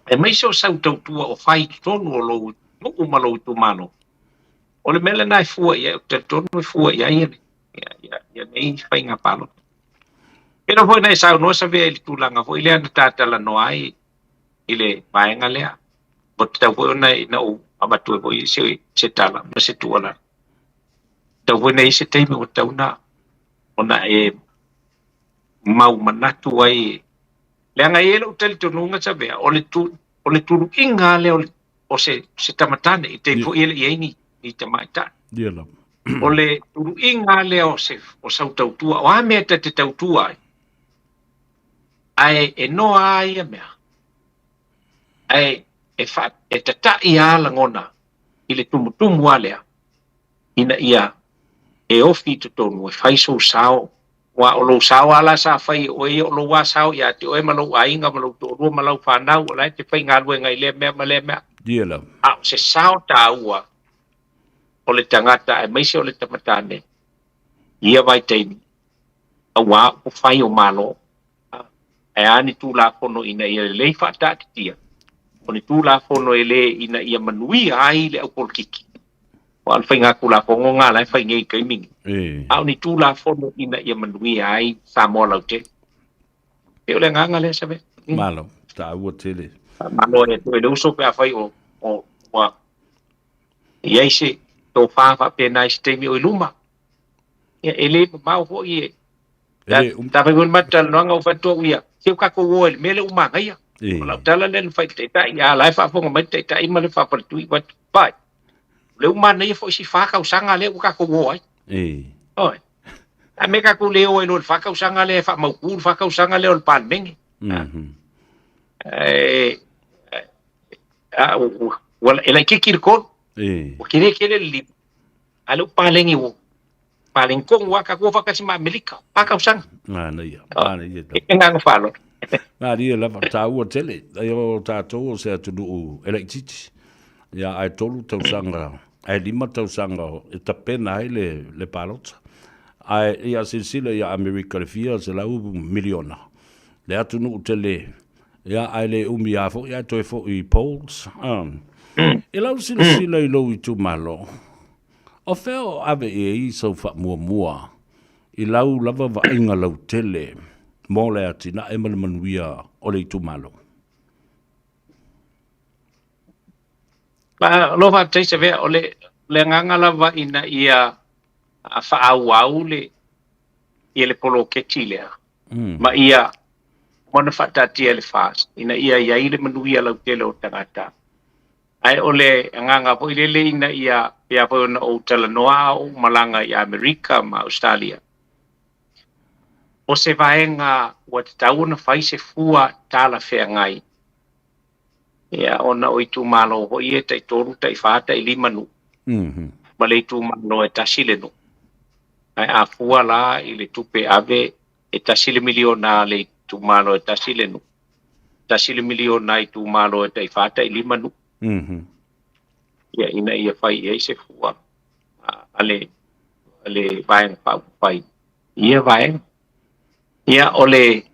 E mai so sau tautua o whai tonu o lou, no umalou tu mano. O le mele nai fua ia, o te tonu e fua ia ia nei whainga palo. Pero foi nei sau noa sa vea ili tūlanga, foi ile ana tātala no ai, ile vaenga lea. O te tau foi ona ina o amatue foi se tala, na se tuala. Tau foi nei se teime o tau na, ona e mau manatu ai leanga ele o tele tununga sa vea o le turu inga le o se tamatane i te fo ele i ni tamaita o le turu inga le o sau tautua o ame te tautua ai e noa ai a mea ai e tata i ala ngona i le tumutumu alea ina ia e ofi to tonu e fai so sao wa o lo sao ala sa fai o e o lo wa sao ya te o e malo ainga malo to ro malo fa na o la te fai nga lu ngai le me diela a se sao ta ua o le tangata e mai se o le tamatane ia vai te a wa o fai o malo e ani tu la kono ina ia le fa ta tia o ni tu la kono ele ina ia manui ai le o polkiki al whainga kula kongo ngā lai whainga i kaimingi. Au ni tū la whono ina ia manui ai Samoa lau te. E ole ngā ngā lea sabe? Malo, ta ua tele. Malo e tu e luso pe a whai o iai se tō whāwha pēnā i se teimi o i luma. E le mau ho i e. Ta whainga mata noanga o whatua uia. Keu kako o e mele umanga ia. Lau tala le whai te tai. Ia lai whaafonga mai te tai ma le whaaparatui. Pai. Le umana ia fo si whakausanga le u kako wo ai. Oi. A me kako le o e lo whakausanga le wha maukuru whakausanga le o le panmengi. Wala e lai kikir kon. O kire kire li. A le palengi wo. Paleng kong wa kako whakasi ma Amerika. Whakausanga. Ana ia. E ngang whalo. Nga ria lava ta ua tele. Ai o tātou o se atunu elektiti. Ia ai tolu tausanga. Ai 5 tausanga e tapena ai le palota. ai ia silsila ia Amerika le fia se lau miliona le atu nu tele ia ai le umi a fo ia toi fo I polls e lau silsila I lo I tu malo o feo ave I so fa mua I lau lava va inga lau tele mo le atina e manuia o le tu malo Ma lo fa te se ve o le nganga lava ina ia fa au le ia le polo ke chile ma ia mona fa tatia le fast ina ia le manuia lau tele o tangata ai ole nganga po ile ina ia po na o Talanoa o malanga I Amerika ma Australia o se vaenga wa te tauna fai se fua tala fea ngai ia ona o itu malo ho ia tai toru tai fata I limanu ma le itu malo e tasile no ai a fua la I le tupe ave e tasile miliona le itu malo e tasile no tasile miliona itu malo e tai fata I limanu ia ina ia fai ia se fua ale vaenga fai ia vaenga ia ole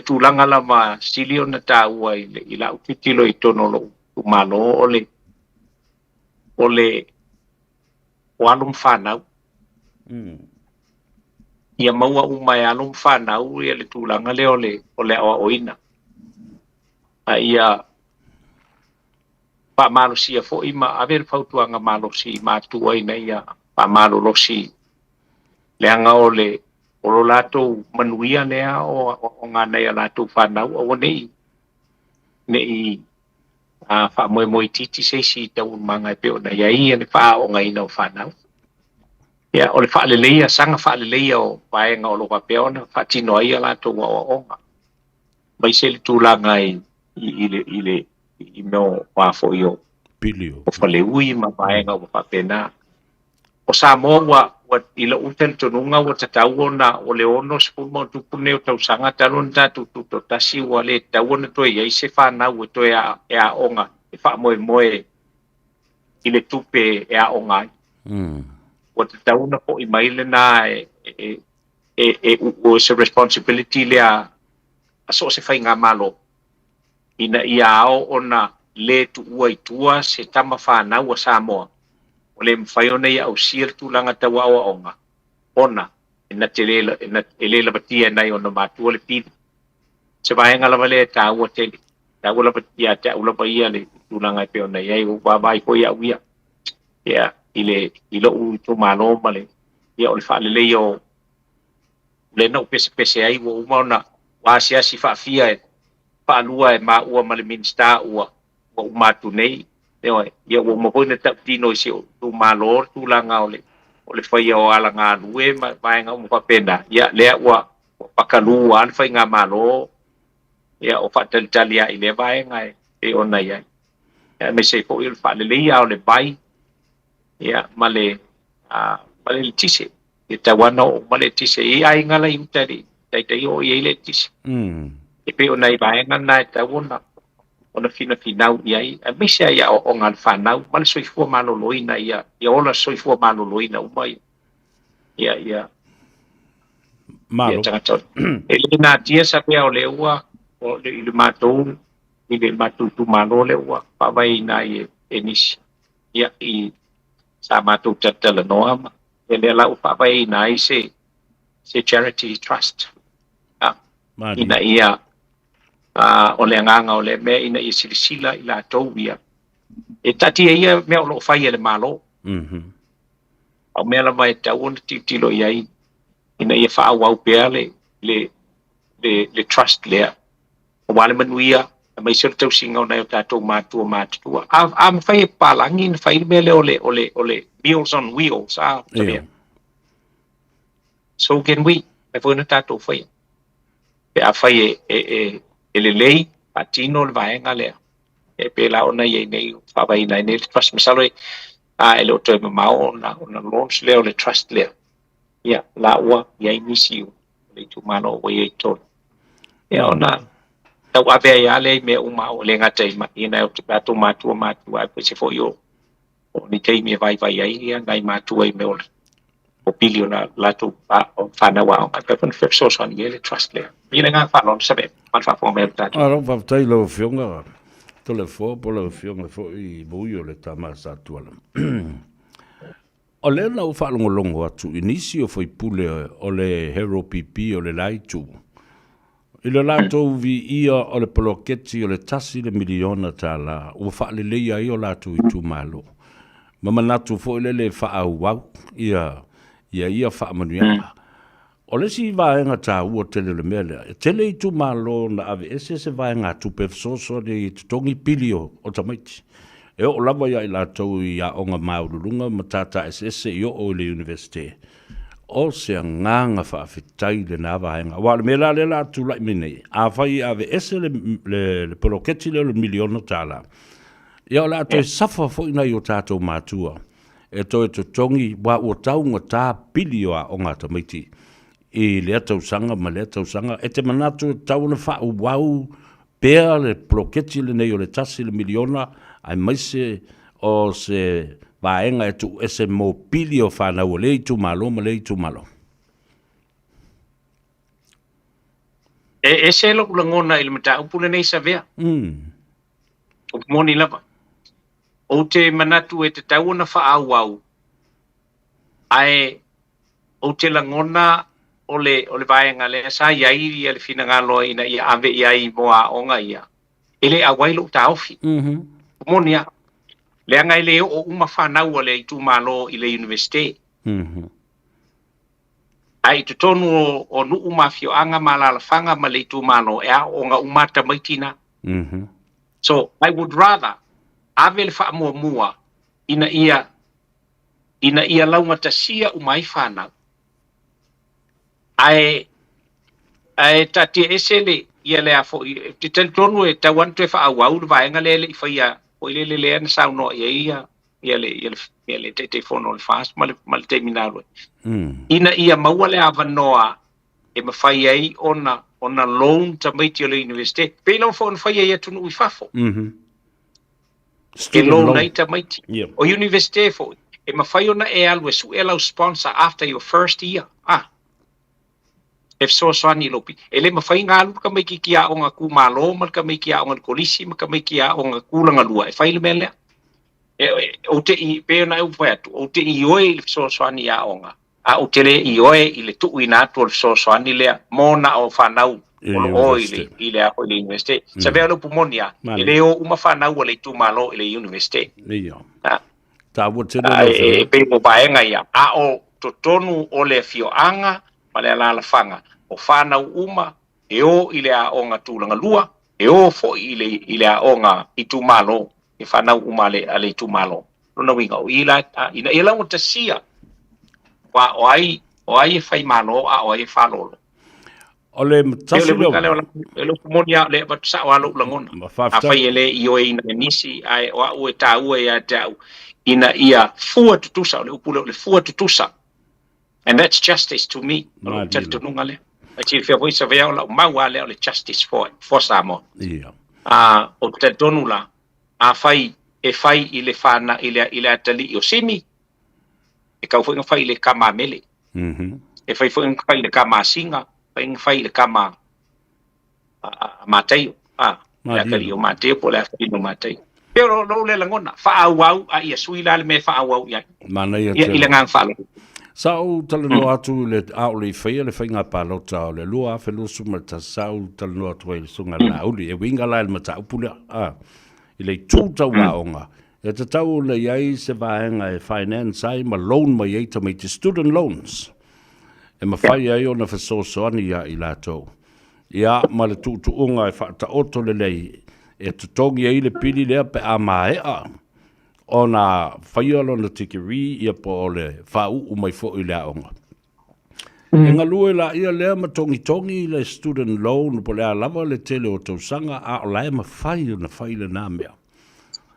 tulanga la ma silio na taua I la utitilo I tono lo malo ole walum whanau ia maua umai alum whanau ia le tulanga le ole awa oina ia pa malo si fo ima aver fautuanga malo si matua ina ia pa malo lo si le anga ole o lo lato manuia lea o ngā nei a lato whanau o nei wha moe titi se si tau manga peo na iai ane wha o ngai na o whanau. Ia, o le wha leleia, sanga wha leleia o vaenga o lo wapeo na wha tino ai a lato o onga. Mai se le tūlanga I meo wafo I o Pilio. O whale ui ma vaenga o whapena. O Samoa wa ila utel tonunga wa tatau na o le ono se pulmo tupune o tau sanga talon tatu to tasi wa le tau na to ia se fa na o to ya onga e fa moe ile tupe ya onga wa tatau na po I maile na o se responsibility le a so se fa nga malo ina ia ona le tu ua itua se tama fa na wa Samoa o le mwhaiona ia au sir tūlanga tawa awa onga. Ona, ina elela batia nai ona mātua le pīdu. Se vaenga lava le tā ua tele. Tā ua lava ia tā ula pa ia le tūlanga pe ona iai o wabai ko ia uia. Ia, ilo u to mālo male. Ia o le wha lele o le na upese ai ua umauna wāsiasi whaafia e whaalua e mā ua male minsta ua umatu nei. Ia o mo na tap tino si tu malor tu langa ole fai o ala nga nue ma vaenga mo papenda ia le wa pakalu an fai nga malo ia o fatal talia ile vaenga e ona ia me se po il fa le ia o le bai ia male tise e tawana o male tise e ai nga la imtari tai o ia le tise e pe ona vaenga na tawona ona fina finau iai a mese ia o ngal fanau mal soifua maloloina ia ola soifua maloloina umai ia malo ele na tia sa pe o leua o le matou ile matu tu malo leua pa vai na enis ia I sa matu tatala noa ele la pa vai na se charity trust ina ia o le nganga o le me ina I silisila I la tauia. E tati ia mea o lo fai ele malo. Au mea la mai tau ona tilo iai. Ina ia wha au pea le trust lea. O wale manuia, a mai sila tau singa o nai o tātou mātua. A mawhai e pālangi, na whai mea le ole Meals on Wheels. So can we, e whuna tātou whai. Pe a whai ele lei patino le vaenga le e pe la ona ye nei fa vai nei le trust masalo ele o to mau na launch le trust le ia la wa ye inisi le tu mano we ye to ia ona tau ave ya le me uma o le ngata ma ina o tu matua pe se fo yo o ni tei me vai ai ia ngai matua I me o o pili ona lato o fana wa o pe pon fe so so ni le trust le ina nga fa lon sabe man fa fo me ta Aro fa tai lo fionga. To le fo po le fionga fo I buio le tama sa tuala. O le na o fa longo atu inisio foi pule o le hero pipi o le laitu. I le lato vi ia o le poloketi o le tasi le miliona tala o fa le leia I o lato I tu malo. Mama natu fo le fa au wau ia fa manuia. O le si vaenga tā ua tele le mele. Tele I tu malo na ave ese se vaenga tu pefsoso de tongi pilio o tamaiti. E o lava ia I latou ia onga maurulunga matata ese I o le universite. O se nganga fa fitai le na vaenga. Wa le mela le la tu lai mine. A fai ave ese le poloketi le miliona tala. Ia o la to safa fo ina yo tatou matua. E to tongi wa o taunga tā pilio a onga tamaiti. I le tau sanga ma le tau sanga e te manatu tau na fa wau pea le ploketi le nei o le tasi le miliona ai maise o se vaenga e tu ese mo pili o whanau o le tu malo ma le tu malo. E se lo ngona il mata upule nei sa vea. O moni lava. O te manatu e te tau na fa au ai o te langona ole vaenga le sa iai le fina ngalo ina ia ave iai moa onga ia ele awailo taofi monia le anga ile o uma fanau ole tu malo ile university ai tu tonu o nu uma fio anga malala fanga male tu malo e onga umata maitina so I would rather ave le fa mua ina ia launga tasia umai fanau ai tati esele ia le afo te tonu e tawan te fa au vaenga le fa ia o le na sa no ia le te fono le fast mal terminalo ia maua le avanoa e ma fa ia ona loan ta meti le university pe no fo fa ia tunu I fafo e loan nei ta meti o university fo e ma fa ona e alwe su elo sponsor after your first year if so swani lopi ele ma fai ngalu ka mai ki a onga ku malo mal ka mai ki a onga kolisi ma ka mai ki a onga kulanga lua e fai le mele o te I pe na u fa o te I oi so swani a onga a o te le I oi I le tu ina to so swani le mona o fanau o ile ile a le university sa velo pumonia ele o uma fanau le tu malo le university ia ta wo te e pe mo baenga ia a o totonu o le fio anga pale la fanga o fana uma e o ile a onga tulanga lua e o fo ile a onga I tu malo e fana uma le ale tu malo no winga o ina ila mo tasia wa o ai fai malo a o ai falolo ole tasi lo monia le bat sa wa lo langon a fai ele I o ina nisi ai wa o ta u ya ta ina ia fu tutusa le upule le fu tutusa. And that's justice to me. Achi fia voice of la maua le justice for Samoa. Yeah. O te donula a fai ile fana ile atali o simi. E kau foi fai ile kama mele. E fai ile kama singa, fai ile kama matei. Ya kali o matei po la fino matei. Pero lo le langona fa au a ia suila le me fa au ya. Mana ia ile ngang fa. Sau talano atu le aule fai le whainga palota o le lua felusu ma ta sau talano atu e sunga lauli e winga lai le mata upule I le tūta waonga e te tau le iai se vaenga e finance ai ma loan ma iei ta te student loans e ma whai ai o na whasosoani ia I lato ia ma le tūtu unga e whata oto le lei e tutongi ai le pili lea pe a maea ona whaialo na tikiri ia po le whau umai fo I lea onga. E ngā lue la ia lea ma tongi le student loan po lea lava le tele o tausanga a o lae ma whai na whai le nā mea.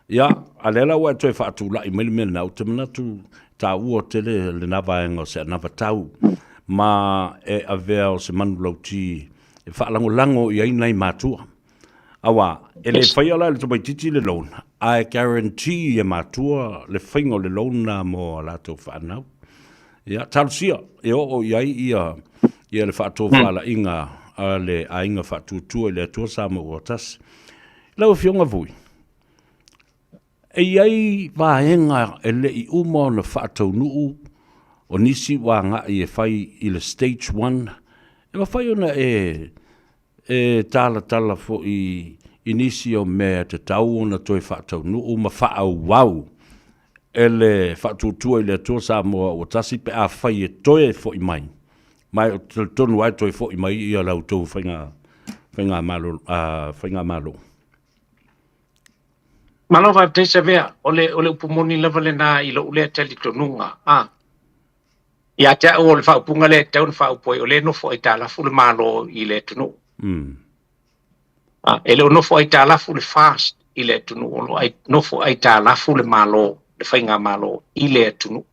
Ia, a lela ua toi whaatu lai mele nau te manatu tā ua tele le nawaenga o se anawa tau ma e avea o se manu lauti e whaalango lango I ainai mātua. Awa, e le whaiala le tamai titi le loan. I guarantee e matua le whaingo le loan na mo la tau whanau. Ia, talusia, e o iai ia le whaatua whala inga a le ainga whaatutua i le atua Samoa o tas. Lau fionga vui. E iai vaenga e le I uma o na whaatau nuu o nisi wa nga I e whai I le stage 1. E ma whai ona e tala fo I nisi o mea te tau o na toi whaatau nuu ma whaau wau. E le whaatutua I le atua Samoa o tasi pe a whai e toi fo I mai. Mai o tonu ai toi fo I mai I a lau tau whainga malo. Malo va te se vea ole upumoni lava le na I lo ule tali tonunga ia te o le whaupunga le te un whaupoi o le nofo I ta lafu le malo I le tunu e le nofo I ta lafu le fast I le tunu o lo nofo I ta lafu le malo le whainga malo I le tunu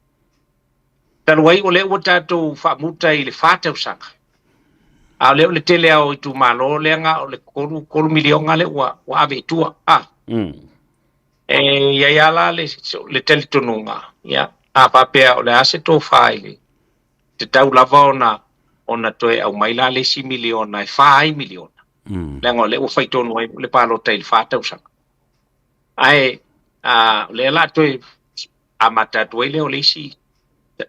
taluai o le ua tātou whaamuta I le whātau sanga a le o le tele au I tu malo le anga o le koru milionga le ua ave itua ia iala le tele tonunga ia a papea o le ase tō whaile te tau lava ona toe au maila le 6 miliona e 5 miliona lengo le ua whaitonu ai le palo tai le whātau sanga ai le la toe a matatu ai le o le 6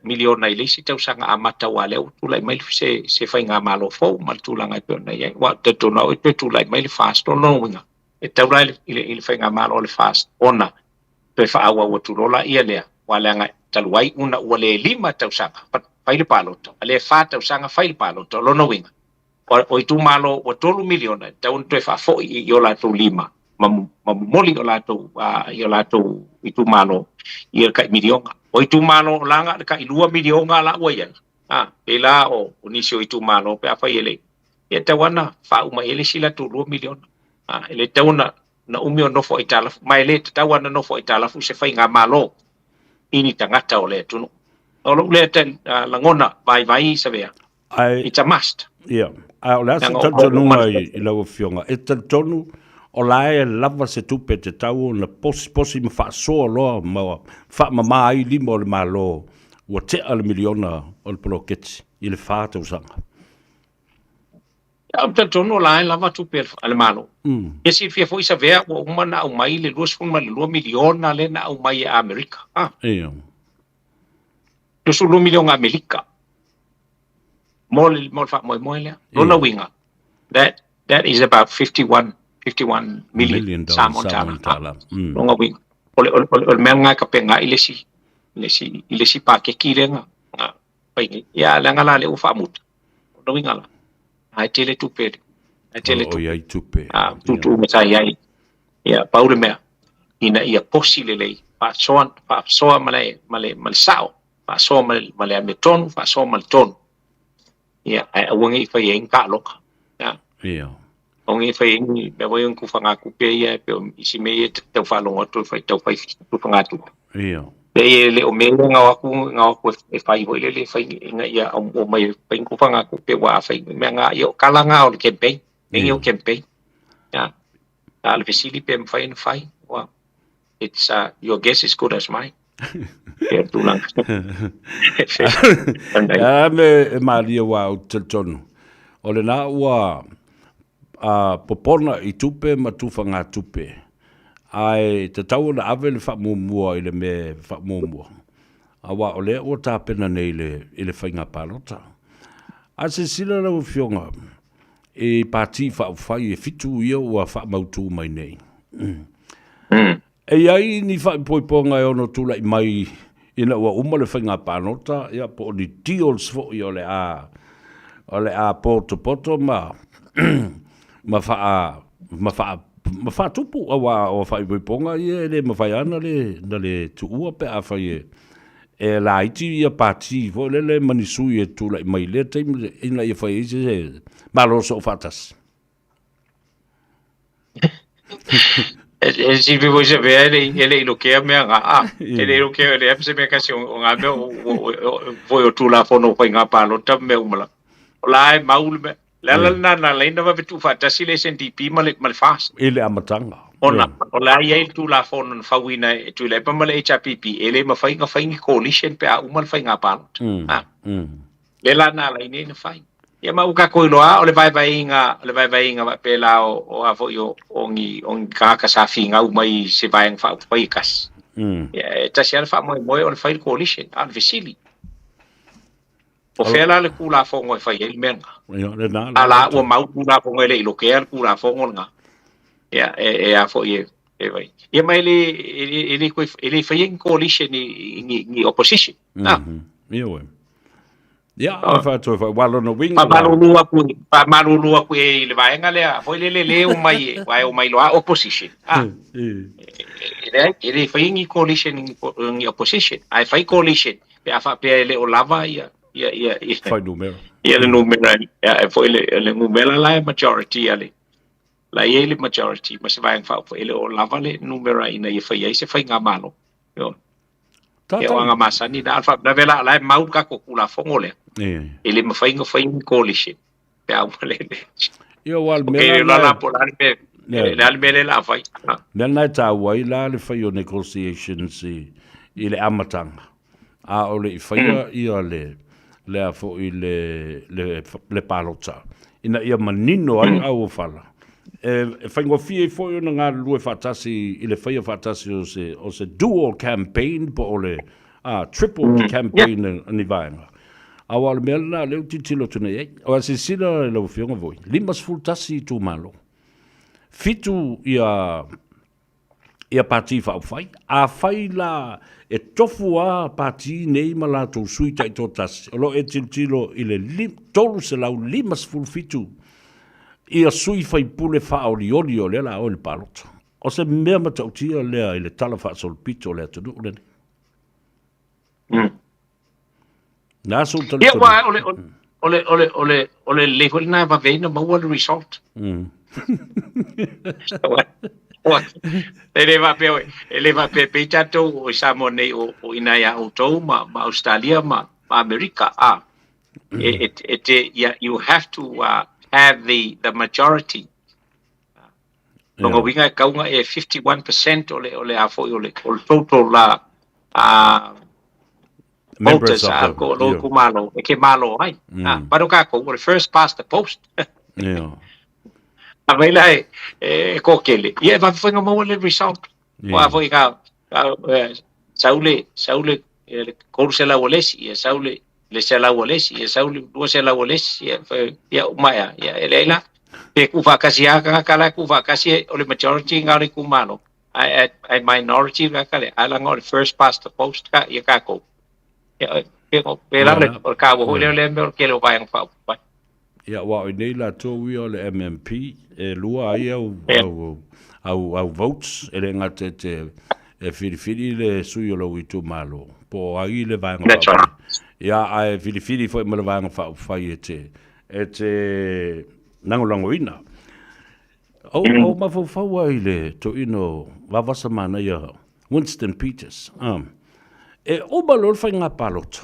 miliona I le 6 tau sanga a matau a le o tula I maili se whainga malo fau ma le tūlanga I peona iai wa te tona o I pe tula I maili fast o no winga e taura I le whainga malo o le fast ona pe whaawa ua turola ia lea wa leanga taluai una ua le 5 tau sanga whaile paloto a le 4 tau sanga whaile paloto lono winga o I tu malo o 2 miliona tau ntoe whaafoi I o lato 5 mamumoli o lato I tu malo I el kai milionga o I tu malo o langa ka I 2 milionga la ua ian e la o nisi o I tu malo pe a whaiele e tawana whauma ele sila tu 2 miliona ele tauna na umio nofo I talafu mai le tawana nofo I talafu se whainga malo ini tangata o le tunu o le ten langona vai sa vea it's a must yeah o le asa tonu mai I lau fionga e tonu o lae lava se tupe te tau na posi ma whaasoa loa ma mai limo le malo ua te ala miliona o le poloketi I le whātau sanga Te tono la lava tupe ale malo. E si fia foi sa vea o umana au mai le 2 miliona le na au mai a Amerika. Ia. 2 miliona Amerika. Mol fa moi. Lona winga. That is about 51 million Samoa. Longa winga. Ole menga ka penga ilesi pa ke kirenga. Pai ya langa la le ufa mut. Lona winga la. Ai tele tupe. Ia I tupe. Tutu masai ai. Ia paule mea. Ina ia posi lelei. Pa soa male sao. Pa soa male ametonu. Pa soa male tonu. Ia awangi fai enka loka. Ia. Ongi fai engi. Bewa yung kufanga kupe ia. Pero isi mea tau whalonga tu. Tau fai kufanga tu. Ia. Le o mea ngawaku e whai hoi le whai inga ia o mai whai kufanga ku pe wa whai mea ngā ia o kalanga o le campaign nengi o campaign ya le fesili pe mwhai na whai wow it's your guess is good as mine e tūlanga me maria wa o tonu o le nā ua popona I tupe ma tūwhanga tupe ai te tau na ave le whaamumua I le me whaamumua. Awa o le o tāpena nei le whainga palota. A se sila lau fionga e pāti whaawhai e fitu ia ua whaamautu mai nei. E ai ni whaipoiponga e ono tula I mai ina ua uma le whainga palota ia po ni deals fo I o le a poto ma mafatupu awa o fai ponga ia le mafaiana le tuua pe a fai e la iti ia pati vo le manisu e tula mai le te ina ia fai se malo so fatas e si vivo se ele lo que me nga ele lo que ele se me kasi o nga vo o tula fono fai nga palo ta me umla la maul me la na le na va tu fatas le SNDP mal fast ele amatanga Ona, o la ia tu la phone na fawina tu le pa male HPP, ele ma fai coalition pe a umal fai nga pa. Le la na la ine na fai. Ia ma uka ko loa o le vai inga pe la o a fo yo ongi ka sa finga u mai se vai ng fa fai kas. Ia ta sia fa mo o le fai coalition al visili. O fela le kula fo ngo fai el men. Ala o mau kula fo ngo le lo ke kula fo ngo nga. Yeah, a fo ye vai. Ia mai ele fai en coalition ni opposition. Ia we. Ia, fa to fa walo no wing. Pa malulu ku e le vai ngale foi le o mai lo opposition. Ele fai en coalition ni opposition. Ai fai coalition. Pe fa pe le o lava ia. Fai numero. Ia le numero. Ia foi le numero la majority ale. La ele majority mas vai fa ele o lava le numero ina ia fai se fai nga malo yo e o nga masani da alfa na vela la mau ka ko kula fongole ele me fai coalition pe au le yo wal me la polar be le mele la fai na ta wai la le fai o negotiations ile amatanga a ole fai ia le fo le palota ina ia manino ai au fala fango fie foi una nga lue fatasi ile fai fatasi o se dual campaign po ole triple campaign ni vaina awal mela le titilo tune o se sila le fionga voi limas fultasi tu malo fitu ia parti fa fai a fai la e tofu a parti nei mala to suita i totas lo e titilo ile lim tolu se la limas ful fitu ia sui fai pule fa oli o le la o le palot. O se mea matautia lea i le tala fa sol pito lea tunu le. Na so tala. Ia wa ole le na va vena ma wa result. Ele va pe tato o samone o ina ya auto ma Australia ma America you have to have the majority. Longo winga kaunga 51% ole afo ole total la voters ko lo kumalo ke malo ai. Pero ka ko first past the post. Yeah. Avela ko kele. Ia va fenga mo le result. Wa foi ka saule ko se la wolesi saule le se la wolesi saule do se la wolesi ya umaya ya elela pe ku fa kasi aka kala ku fa kasi ole majority ngale kumano I minority ka kale ala ngol first past the post ka ya ka ko ya pe la le ka bo le me ke lo va en fa ya wa nei la to wi ole MMP lua ai au votes ele ngate te fili le suyo lo witu malo po ai le va en ya ai fili foi mo le va en fa ete nangolango ina o ma fa ile to va vasamana ya Winston Peters o balol fa nga palot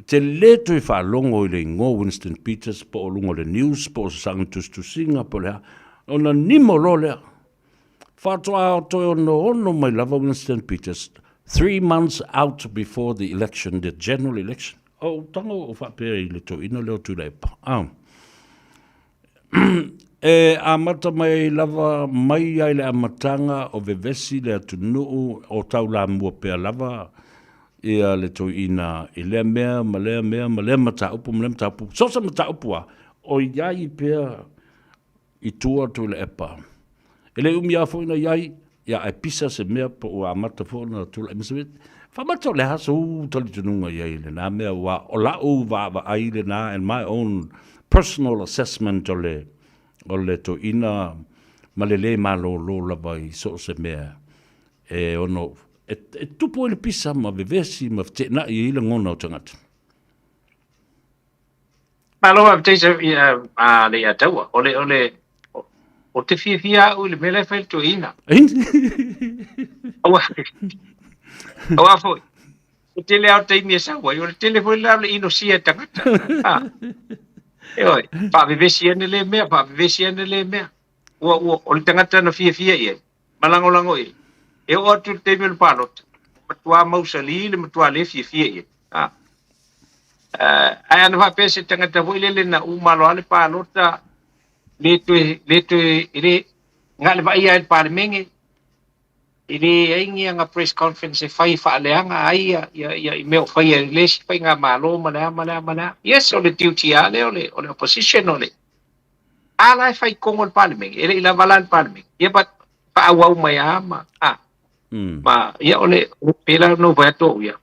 te leto i fa longo ile ngo Winston Peters po longo le news po santus to singa po le ona nimo lole fa to no my love Winston Peters 3 months out before the election, the general election. Oh, tango fa pe ile to ino leo tu le pa amata mai lava mai ai le amatanga o vevesi le atunu o tau la mua pe lava ia le to ina ile mea male mata upu so sa mata upu o iai pe i tua tu le epa ele umia fo ina iai ia e pisa se mea po o amata fo na tu le msebet fa mata le haso tali tununga iai le na mea wa o la o va ai le na and my own personal assessment ole to ina malele malo lo lava i so se mea ono tupo le pisa ma vevesi ma te na i le ngona o tangata malo ma te se le atawa ole o te fia o le mele fel to ina awa foi o te le au te mi sa wa o te le foi la ino sia tangata pa vivesi ene le mea o le tangata na fia ia malango ia e o atu te mil palot matua mausali le matua le fia ia ai ana va pese tangata ho ile na umalo ale palota le tu ile ngale va ia el parmengi ini aingi nga press conference e fai fa leanga ai ia email fai le si fai nga malo mana yes o le duty ale o le opposition ole ala fai kongol parliament ele ila valan parliament ia pat pa awau mai ama ma ia ole pela no veto ia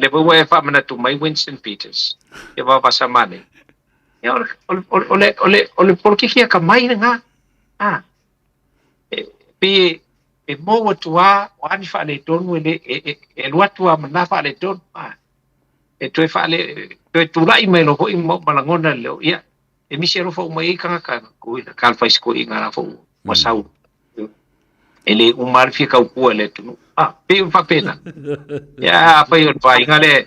le bo e fa mana tu mai Winston Peters ia va pasa mane ia ole por que ia ka mai nga e mo tua o ani fa le tonu e lua tua mana fa le tonu e tu fa le tu lai mai lo i mo malangona le ia e mi se ro fo mai kanga ko ina kal fa sko inga na fo mo sau ele un mar fi ka ku le tu pe fa pena ya pa yo pa inga le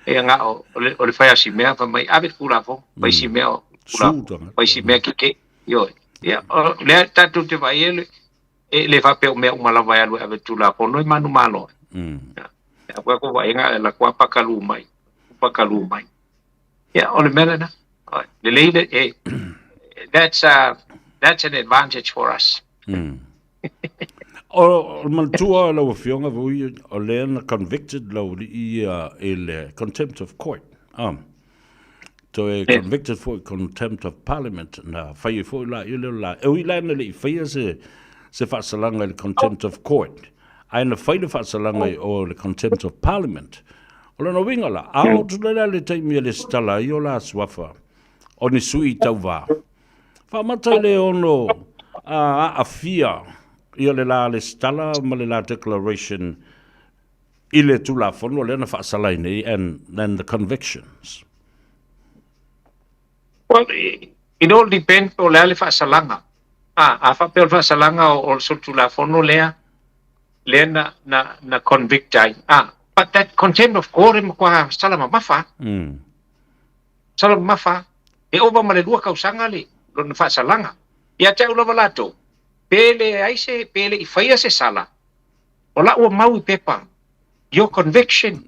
e nga o le fa si me fa mai ave ku la fo pa si me o pa si me ke yo ya le tatu te vai ele le fa pe me uma vai alu ave tu la pono manu malo ya ko vai nga la kwa pa kalu mai ya ole melana the leader that's an advantage for us o mantua lo fionga vui o le convicted lo i il contempt of court so convicted for contempt of parliament na fai fo la e la le fai se fa salanga le contempt of court ai na fai le fa salanga o le contempt of parliament o le no winga la au tu le taimi le stala io la swafa o ni sui tau va fa mata le ono a fia io le la le stala ma le la declaration ile tu la fono le na fa salai and then the convictions. Well, it all depends on le fa salanga fa pe fa salanga o so tu la fono le na convict ai but that contempt of court mo kwa salama mafa salama mafa e ova male dua kausanga le lo na fa salanga ia te ulo valato pele aise pele I faia se sala ola o mau I pepa your conviction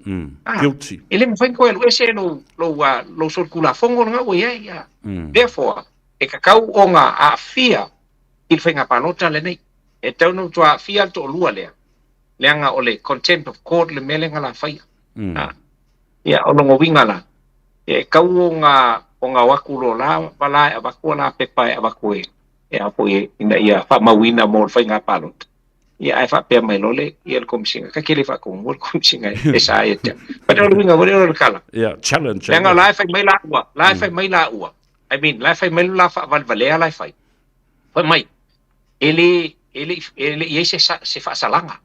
guilty ele mo fai ko elo ese lo so kula fongo nga o ia therefore e kakau onga a fia il fenga panota le nei e tau no tua fia to lua le anga ole contempt of court le melenga la faia ia o no winga la e kau onga wakulo la bala abaku la pepa abaku e apo ina ia fa mawina mo fenga palot ia ai fa pe mai lole ia el komisinga ka kele fa ko mo komisinga e sa ia pa o winga o le kala yeah challenge anga la fa mai la ua I mean la fa mai la fa valvalea la fa mai ele se fa salanga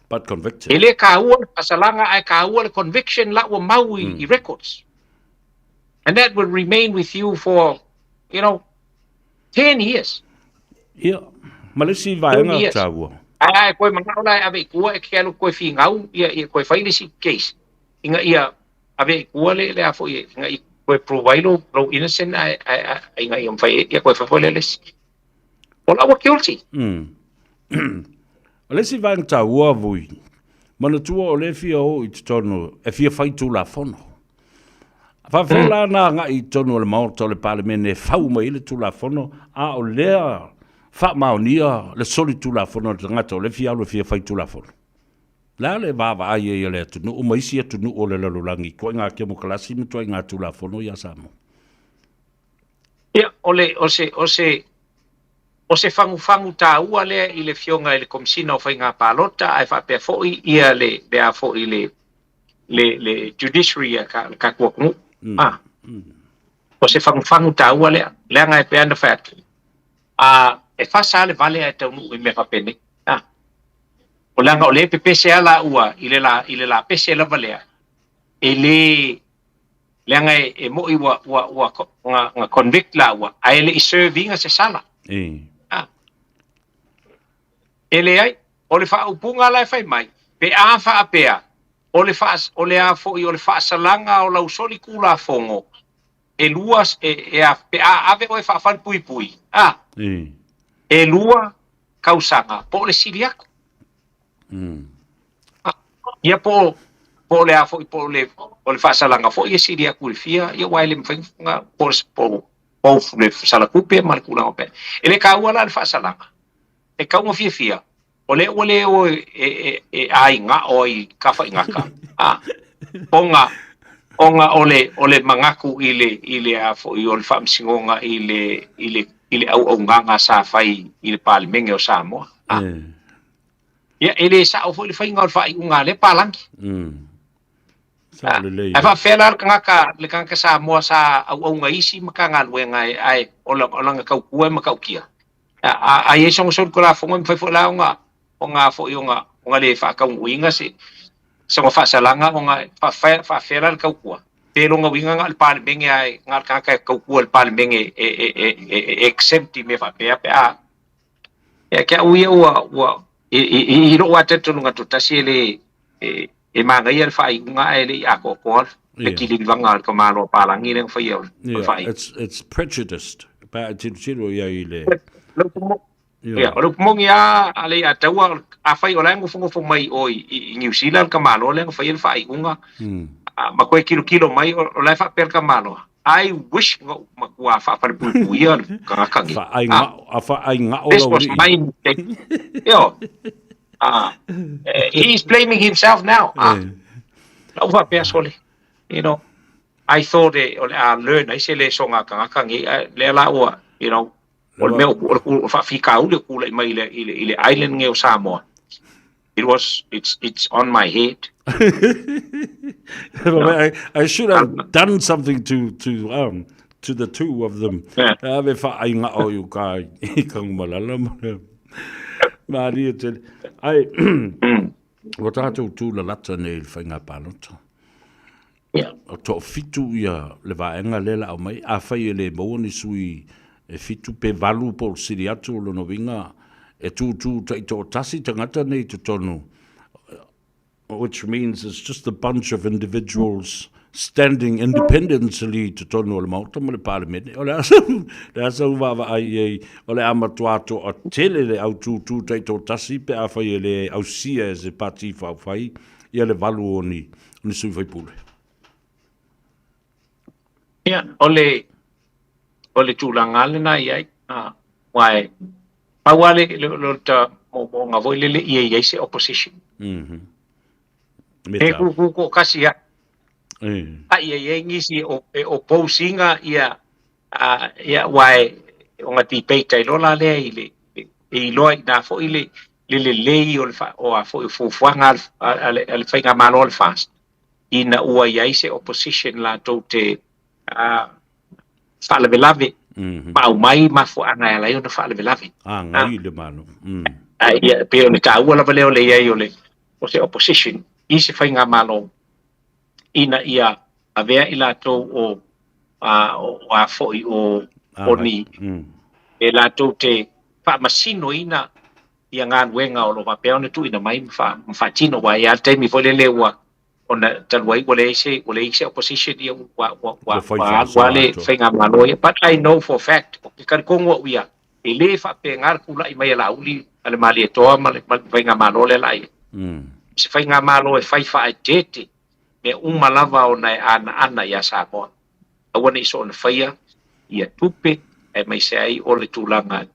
but convicted ele ka ua salanga ai ka ua conviction la ua mau I records and that will remain with you for 10 years yeah malisi vaenga taua ai koe mangala ave kua e kelo koe fingau ia koe faile si case inga ia ave kua le afo inga koe provailo lo innocent ai inga ia fai ia koe fa le ola wa guilty Alesi vaenga taua vui mana tua o le fia o I tono e fia fai tu la fono fa fela na nga I tono le morto le parliament fau mai le tu la fono a o lea fa maonia le soli tu la fono ngata le fia lo fia fai tu la fono la le va ai le tu no mai si tu no o le langi ko nga ke mo klasi mo to nga tu la fono ya samo ia o se fangu ta ua le I le fionga le komsina o fai nga palota ai fa pe fo ia le be fo le judiciary ka ko o se fangu ta ua le nga pe anda fa e fa sale vale ai tau I me fa pene o langa o le pepese ala ua ile la pese la vale ele langa e mo I wa nga convict la ua ai le I serving se sala ele ai o le fa upunga la fai mai pe a fa apea o le a fo I o le fa salanga o la usoli kula fongo e lua pe ave o fa fal pui E. e lua kausanga po le siliako ia po le afo po le fa salanga fo ia siliako le fia ia waile mfenga po le sala kupe mal kula ope ele ka wala le fa salanga e ka mo fia ole o ai nga o i ka fa ngaka onga ole mangaku ile afo i ol fam singonga ile au nganga sa fai ile palmenge o Samoa ya ele sa o le fai ngol fai unga le palangi fa fela ngaka le kanka Samoa sa au ngaisi makanga luenga ai ola ka ku ma ka kia ai song song ko la fonga fai fola onga fo onga le fa ka winga se so fa salanga onga fa fela ka ku pero nga winga al palmenge ai ngal ka ku al palmenge exempt me fa pe ya ka uia wa i ro wa te tonu nga to tasile e manga ia fa nga ele a ko le kili vanga ko malo palangi le fa ia fa it's prejudiced ba tiro ya ile ya ro mongia ale atawa a fa ola ngo mai i New Zealand ka malo le fa ia fa nga ma ko kilo mai o la fa per ka malo I wish ma kwa fa pa pu ia ka ka fa ai nga o this was my yo he's blaming himself now no va persole you know I thought I learned I say le songa ka ngi le la o you know o me o fa fika u le ku le mai ile island nge o Samoa it's on my head. I should have done something to the two of them. Ave fa ai nga o yu kai kang malala Maria te ai o tātou tū la lata nei le whainga pānota. O tō fitu ia le vaenga lela au mai, a whai le mōni sui e fitu pe valu po siri atu lo no winga e tū tai tō tasi tangata nei te tonu, which means it's just a bunch of individuals standing independently to tonu le mauta mo le parliament. O le asa uwawa ai o le amatuato a tele le au tū tai tō tasi pe a whai le au sia e se pati whau whai ia le valu o ni sui whai pule. Yeah, ole tūlanga le na iai, wai, pawale lo ta mo ngā voi le iai se opposition. E kuku kasi ia, a iai ngisi opposinga ia wai, o ngā debate ai lola lea i loa i nā fo i le lei o a fo i fufuanga al whainga malo al fast. Ina ua iai se opposition la tau te fala velave mau mai mafu anga ala yo na fala velave ngai le mano ia pe ona ta ua la vale ole ia ole o se opposition i se fainga malo ina ia avea ila to o a foi o ni e la to te fa masino ina ia ngan wenga o lo va pe ona tu ina mai fa tino wa ia te mi vole le wa ona talwai wale se opposition dia wale fenga maloya, but I know for fact kan kongo wia ele fa pengar kula i mai la uli ale mali to mal fenga malole lai se fenga malo e fai fa tete me malava ona ana ya Samoa awana iso on faia ia tupe e mai se ai ole tulanga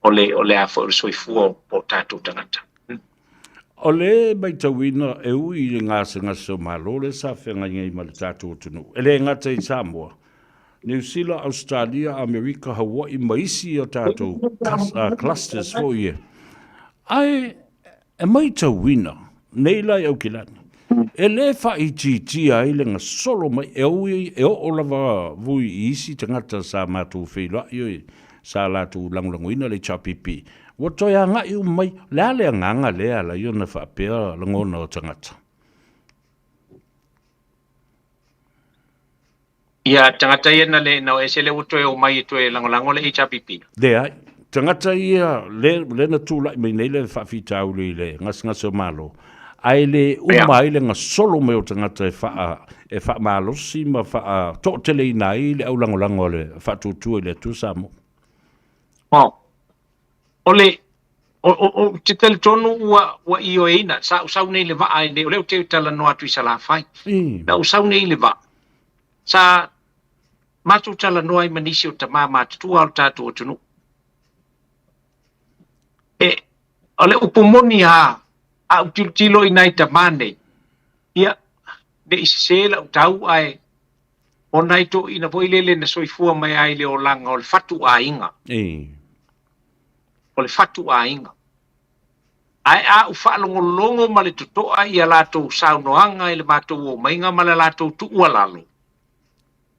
ole a fo so fu po tatu tangata. O le mai tauina e ui i ngā so malo le sa whenga ngai ma le tātou tunu. E le ngata i Samoa, New Zealand, Australia, Amerika, Hawaii, maisi o tātou clusters fo ia. Ai, e mai tauina, nei lai au kilani. E le wha i titi ai le ngā solo mai e ui e o lava vui i isi tangata sa mātou whila i sa lātou langulanguina le chapipi. Wato ya nga iu mai, lea lea nganga lea la iu na whaapea langona o tangata. Ia, tangata ia na le nao ese le uto e o mai to e langolango le HRPP. Dea, tangata ia le na tūlai mai nei le whaafitau le ngas o malo. ai le uma i le ngasolo me o tangata e wha malosi ma wha to tele i nai le au langolango le wha tutu le tu samo. O te tele tonu ua i o eina, sa usau nei le va ai ne, o leo te tala no atu i sa la fai. Na usau nei le va. Sa matu tala no ai manisi o tamā mātutua o tātu o tunu. O le upumoni a utilo i nai tamā nei. Ia, ne isi la utau ai, o nai to ina voi lele na soifua mai ai le o langa o le fatu a inga. O le fatu a inga. Ai a ufaalongolongo ma le tutoa i a lātou saunoanga i le mātou o mainga ma le lātou tuua lalo.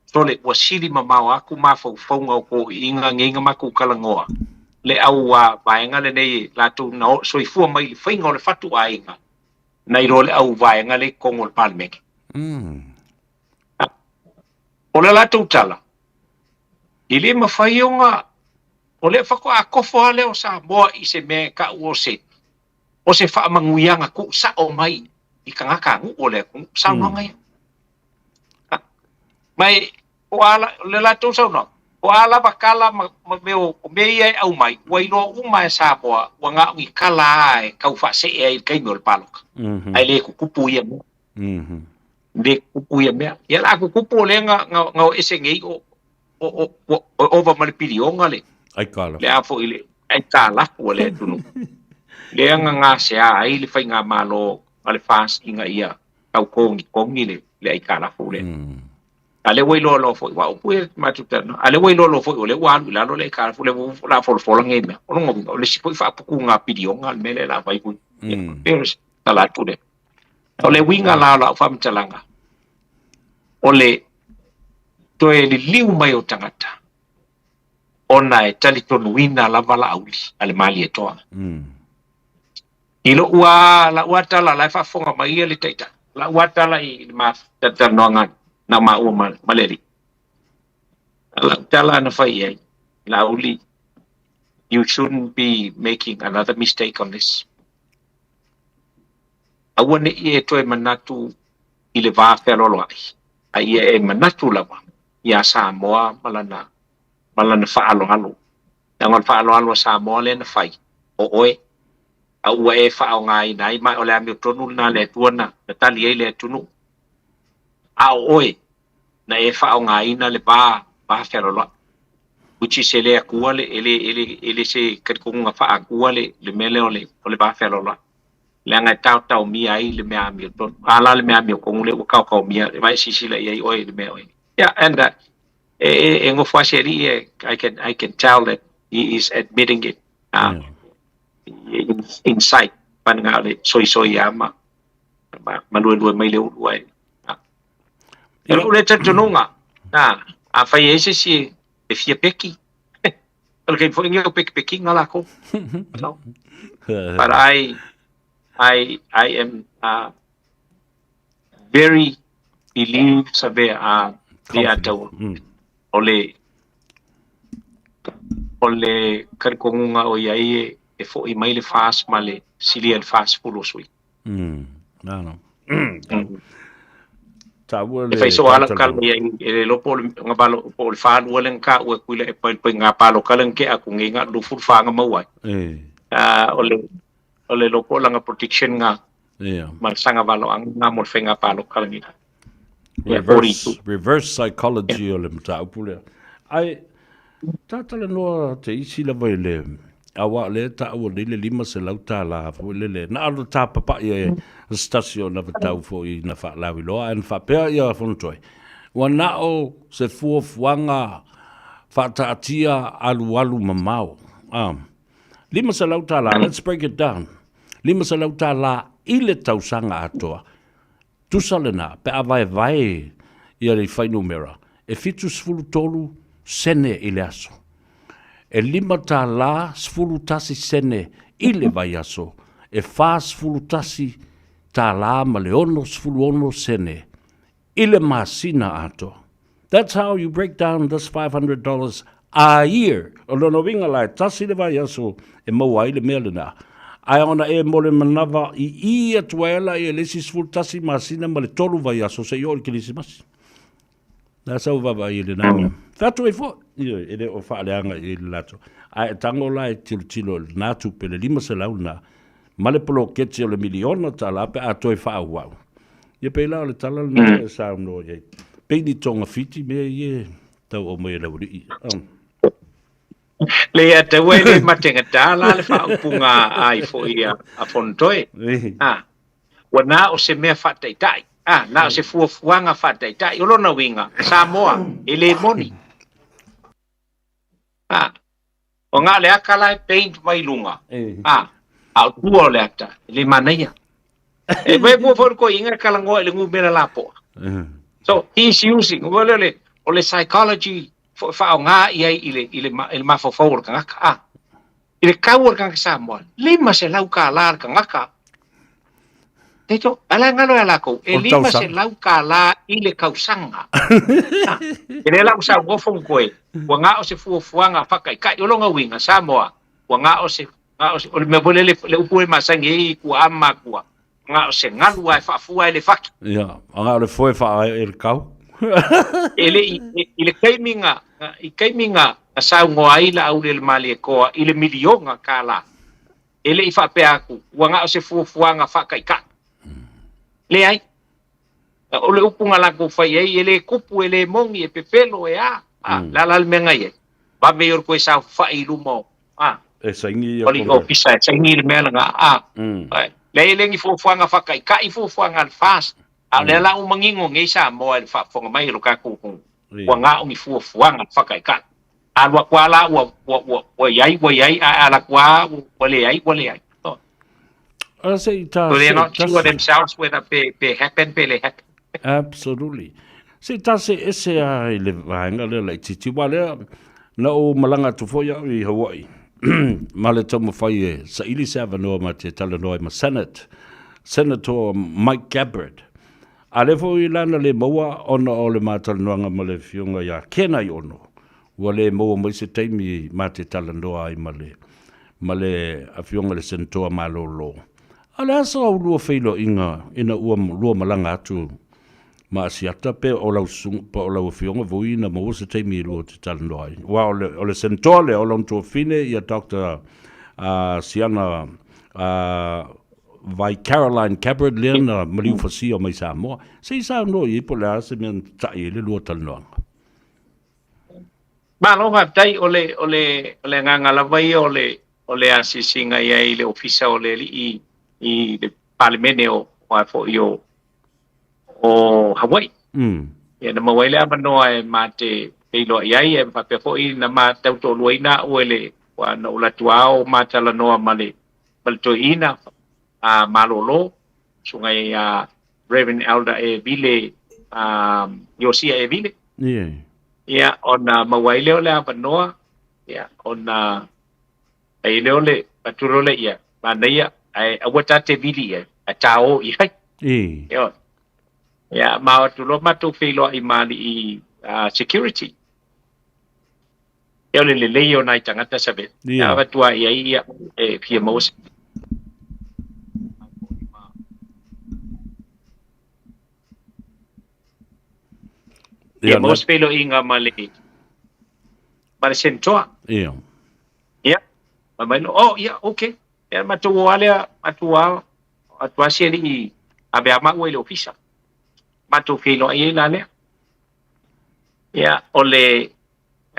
So le ua siri mamau aku mawhauwhaunga o ko i inga ngenga maku kalangoa. Le au vaenga le nei lātou na soifua mai le whainga o le fatu a inga. Nei ro le au vaenga le kongo le palmeke. O le lātou tala. I le mawhaionga o le whako a kofo ale o sa moa i se me ka uo se. O se wha manguianga ku sa o mai i ka ngaka ngu o le ku sa nonga ia. Mai o ala le lātou sa no. O ala wakala ma me o mei ai au mai. Wa ino uma e sa moa wa ngā ungi kala ai kau wha se e ai kai meo le paloka. Ai le kukupu ia mo. Le kukupu ia mea. Ia la kukupu o le ngau ese ngei o ova malipiri o ngale. Ai kala. Le afo ile ai kala o le tunu. Le ngā se a ai le whai ngā malo ale fast inga ia kau kongi le ai kala fo le. Ale wei lo fo wa upu matutana. Ale wei lo fo le wa la lo le kala fo le la fo ngai me. O ngo le sipo fa puku ngā pidi o ngā mele la vai pu. Pero tala tu de. O le winga la fa mtalanga. O le to e liu mai o tangata. Ona e tali tonu wina la vala auli ale mali e toa. Ilo la tala la fa fonga mai le taita. La tala i ma tatanoanga na ma o maleri. La tala na fai ai. La uli, you shouldn't be making another mistake on this. Awane e to e manatu i le va felolo ai. Ai e manatu lawa. Ia Samoa malana whaalo. Nangon whaalo Samoa le na whai. O oe. A ua e whao ngai nai mai o le amio tonu na le tuana. Na tali ei le tunu. A oe. Na e whao ngai na le ba whaalo. Uchi se le akua le ele se karikunga wha akua le mele o le ba whaalo. Le angai tau mi ai le mea amio tonu. Ala le mea amio kongu le ukau mia. Le mai sisi le iei oe le mea oe. Yeah, and I can tell that he is admitting it inside. Panangale soy ama malue mai le uai. Pero le tantunga a fai ese si e fia peki. Porque foi ngio peki ngala ko. No. But I am very believe sabe dia tau ole karikonga o iai e fo i mai le fast male sili al fast pulo sui no ta wole fai so ala kal e lo pol ngabalo pol fa wole ka o kuile e pa nga palo kalen ke aku nginga du fu fa nga mawai ole lo pol nga protection nga mal sanga balo ang nga mo fenga palo kalen reverse psychology o le mta upule ai tatala no te isi la vele awa le ta o le lima se lauta la fo le na alu ta papa ye stasio na tau fo i na fa la lo an fa pe ya fo toi wana o se fu fuanga fa ta tia alu mamau lima se lauta la let's break it down lima se lauta la ile tau sanga atoa tusalena pe vai ia le fai numera e fitu sfulu tolu sene ile aso e lima ta la sfulu tasi sene ile vai aso e fa sfulu tasi ta la ma le ono sfulu ono sene ile masina ato. That's how you break down this $500 a year. O lono winga lai tasi le vai aso e mawai le melena Ai ona e mole manava i atuela i le sisfultasi masina ma le tolu vai aso se yo le kilisimasi. Na sau vava i le nanga. Fatu e fo, ele o whaaleanga i le lato. Ai tango la e tilo le natu pe le 5 se launa. Ma le polo ketsi o le miliona tala pe a toi wha wau. Ia pe la o le tala le nanga e sao no ye. Pe ni tonga fiti me ye tau o me lauri i. Le ate wele matenga tala le whaupunga ai fo ia a fontoe. Wana o se mea whataitai. Na o se fuafuanga whataitai. Olona winga, Samoa, ele moni. O ngā le akala e paint mai lunga. Au tua le ata, le manaia. E mai mua fo ko inga kalangoa le ngu mera lapo. So he's using o le psychology fa nga ia ile mafofo ka ngaka ile kau ka Samoa lima se lau ka la ka ngaka teto ala ngalo ala ko e lima se lau ka la ile kausanga ile lau sa go fon ko e wa nga o se fuanga fa kai kai lo nga winga Samoa wa nga o se o me bole le upu masangi ku ama ku nga o se ngalu ai fa fu ai le faki ya nga le foi fa el kau ile kaiminga sa ngoai la au le mali ko ile milionga kala ele ifa pe aku wanga o se fuanga fa kai ka le ai o le upunga la ko fa ye ele kupu ele mongi e pepelo e la menga ye ba me yor ko sa fa ilu mo e sangi oli ofisa sangi le menga le lengi fuanga fa kai ka i fuanga fast ale la mangingo ngai sa mo al fa fonga mai ro ka ku wa nga ngi fuanga fa kai ka alwa kwala wa yai ala kwa wale yai I say so they're not sure themselves whether they happen le happen absolutely se tase ese ai le vanga le titi wale na o malanga tu foya i Hawaii male tomo fai sa ili sava no ma te tala no ma Senator Mike Gabbard ale fo i lana le maua ona o le matalanoaga ma le fioga ia kena i ono ua le maua mai se taimi ma te talanoa ai ma le afioga le senatoa malōlō a le asa aulua feiloaʻiga ina ua lua malaga atu ma asiata pe o lau pa o lau afioga vuina maua se taimi i lua te talanoa ai ua o le senatoa le o lau tuafine ia Dr. Siana vai Caroline Gabbard lena maliu fasi o mai Samoa se sa no i po la se men tai le lo talnoanga ma lo ha tai ole nganga la vai ole asisinga ia ile ofisa ole i le parliament o fo io o Hawaii ia na mawai le mano ai mate pelo ia e pa pe fo i na ma tau to luina ole wa no la tuao ma tala no male to ina malolo sungai Reverend Elder e Vile Yosia e Vile ia ona mawaile ole apanoa ia ona ai le paturole ia manaya ai awata te Vile a tao i hai ia ma tulo matu filo i mali i security ia le leo nai tangata sabe ia watua ia e pia mos ia mos pelo inga male sentoa ia ma no ia okay ia matu wale atua seli abe ama wele ofisa matu filo ia le ia ole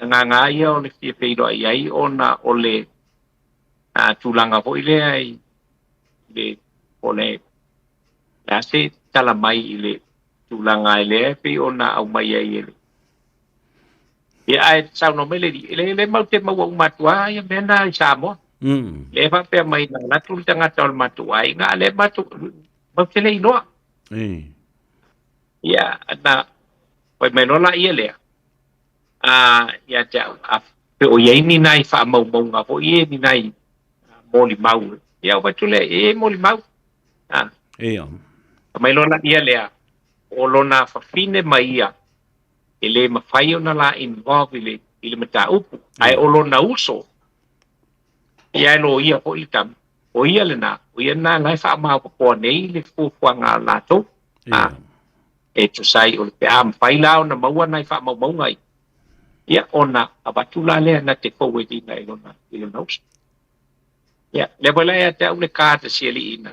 nganga ia ole filo ia ona ole tulanga po ile ai le ole ase tala mai ile tulanga ile pe ona au mai ile ia ai sao no mele le mau te mau matua ia mena Samoa le fa pe mai na tul tanga tol matua nga le matu mau te le no ia na poi me no la ia le ia ja pe o ia ni nai fa mau nga po ia ni nai moli mau ia wa tule moli mau ia mai no la ia le o lona fa fine mai ia ele mafai ona la involve ile mata upu ai o lona uso ia lo ia po itam o ia le na o ia na ngai fa ma po nei le fu nga la to e tu sai o pe am fai lao na maua nai fa mau ngai ia ona abatula le na te ko we di ngai lona i le nos ia le bola ia te ule ka te sieli ina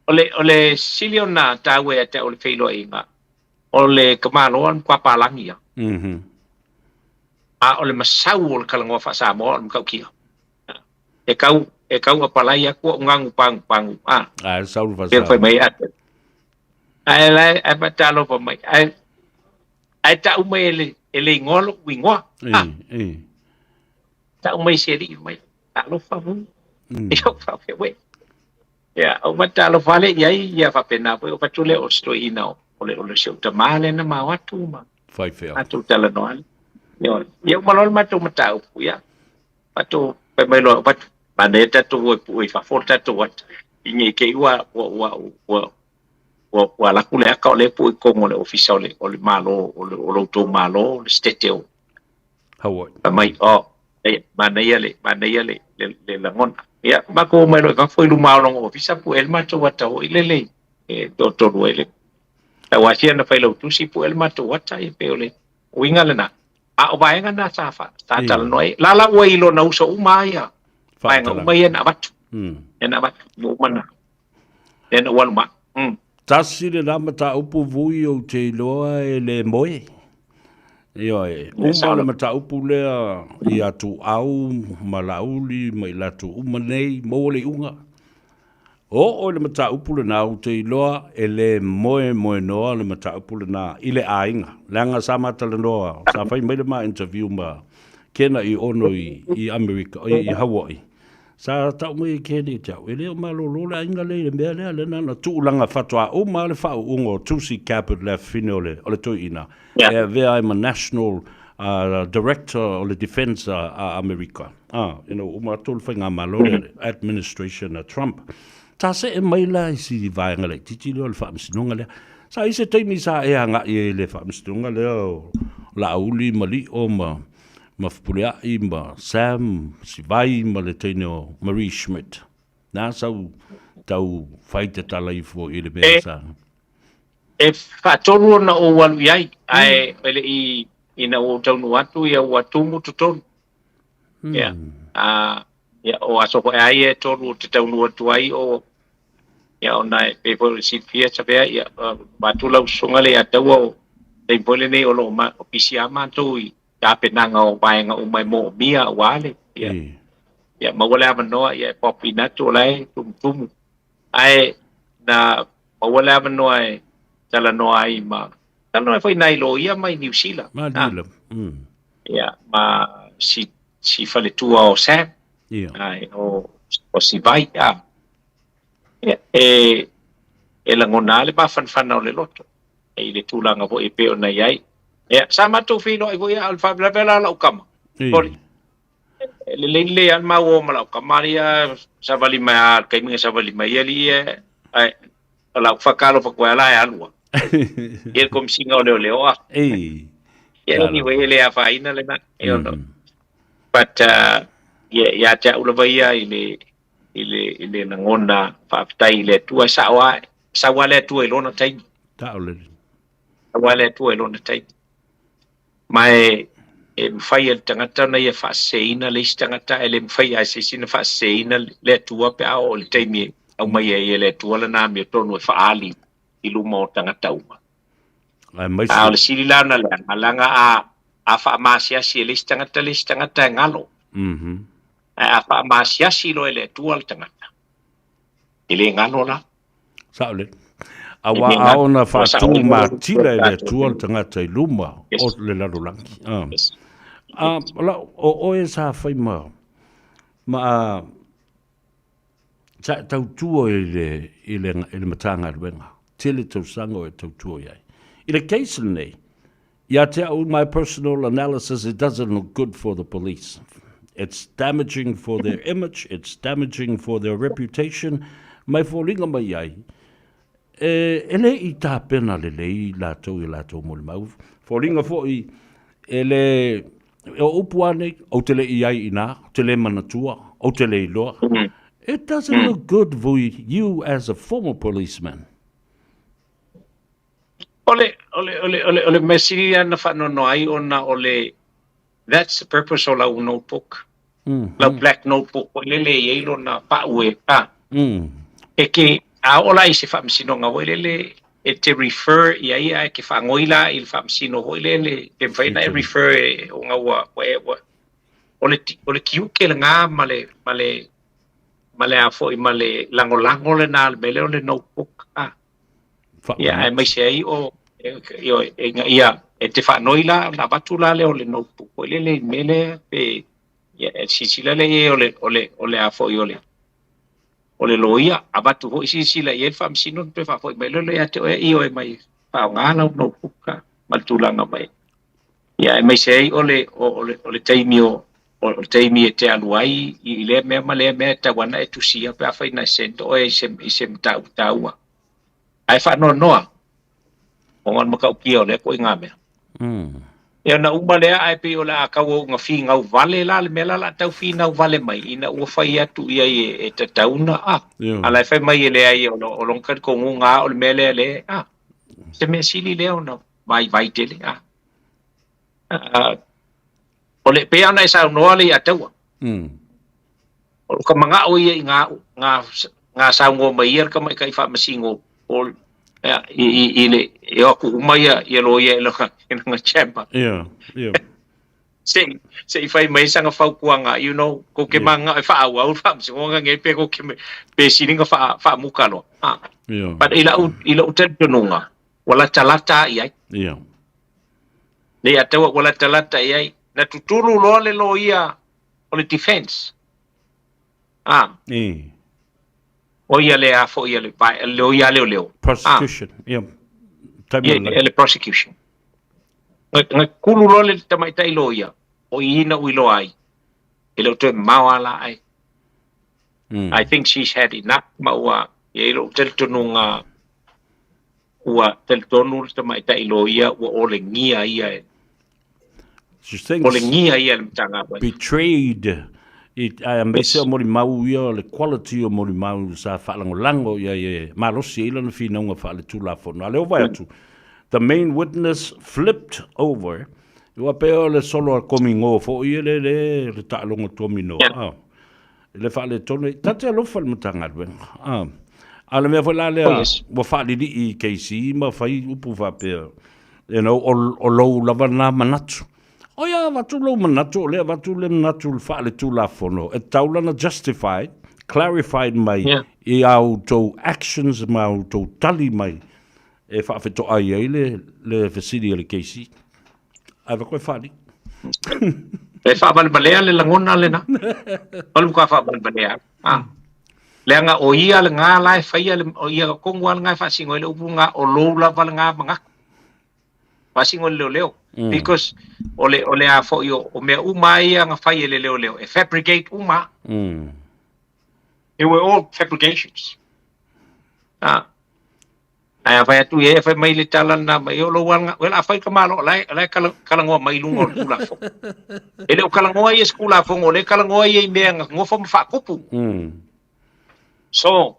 ole siliona ta we te ole feilo inga ole kamaloan kwa palangia a ole masau ole kalangoa fa sa mo on kau kia e kau apalai aku ngangu pang saul fa sa mai at ai lai ai patalo pa mai ai ta umele ele ngolo wingwa ta umai seri mai ta lo fa mu yo fa we ya o matalo vale ya fa pena po fa tule o sto ina ole se utamale na ma watu ma fai feo atu tala no yo malol matu matau ya patu pe melo pat paneta tu oi fa forta tu wat inge ke wa la kule ka le pu ko mo le official le malo o to malo le steteo hawo mai manayale le langon ya ba ko mai lo ka foi lu malo ngo official pu el macho wata o ile to ele ta wa sia na failo tu si pu el macho wata e peole winga le na a o baenga na safa ta tal noi la we lo na uso umaya baenga umaya na bat na bat no mana en wal ma tasi le lama ta upu vui o te loa e le moe. Ia e, uma le mata upu lea i atu au, malauli, mai latu umanei, mo le unga. O le mata upu le nau te loa e le moe noa le mata upu le na i le ainga. Leanga sa mata le noa, sa fai mai le ma interview ma kena i ono i Amerika, i Hawaii. Sa tau mai kene tau, e leo malolo le ainga le mea le nana tuulanga fatua o ma le fau ungo tusi caput le fine o le toina. E vea I'm a national director o le defense a Amerika. Uma tolu whainga malo le administration a Trump. Ta se e mai la i si vaenga le titi leo le whaamsinunga le. Sa i se teimi sa e anga i le whaamsinunga leo la auli mali o ma fupuleai ma Sam Sivai ma le teine o Marie Schmidt. Nā sau tau whaite tala i fo i le mea sa. E whatonu na o walu iai, ai pele i na o taunu atu ia o atumu tutonu. Ia, o asopo e ai e tonu te taunu atu ai o ia o nai pepo si pia sapea ia matula usungale ataua o teipole nei o lo ma o pisi amantou i ta penanga o vaenga o mai mo mia wale ya mawala manoa ya popina to lai tum ai na mawala manoa tala no ai ma tala no foi nai lo ia mai New Zealand ma dilo ya ma si fale tu o Sam ai o si vai ya e la ngona le ba fan o le loto e le tulanga vo e pe o nai ai ya sama tu fino i voia alfa bla la ukama poli le al ma wo ma la ukama ya savali ma kai mi savali ma yeli ai la fakalo fa kwa la ya lua el kom singa o le o ya ni we le afa ina le na yo no but ya cha ulavaia ile na ngona fa tai le tua sawa le tua lona tai ta ole sawa le tua lona tai mai e fai el tangata na ia faseina le tangata ele fai a sesina faseina le tua pe o le taimi au mai e le tua le na me tonu fa ali i luma o tangata uma ai mai a le silila na le alanga a fa masia si le tangata ngalo a fa masia si lo le tua le tangata ile ngalo la saule awa aona fatu ma tila le tuol tangata i luma o le larulangi. O e sa fai ma sa tau tuo i le matanga ruenga. Tele tau sango e tau tuo iai. I le case nei, ia te au my personal analysis, it doesn't look good for the police. It's damaging for their image, it's damaging for their reputation. Mai fōringa mai iai, ele i tā pena le i lātou mo le mau. Fōringa fō i ele o upuane o te le i ai ina, te le manatua, o te le i loa. It doesn't look good for you as a former policeman. Ole mesiria na whanono ai ona ole, that's the purpose o lau notebook. Lau black notebook o lele eilo na paue pa. E ke a ola i se whamsino ngā lele e te refer i ai ke whangoila i whamsino hoi lele te whaina e refer o ngā ua ole kiu ke le ngā male a fo i male lango le nā mele o le notebook ia e mai se ai o ia e te whanoila na batula le o le notebook o lele mele pe ia e sisila le e ole a fo i ole loia abatu ho sisila i e whamsino pe wha fo i mele le ate o e o e mai whao ngā lau notebook matulanga mai ia e mai se ai ole taimi o taimi e te aluai i le mea ma le mea tawana e tusia pe a whaina sento o e se mtaua ai whano noa o ngan makau kia o le ko i ngā mea ia na uma lea ai pe o le a kau o ngā whi ngau vale la le mea la tau whi ngau vale mai ina ua whai atu ia e te tauna ala e whai mai e lea i o longkat ko ngu ngā o le mea lea le se mea sili leo na vai tele o le pe ana e sa noa le ataua o ka manga o ia i ngā sa ngo mai ia ka mai kai wha masingo o i le e aku umaya i lo ia lo nga chamber se i fai mai sanga fau kuanga you know ko ke manga e fa au fa masingo nga nge pe ko ke pe sininga fa mukalo but ila utel tununga wala talata ia le ataua wala talata ia na tutulu lo le lo ia o le defense o ia le a fo ia le vai lo ia leo prosecution le prosecution nga kulu lo le tamaita i lo ia o ina ui lo ai e lo te mawala ai I think she's had enough maua e lo tel tununga ua tel tonu tamaita i lo ia ua o le ngia ia she thinks betrayed it ambese mori mau ia le quality o mori mau sa falango ia malosi ila na fina nga fa le tula fo na le vai atu the main witness flipped over ua pe le solo komingo fo ia le talongo tomino le fa le tone tate lo fa le mutanga ala me fa le wa fa di i KC ma fa upu fa pe o lo lavana manatu o ia vatulo manatu le vatule manatu fa le tula fono e taulana justified clarified mai i au to actions mau to tali mai e fa feto ai le facility le KC ava ko fali e fa balbalea le langona le na alu ka fa balbalea le nga o ia le nga lai fa ia o ia ko ngwa nga fa singo le upu nga o lo la val nga manga fa singo le leo because ole a fo yo o me umai nga fa ile leo e fabricate uma they were all fabrications ai fa tu e fa mai le talan na mai o lo wanga well a fa ka malo lai kala ngo mai lungo kula fo ele o kala ngo ai skula fo ole kala ngo ai me ngo fo fa kupu so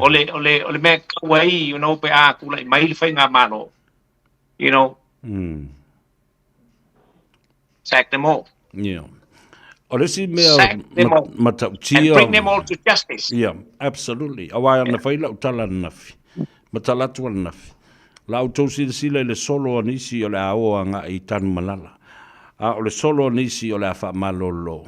ole me wai you know pe a kula mai le fa nga malo you know sack them all. Yeah. Or see me bring them all to justice. Yeah, absolutely. Awai ana faila utala nafi. Matala tu nafi. La utosi sila le solo anisi o le ao anga i tan malala. O le solo anisi o le afa malolo.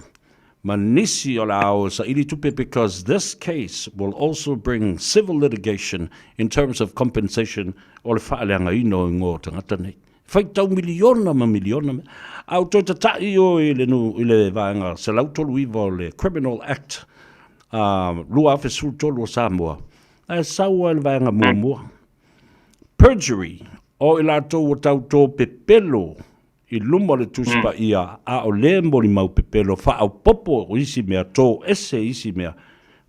Manisi o le ao sa ili tupe because this case will also bring civil litigation in terms of compensation o le faaleanga ino ingo tangata nei. Fai tau miliona ma miliona. Au toi tatai o ile vaenga se lautolu iwa o le Criminal Act lua afe sultolu o Samoa. E saua le vaenga muamua. Perjury o ila tau o tau tō pepelo i luma le tuspa ia a o le mori mau pepelo fa au popo o isi mea tō ese isi mea.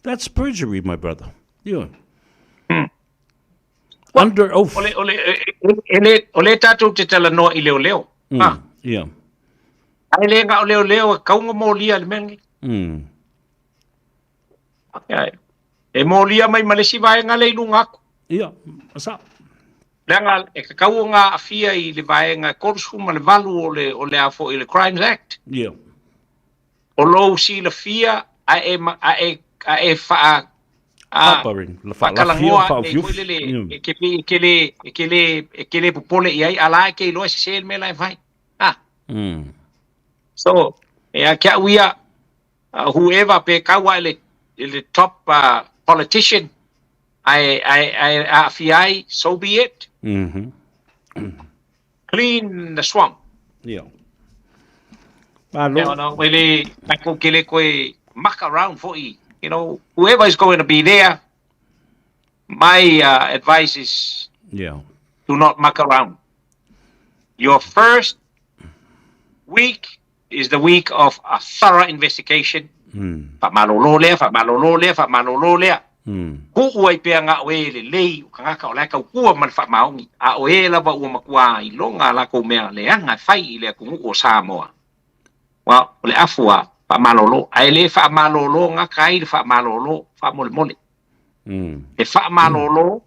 That's perjury, my brother. Yeah. Under oath. Ole tatu te tala noa i leo. Yeah. Ai le nga o leo kaunga mo lia le mengi. E molia mai malesi vaenga le ilunga aku. Ia, asa. Lenga e kakau ngā afia i le vaenga korsu ma le valu o le afo i le Crimes Act. Ia. O lou si le fia a e faa Paparing, la fa la Kalangoa e ke le popole i ai ala ke lo se sel me lai vai. So e kia uia whoever pe kawa le top politician I FI, so be it. Clean the swamp. Yeah. Really, muck around for you. You know, whoever is going to be there, my advice is do not muck around. Your first week is the week of a thorough investigation. Fa malolo lea. Ku ai pe nga we le lei ka ka la ka ku man fa maungi a o e la ba u makua I longa la ko mea le anga fai le ku o Samoa. Wa le afua fa malolo ai le fa malolo nga kai fa malolo fa mole. E fa malolo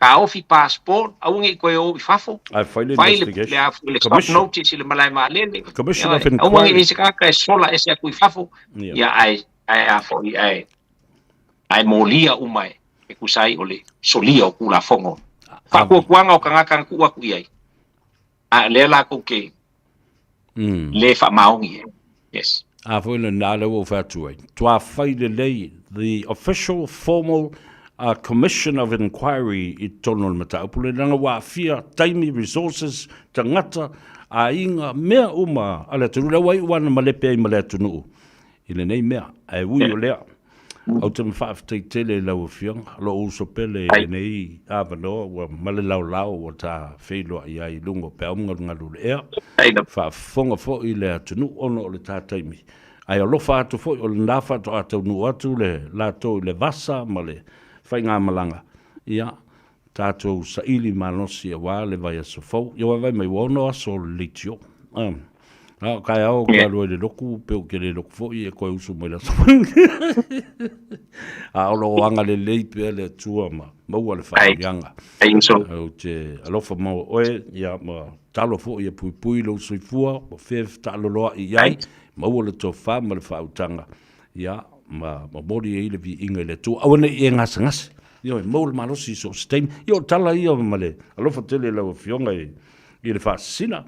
ka ofi passport au ngi ko o fafo. I find investigation. Le stop notice le malai ma le. Commission of Inquiry. Au ngi se ka sola ese ku fafo. Yeah. ai afo ai molia umai e kusai ole solia o kula fongo. Fa ku kuanga o kanga kan ku aku iai. A le la ko ke. Le fa maungi. Yes. A foi le na le o fa tuai. Tua fai le lei, the official formal commission of inquiry I tono mata pule nanga wa fia taimi resources tangata a inga mea uma ala tu le wai wana malepe I male tunu. Ile nei mea ai ui o lea. Au te mwhaf te tele lau fiong, lo uso pele nei avano wa male lau o ta wheilo I ai lungo pe aunga ngalu le ea. Wha fonga fo I le atunu ono o le tā taimi. Ai alofa atu fo I o le nafa to atau nu atu le lato I le vasa ma le whai ngā malanga. Ia, tātou sa ili manosi a wā le vai aso fau. Ia wai mai wono aso le litio. Kai au ka loi le loku, peo ke le loku fo I e koe usu mai la so. A olo anga le leipe le tua ma maua le whai yanga. Au te alofa mau oe, ia ma talo fo I e pui lo soifua, ma fef talo loa I ai, maua le tō wha ma le whautanga. Ia, ma mori e ile vi inga le tua. Awane I e ngasa. Ia, maua le malosi so steam. Ia, tala ia ma le alofa tele lau fionga I le whaasina.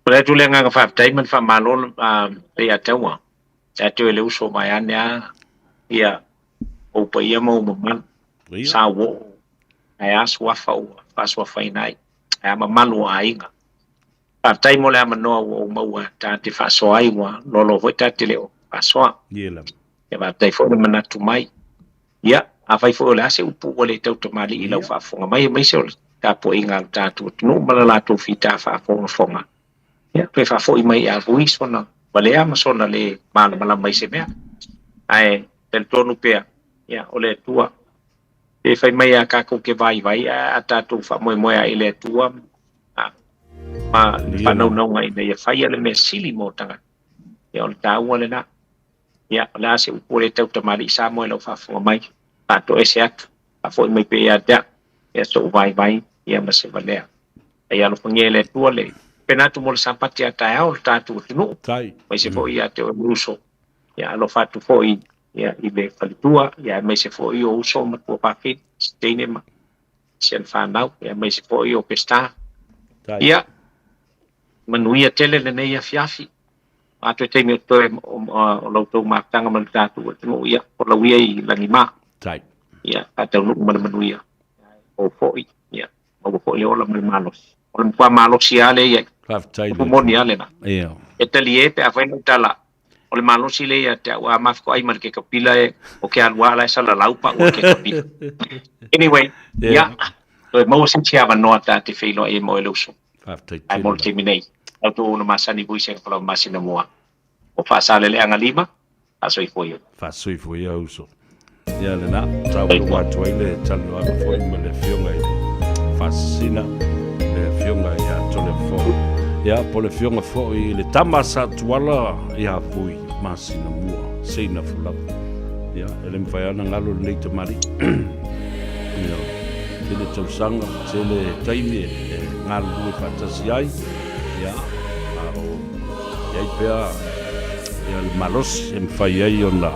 Pula tu le nga fa taimon fa malol pe atawa. Ta tu le uso mai ania ia o pa ia mo man. Sa wo. Ai aswa fa o aswa fa inai. Ai ma malu ainga. Fa taimo le mano o mo ta te fa so ai wa lolo vo ta te le o. Aswa. Yela. E va tai fo na tu mai. Ia, a vai fo le ase upu o le tau tamali I lau fa fonga mai se o ta po inga ta tu no malala tu fita fa fonga. Ya, pe fa fo I mai a vui sona. Wale ama sona le mala mai se mea. Ai, tel tonu pea. Ya, ole tua. E fai mai a kako ke vai a tatu fa moe a ile tua. Ma fa no ngai ne fai ale me sili mo tanga. Ya, ole ta wale na. Ya, la se upole tau tamari sa mo lo fa fo mai. Pa to ese atu. A fo mai pe ya da. Ya so vai ya ma se vale. Ya lo pangele tua le. Penatu mo sampati ata au tatu tunu mai se foi ia te uso ya lo fatu foi ya ibe falitua ya mai se foi o uso ma po paket stene ma sen fanau ya mai se foi o pesta ya manuia tele le nei afiafi atu te mi to o lo to ma tanga ma tatu tunu ya por la wi langi ma ya ata no manuia o foi ya o foi o la malos o pa malos ya le ya Pumoni ale na. E tali pe a vai tala. O le malosi le ya te wa mafko ai mar ke kapila e o ke alwa la sala laupa o ke kapila. Anyway, ya. So mo sin tia va nota te filo e mo eluso. Ai mo terminate. Auto no masani bui se pala masina moa. O fa sale le anga lima. Aso I foi. Fa soi foi uso. Ya le na. Ta wa to ile talo ana foi mo le fionga I. Fascina. Le fionga ya telefone. Ya, po le fionga fo I le tamasa tuala ia fui masina mua. seina fulau. Ia, ele mwhai ana ngalo nei te mari. Ia, tele tausanga, tele taimi ngalo lue whatasi ai. Ia, o iai pia, ia le malos e mwhai ai o na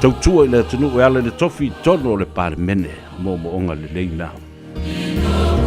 tautua i le tunu o ala le tofi tono o le pare mene mo onga le leina. Oh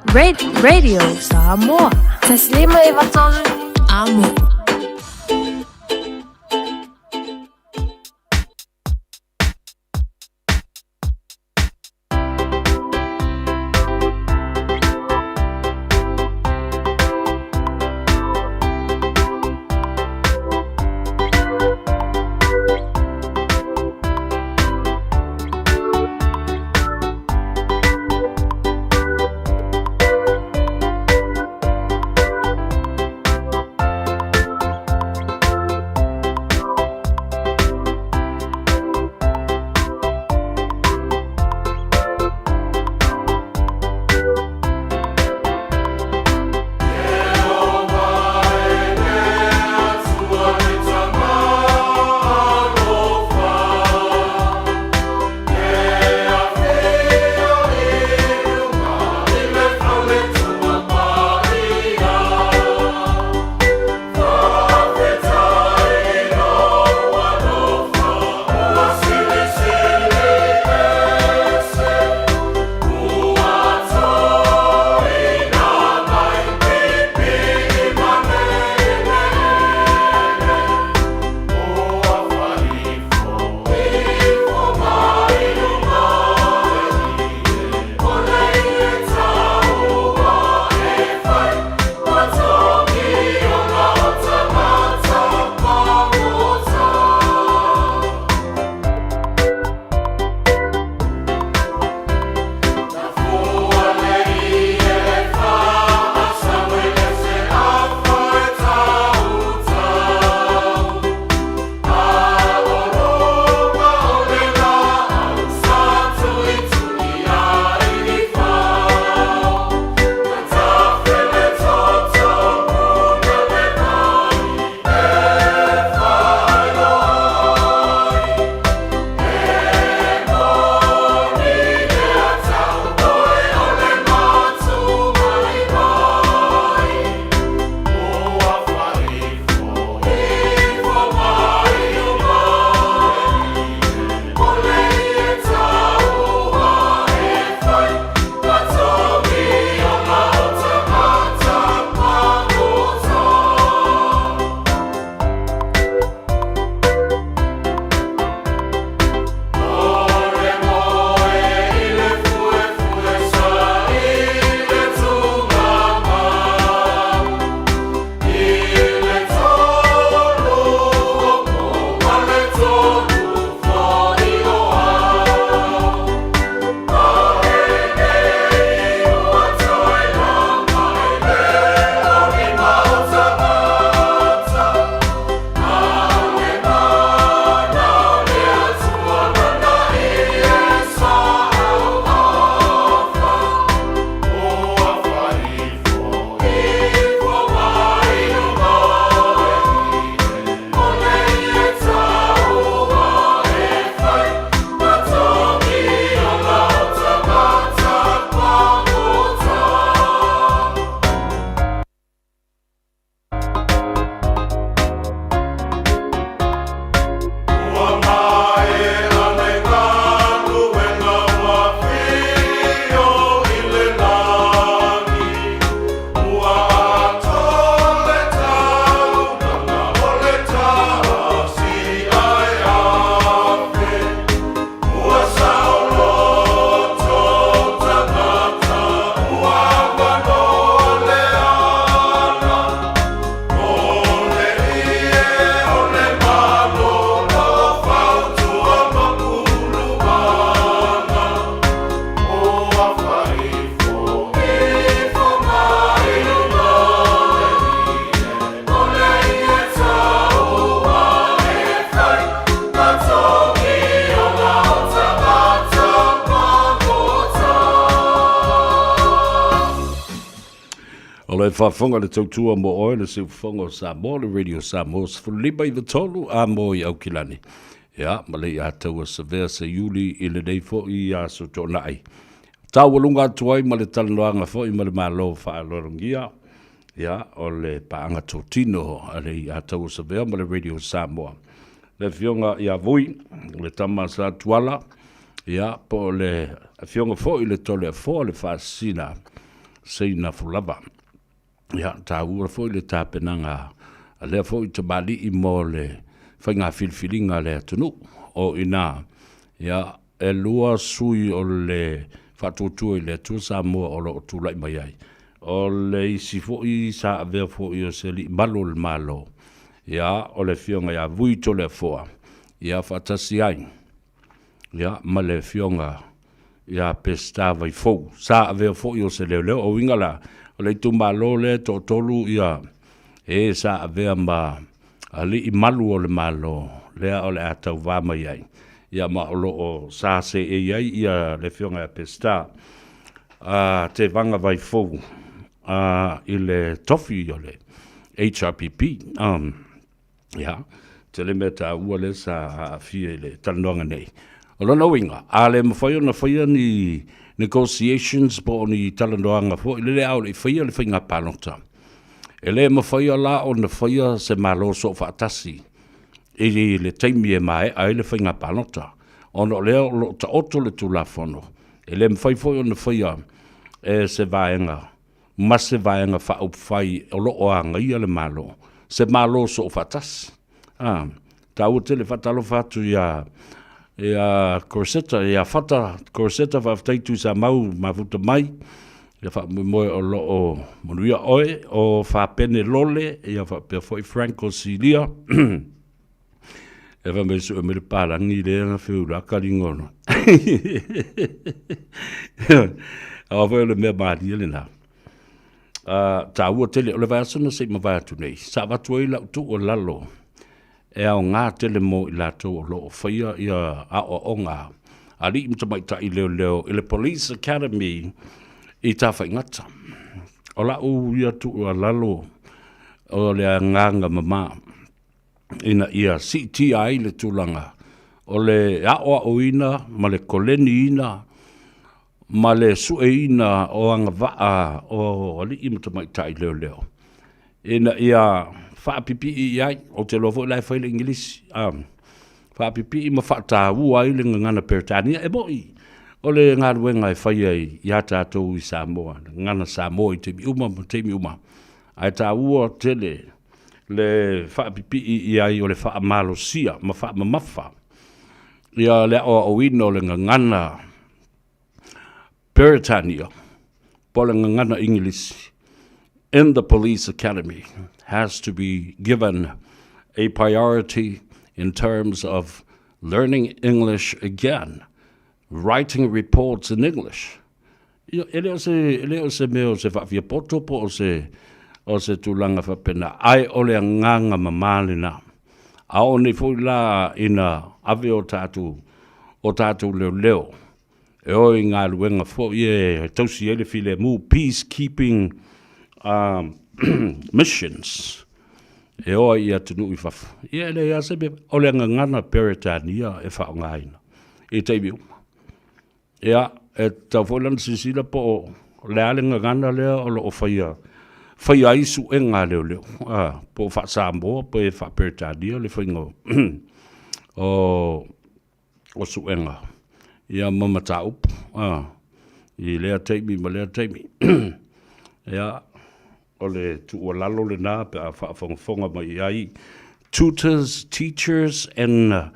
Radio Samoa. Taslima Ivatolu. Amo. le whaafonga le tautua mo oe le se whafonga sa mo le radio sa mo se whaliba I tolu a mo I au kilani. Ia, ma le ia taua sa vea sa yuli I le nei fo I a so tōna ai. Tau walunga atuai ma le talanoanga fo I ma le malo whaalorongia. Ia, o le paanga tōtino a le ia taua sa vea ma le radio sa mo. Le fionga ia vui, le tama sa tuala. Ia, po le fionga fo I le tole a fo le whaasina. seina fulava. Ia, tā ua foi le tā penanga, a lea foi te bali I mo le whainga filfilinga le tunu, o ina, ia, e lua sui o le whatutua I le tuasa mua o lo tūlai mai ai. O le isi foi sa avea foi o se li malo le malo. Ia, o le fionga ia vui to le foa. Ia, whatasi ai. Ia, ma le fionga ia pesta vai fou. Sa avea foi o se leo o ingala. O le tumalo le to tolu ia. E sa avea ma ali I malu o le malo. Lea o le atau vama iai. Ia ma o lo o sa se e iai ia le fionga ia pesta. Te vanga vai fou. I le tofi o le HRPP. Ia. Te le meta ua le sa fie le talanoanga nei. O lona winga. A le mawhaia na whaia ni negotiations po ni talanoanga fo. I le au le whaia le whainga palota. E le mawhaia la o na whaia se malo so whaatasi. I le taimi e mai ai le whainga palota. Ono leo lo ta oto le tulafono. E le mwhaifoi o na whaia e se vaenga. Ma se vaenga whaupwhai o lo o anga ia le malo. Se malo so whaatasi. Ta ute le whatalo whatu ia Corsetta, ia whata Corsetta whaftaitu sa mau mafuta mai. Ia whamoe o lo o monuia oe o whapene lole, ia whapea foi Franco Silia. E whamei su e mere pārangi lea whiura karingono. Awa whai le mea maari ele nā. Ta ua tele o le vāsana se ma vātu nei. Sa watu lau tu o lalo. E au ngā tele mo I lato o lo o whaia ia a o ngā. A li imta mai ta I leo I le Police Academy I ta whaingata. O la u ia tu o lalo o le nganga mama. Ina ia CTI le tūlanga. O le aoa o ina, ma le koleni ina, ma le sue ina o anga waa o li imta mai ta I leo. Ina ia whaapipi I ai, o te lofo lai whaile Ingilisi. Whaapipi I ma whaatau ai le ngana Peritania. E moi, o le ngā ruenga I whaia I a tātou I Samoa. Ngana Samoa I te mi uma. Ai tā ua tele le whaapipi I ai o le whaamalo sia, ma whaamamafa. Ia le o ino le ngana Peritania, po le ngana Ingilisi. In the Police Academy has to be given a priority in terms of learning English again, writing reports in English. Ele o se meo se whawhia potopo o se tūlanga whapena. Ai o le nganga mamalina. A o ne fui la ina ave o tātou leo. E o I ngā luenga fo tausi ele file mu peacekeeping missions. E oa ia tunu I whafu. Ia le ia sebe o le ngana Peritania e whaongaina. E teimi uma. Ia e tau fōlan sisila po le ale ngana lea o lo o whaia. Whaia isu e ngā leo. Po wha Samoa po e wha Peritania le whaingo. O suenga. Ia mamata upu. I lea teimi ma lea teimi. Ia o le tu o lalo le nā pe a whaafonga mai ai. Tutors, teachers and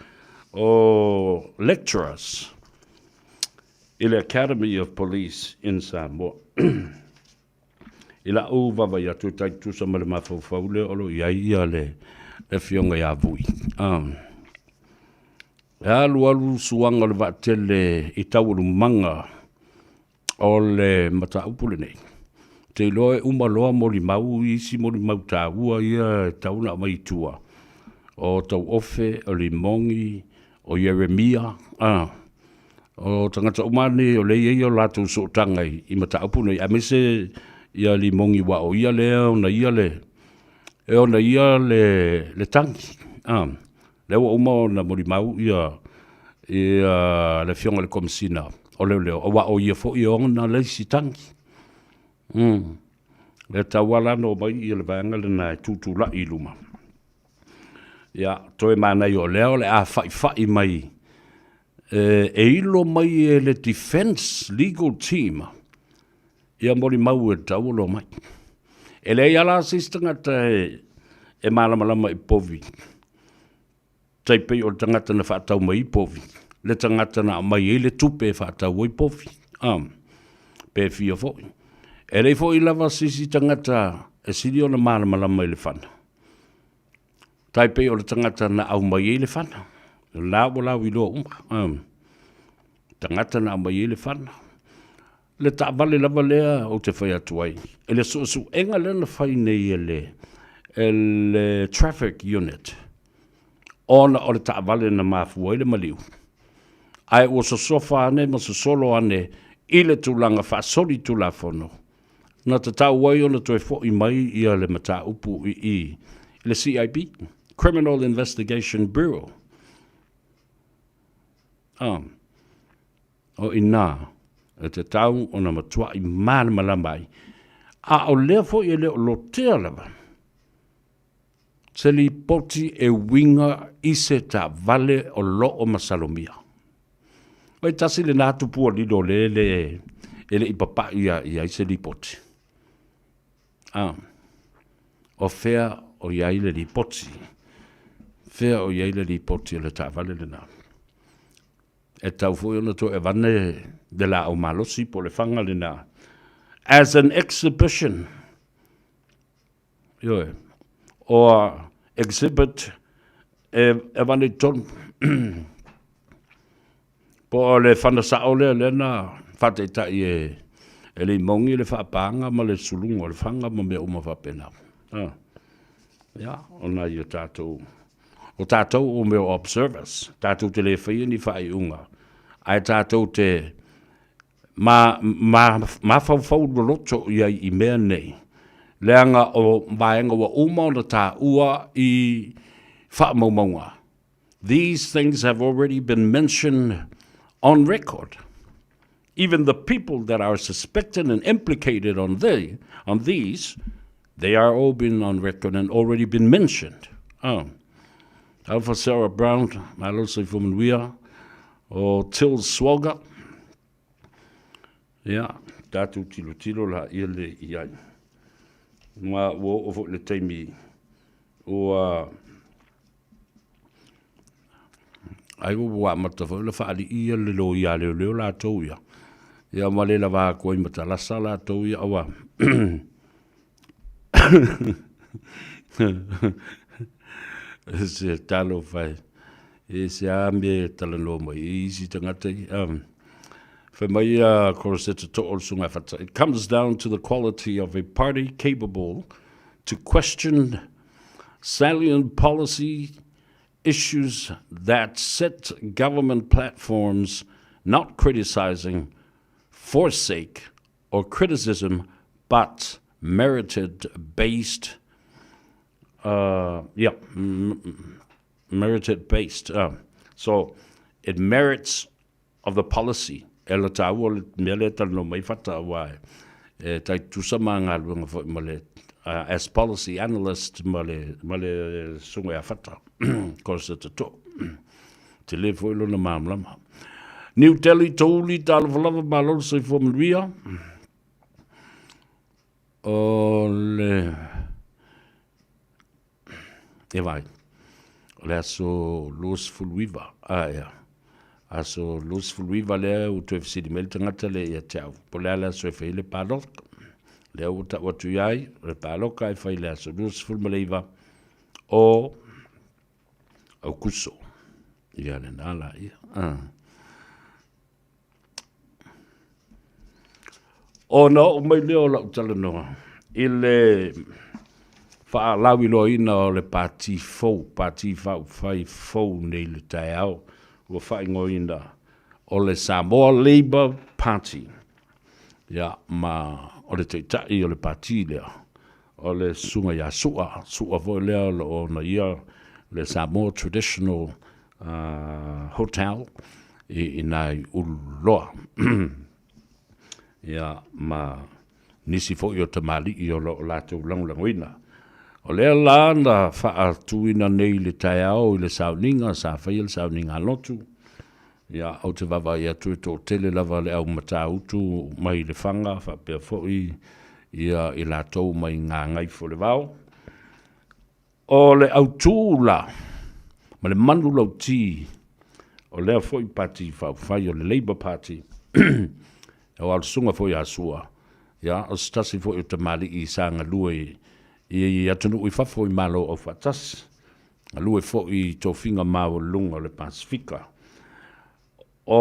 lecturers I le Academy of Police in Samoa. I la uva vai atu tai tusa ma le mawhauwhau le olo I ai ia le fionga ia vui. E alu suanga le vatele I tauru manga o le mata upule nei. Te loe umaloa moli mau isi moli mau tāua ia tauna mai tua. O tau ofe, o limongi, o Yeremia. O tangata umane o leia ia o lātou so tangai I mata upune. A mese ia limongi wa o ia lea o na ia le. E o na ia le tangi. Lewa uma o na moli mau ia le fionga le komisina. O leo o wa o ia fo I onga na leisi tangi. Le tawala no mai I le vanga le nai tutu la I luma. Ia, toi mana I o leo le a whai mai. E ilo mai le defense legal team. Ia mori mau e tau lo mai. E le ia la sistangata e malama i povi. Taipei o tangata na whaatau mai i povi. Le tangata na mai e le tupe whaatau i povi. Pe fia foi. E rei foi lava sisi tangata e siri o na malama i le whana. Taipei o le tangata na au mai e le whana. Lau i loa tangata na au mai e le whana. Le ta'avale lava lea o te whai atuai. E le su enga lena whai nei e le traffic unit. Ona o le ta'avale na mafua i le maliu. Ai o so sofa ane ma so solo ane i le tūlanga whaasori tūla whono. Na te tau wai o na toi fo i mai i le mata upu i le CIB, Criminal Investigation Bureau. O ina, e te tau o na matua i mana malamai. A o lea fo i le o lotea lava. Se li poti e winga i se ta vale o lo o masalomia. Wai tasi le nātu pua lido le i papa i se li poti. O fea o iai le li poti. Fea o iai le li poti le ta vale le nā. E tau fo i ona to e vane de la o malosi po le whanga le nā. As an exhibition. Ioe. Or exhibit vane ton po le whana sao le na whate ta i e le mongi le whapanga ma le sulunga le whanga ma me uma whapena. Ja, ona i o tātou. O tātou o meo observers. Tātou te le whaia ni whai unga. Ai tātou te ma whau loto i mea nei. Leanga o vaenga wa uma na tā ua I whaamaumaunga. These things have already been mentioned on record. Even the people that are suspected and implicated on these, they are all been on record and already been mentioned. Alpha Sarah Brown, Malosi Fumanuia, or Till Swalga. Yeah, tatu tilo la ile iai. Nga wo o le taimi o ai o wa mata fo le fa ali ia le lo ia le la to ia ia male la va ko I mata la sala to ia wa se talo fai e se ambe talo no mai si tangata for my it comes down to the quality of a party capable to question salient policy issues that set government platforms, not criticizing for sake or criticism, but merit-based. Merit-based. So it merits of the policy. Ela tau o mele tano mai whata wai. Tai tusama ngā luenga fo male as policy analyst male sunga whata. Kosa te to. Te le fo ilo na mamlama. New Delhi tōli tāla whalava mālolo sai fo manuia. O le... E vai. O le aso Louis Fulwiva. Ia. Aso Louis Fulwiva lea u tu efisidi mele tangata le ia teau. Po lea lea so e whai le pāloka. Lea u ta watu iai, le pāloka e whai le aso Louis Fulwiva o au kuso. Ia le nala ia. O no, o mai leo lau tala noa. I le wha lawi loa ina o le pāti fau whai fau nei le tai au. Ua whai ngoina o le Samoa Labour Party. Ia, ma o le teitai o le pāti lea. O le sunga ia sua voi lea o na ia le Samoa Traditional Hotel I nai uloa. Ia, ma nisi fo I o tamali I o lo lātou langulanguina. O lea la na wha tuina nei le tai au I le sauninga, sa whai le sauninga lotu. Ia, au te wawa ia tui tō tele lava le au mata utu mai le whanga, whapea fōi ia i la tau mai ngā ngai fo le wau. O le au tūla, ma le manu lau tī, o lea fōi pati whai o le Labour Party, o al sunga fōi asua, ia, o stasi fōi o te mali i sanga lue i atunu i whafo i malo o whatas, lue fōi tō whinga māo lunga le Pasifika. O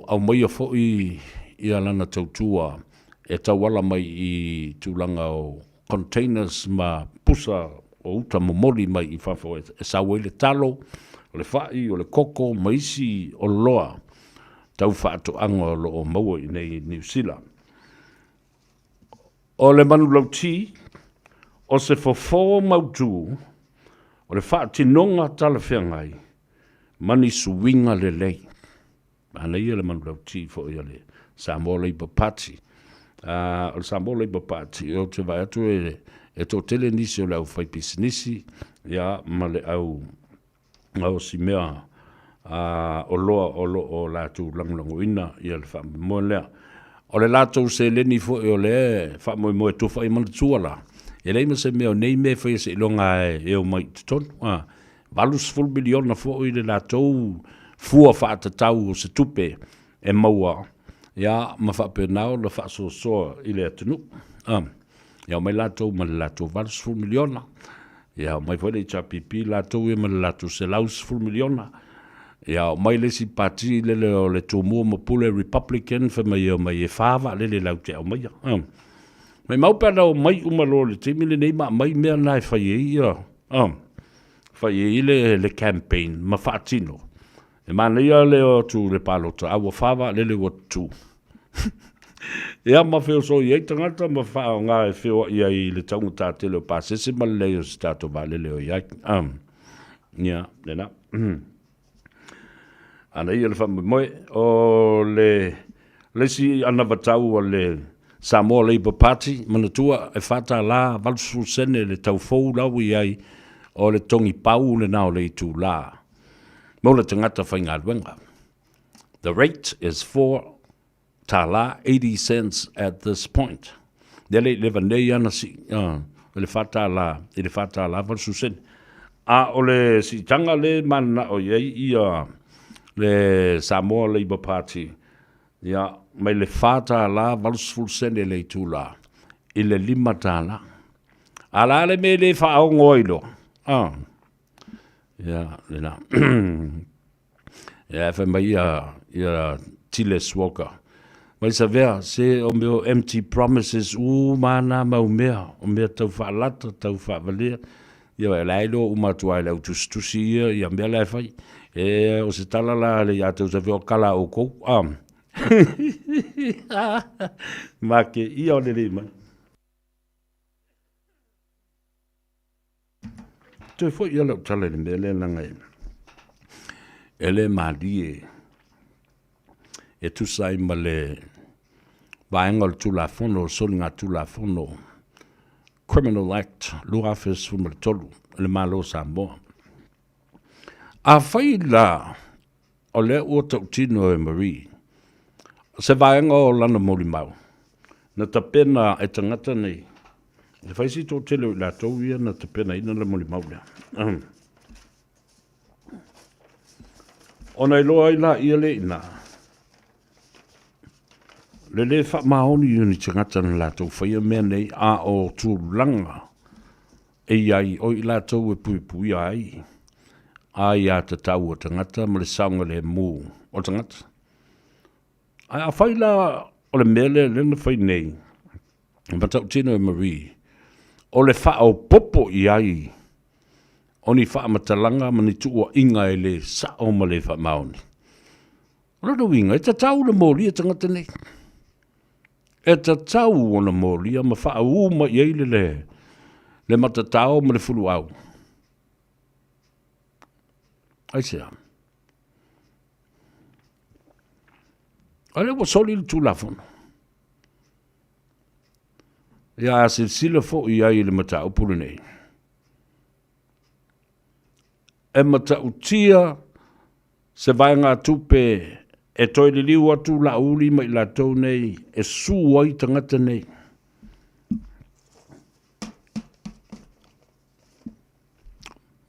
au mai a fōi i alana tautua, e tauala mai i tūlanga o containers ma pusa o uta momoli mai i whafo e sawe le talo, o le whai, o le koko, maisi o loa, tau whaato anga o maua i nei New Zealand. O le manu lau ti, o se fofo mautu, o le whaatinonga tala whiangai, mani suwinga le lei. Ana ia le manu lau ti fo ia le Samoa Labour Party. O le Samoa Labour Party, o te vai atu e tō tele nisi o le au whai pisinisi, ia ma le au si mea o loa o lātou langlango ina, ia le wha moe lea. O le lātou se leni fo o le wha moe tuwha i mana tuala. E leima se mea o nei mea whai se ilonga e o mai tutonu. Valus full miliona fo i le lātou fua whaatatau o se tupe e maua. Ia ma whape nao le wha soa i le atunu. Ia mai lātou ma le lātou valus full miliona. Ia mai whaile i chapipi lātou e ma le lātou se laus full miliona. Ia mai le si pati le o le tōmua ma pule Republican wha mai o mai e whawa le lau te au mai. Mai maupena o mai umalo le te mile nei ma mai mea nai whai e ia. Whai e le campaign ma whaatino. E mana ia le o tu le palota, awa whawa le o tu. Ia ma whio so i eitangata ma whao ngā e whio ia i le taunga tātele o pāsese ma le o stato va le o iai. Ia, nena. Ana ia le whamu moe o le si anavatau o le Samoa Labour Party, manatua e whata la valsu sene le tau fau lau iai o le tongi pau le nao le tu la. Mola tangata whainga luenga. The rate is 4 tala 80 cents at this point. Dele leva nei ana si le fata la valsu sene. A o le si tanga le mana o iei ia le Samoa Labour Party. Ia mai le fata la valsu sene le tu la. I le 5 tala. Ala le me le whao ngoilo. Ia, lena. Ia, whai mai ia Tiles Walker. Mai sa vea, se o meo empty promises, mana mau mea, o mea tau whaalata, tau whaavalea. Ia, e lailo, umatu ai lau tustusi ia mea lai whai. E, o se tala la, le ia tau sa veo kala o kou. Make, ia o le mai. Te foi ia lau tala ni me le nanga e. Ele malie. E tu sai ma le vaenga tu la fono, solinga tu la fono. Criminal Act, lua fes fumal tolu, le malo Samoa. A fai la, o le ua tautino e Marie, se vaenga o lana mori mau. Na tapena e tangata nei. E fai si tō tele la tau ia na te pena ina la moli maulea. Ona i loa i la ia le ina. Le le wha maoni uni tangata na la tau whaia mea nei a o tū langa. E iai o i la tau e pui pui ai. A ia te tau o tangata ma le saunga le mū o tangata. A whai la o le mele le na whai nei. Ma tau tino e Marie. O le wha o popo i ai, o ni wha matalanga ma ni tua inga e le sa o ma le wha maoni. O lano inga, e ta tau na mōli e tangata nei. E ta tau o na mōli a ma wha u ma i ai le matatao ma le fulu au. Ai sea. Ale wa soli le tūlafono. Ia silsila fo i ai le mata upulu nei. E mata utia Se vai ngā tupe e toi li liu atu la uli mai la tau nei e su ai tangata nei.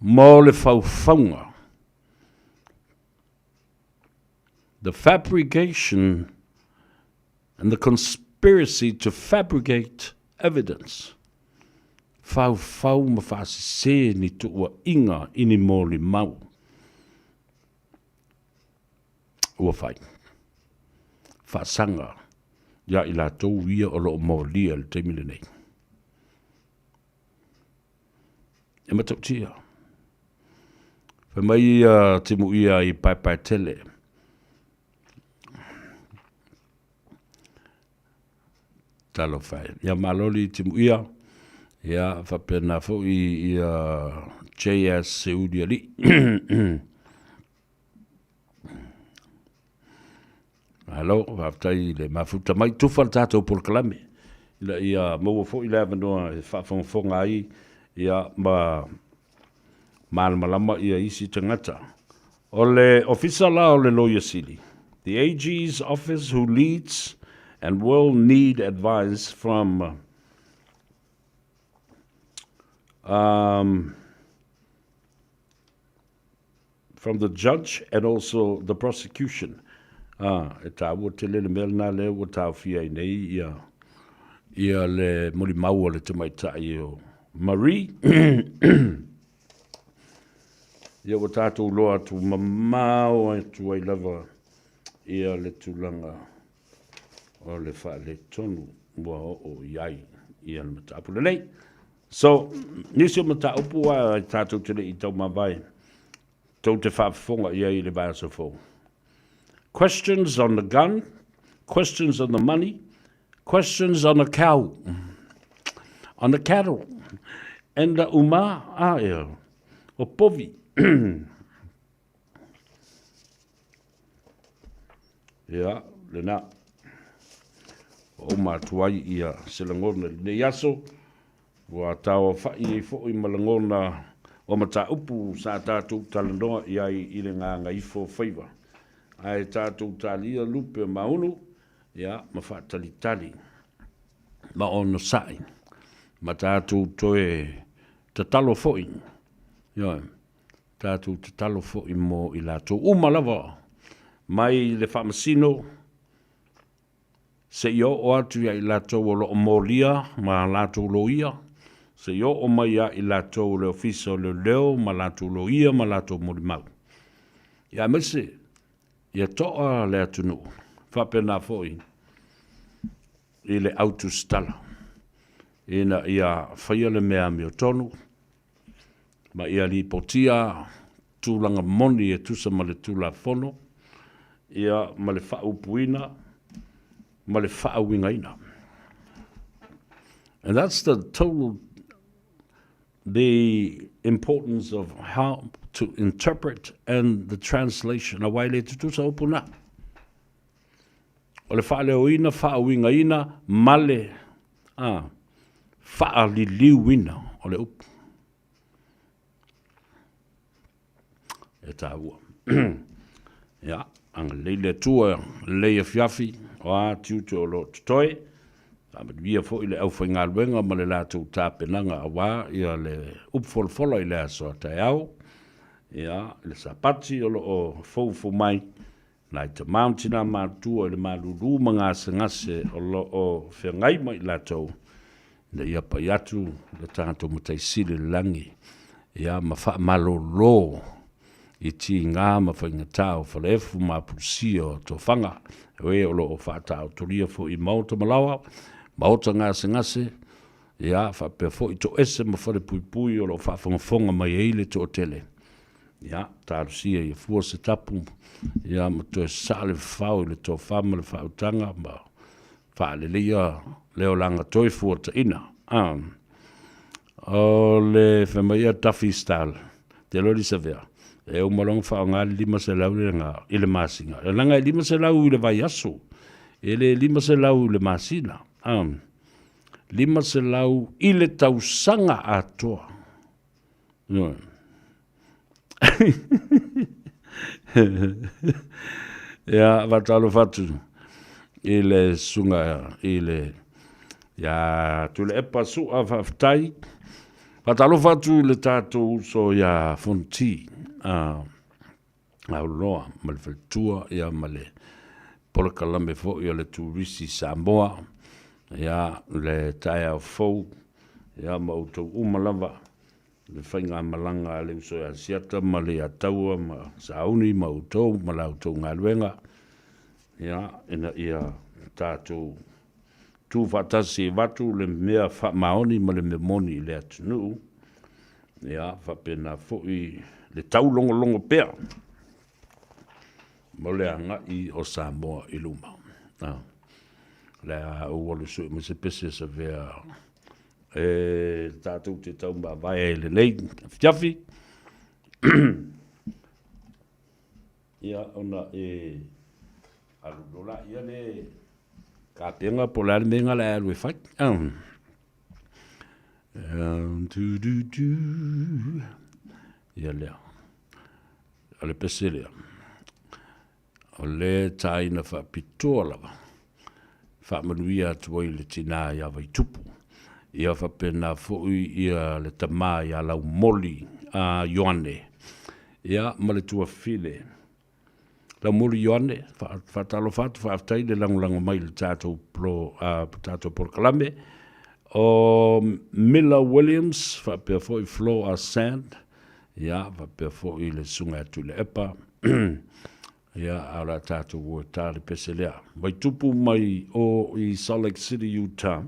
Mō le whauwhaunga. The fabrication and the conspiracy to fabricate evidence. Whau ma whaasise ni tua inga ini mōli mau. Ua whai. Whaasanga. Ia i la tau ia o lo mōlia le teimile nei. E matau tia. Whamai timu ia i pai tele. Talo whai. Ia maloli timu ia. Ia whapena fo i JS Seudi ali. Halo, whaftai le mafuta mai tufal tātou por kalame. Ia maua fo i lea manoa e whawhonga ai. Ia malama ia isi tangata. O le ofisala o le lawyer sili. The AG's office who leads and will need advice from the judge and also the prosecution. E tā ua te lele mele nā le ua tāu fia i nei ia le moli maua le te maitai o Marie. Ia ua tātou loa tu mamau e tu ai lava ia le tūlanga o le wha le tonu ua o iai ia le matapu le nei. So, nisi o mataupu a tātou te le i tau mawai. Tau te whaafonga ia i le bāsa fō. Questions on the gun, questions on the money, questions on the cow, on the cattle, and the uma aia, o povi. Ia, le nā. O mātuai ia selangona le yaso, wa tāua whai e fo i malangona o mata upu sa tātou talandoa ia i le ngā ifo whaiva. Ai tātou talia lupe maunu, ia, ma whaatalitali. Ma ono sai. Ma tātou toe tatalo foi. Ia, tātou tatalo foi mo i lātou. Umalawa, mai le whamasino, se io o atu ia i lātou o loo molia, ma lātou loia. Se io o mai ia i lātou le ofisa o leo, ma lātou loia, ma lātou morimau. Ia, mese, ia toa le atunu, whapena foi, i le autostala. Ina ia whaia le mea meo tonu, ma ia li potia tūlanga moni e tusa ma le tūla fono, ia ma le whaupuina, ma le whauingaina. And that's the importance of how to interpret and the translation. A waile te tusa opuna. O le whaaleo whauingaina, male, whaaliliuina, o le upu. E tā ua. Ia, anga leile tua, leia fiafi, o a tiute o lo tutoe, Via fo ile au whainga luenga ma le lātou tāpenanga a wā ia le upfolfola i le aso a tai au. Ia, le sapati o lo fau mai na i te mountaina mātua i le malulu ma ngase o lo o whengai mai lātou. Na ia pa iatu le tātou matai sile langi. Ia, ma wha malolo i ti ngā ma whainga tāo whalefu ma pusio to whanga. Ewe o lo o whātao toria fo i mauta malawa. Maota ngase, ia, whape fo i to ese ma whare pui o lo whafonga mai eile to tele. Ia, tārusia i fua se tapu, ia, ma to e sale whau i le to whama le whautanga, ma whaale lia leo langa toi fua ta ina. O le whamaia tafi style, te lori sa vea. E o malong whao ngā lima se lau i le māsinga. E langa i lima se lau i le vai aso. E le lima se lau i le māsina. Lima se lau i le tausanga atoa. Ia, vatalo fatu. Ile sunga, ile... Ia, tule epa sua whaftai. Vatalo fatu le tātou so ia fonti. Auloa, ma le whaitua, ia ma le Polokalame fo ia le turisi Samoa. Ia, le tae au fau. Ia, ma utou umalawa. Le whainga malanga le uso ia siata, ma le ataua, ma sauni, ma utou, ma la utou ngaluenga. Ia, ina ia tātou tu fatasi watu le mea maoni ma le memoni le atunu. Ia, whapena fui le tau longo pea. Mo le anga i o Samoa i luma. Le a uwalu sui me se pese sa vea tātou te tau mba vai le nei fiafi. Ia ona alulola ia le ka penga po la menga la alwe fai. Ia lea. Ale pese lea. O le taina wha pitoa lawa. Wha manuia tuai le tina ia vai tupu. Ia wha pena fui ia le tamā ia lau moli a Ioane. Ia ma le tua file. Lau moli Ioane, wha talo whatu wha aftai le lango mai le tātou Polokalame. O Miller Williams, wha pia fui Floor Sand. Ia wha pia fui le sunga atu le epa. Ia ala tātou o tāle pese lea. Mai tupu mai o i Salt Lake City, Utah.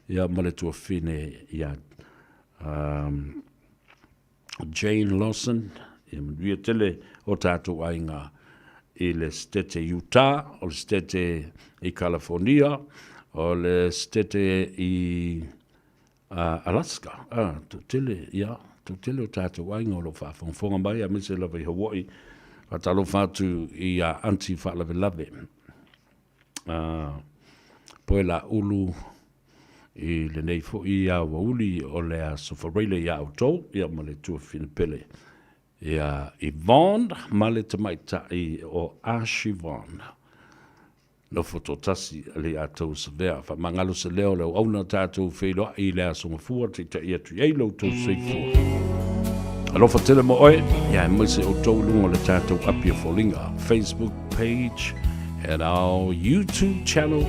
Ia male tua fine ia Jane Lawson. Ia manuia tele o tātou ainga i le stete Utah, o le stete i California, o le stete i Alaska. Tu tele o tātou ainga o lo whaafonga mai, a mise lawa i Hawaii. Atalo fatu i anti whaalave lave. Poe la ulu i le nei fo i a wauli o le a sofareile i a autou, i a male tua finipele. I a Yvonne, male tamaita i o Ashivon. No fototasi le a tau savea, fa mangalo se leo leo auna tātou whailoa i le a songafua, te ta i atu ei lau tau seifua. Alofa tele mo oe, ia e mwese o tau lungo le tātou apia folinga, Facebook page and our YouTube channel.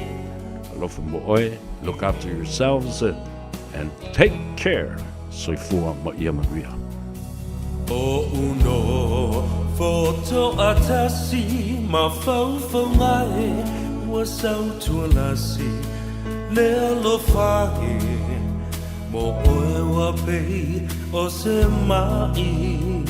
Alofa mo oe, look after yourselves and take care. Soifua ma ia maria. O uno, foto atasi, ma fau ngai, wa sau tualasi, le alofahi. Mo oe wa pei o se mai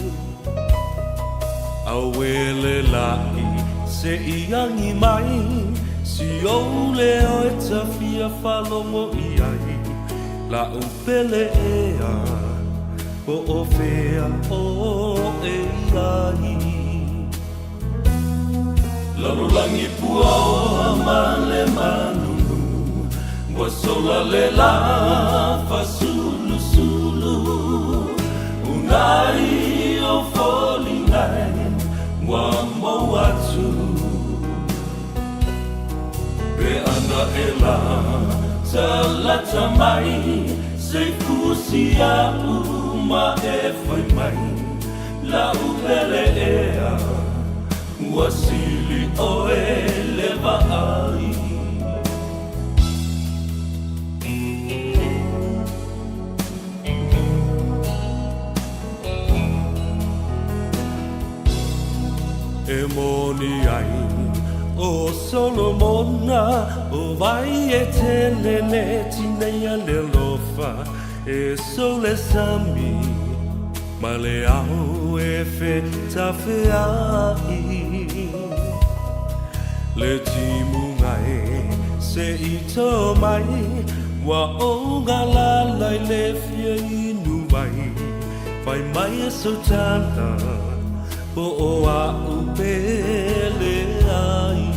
Awele lai se iangi mai Si ole o e tawhia whalongo i ai La upele ea Po o whea o e ai Lalulangi pua o male manunu Wa sola le la fa sulu sulu Unai o folingai Wa mo atu Be ana e la Talata mai Se kusia uma e fai mai La upele ea Wasili o e leva ai E moni ai o Solomona o vai e telele tineia le lofa e sole sami ma le au e fe tafeai le timu ngai se ito mai wa o galala le fia inu mai fai mai e sotana Po o a upele ai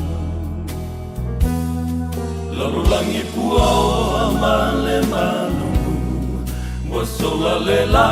Lalulangi pua o a male manu Wa sola le la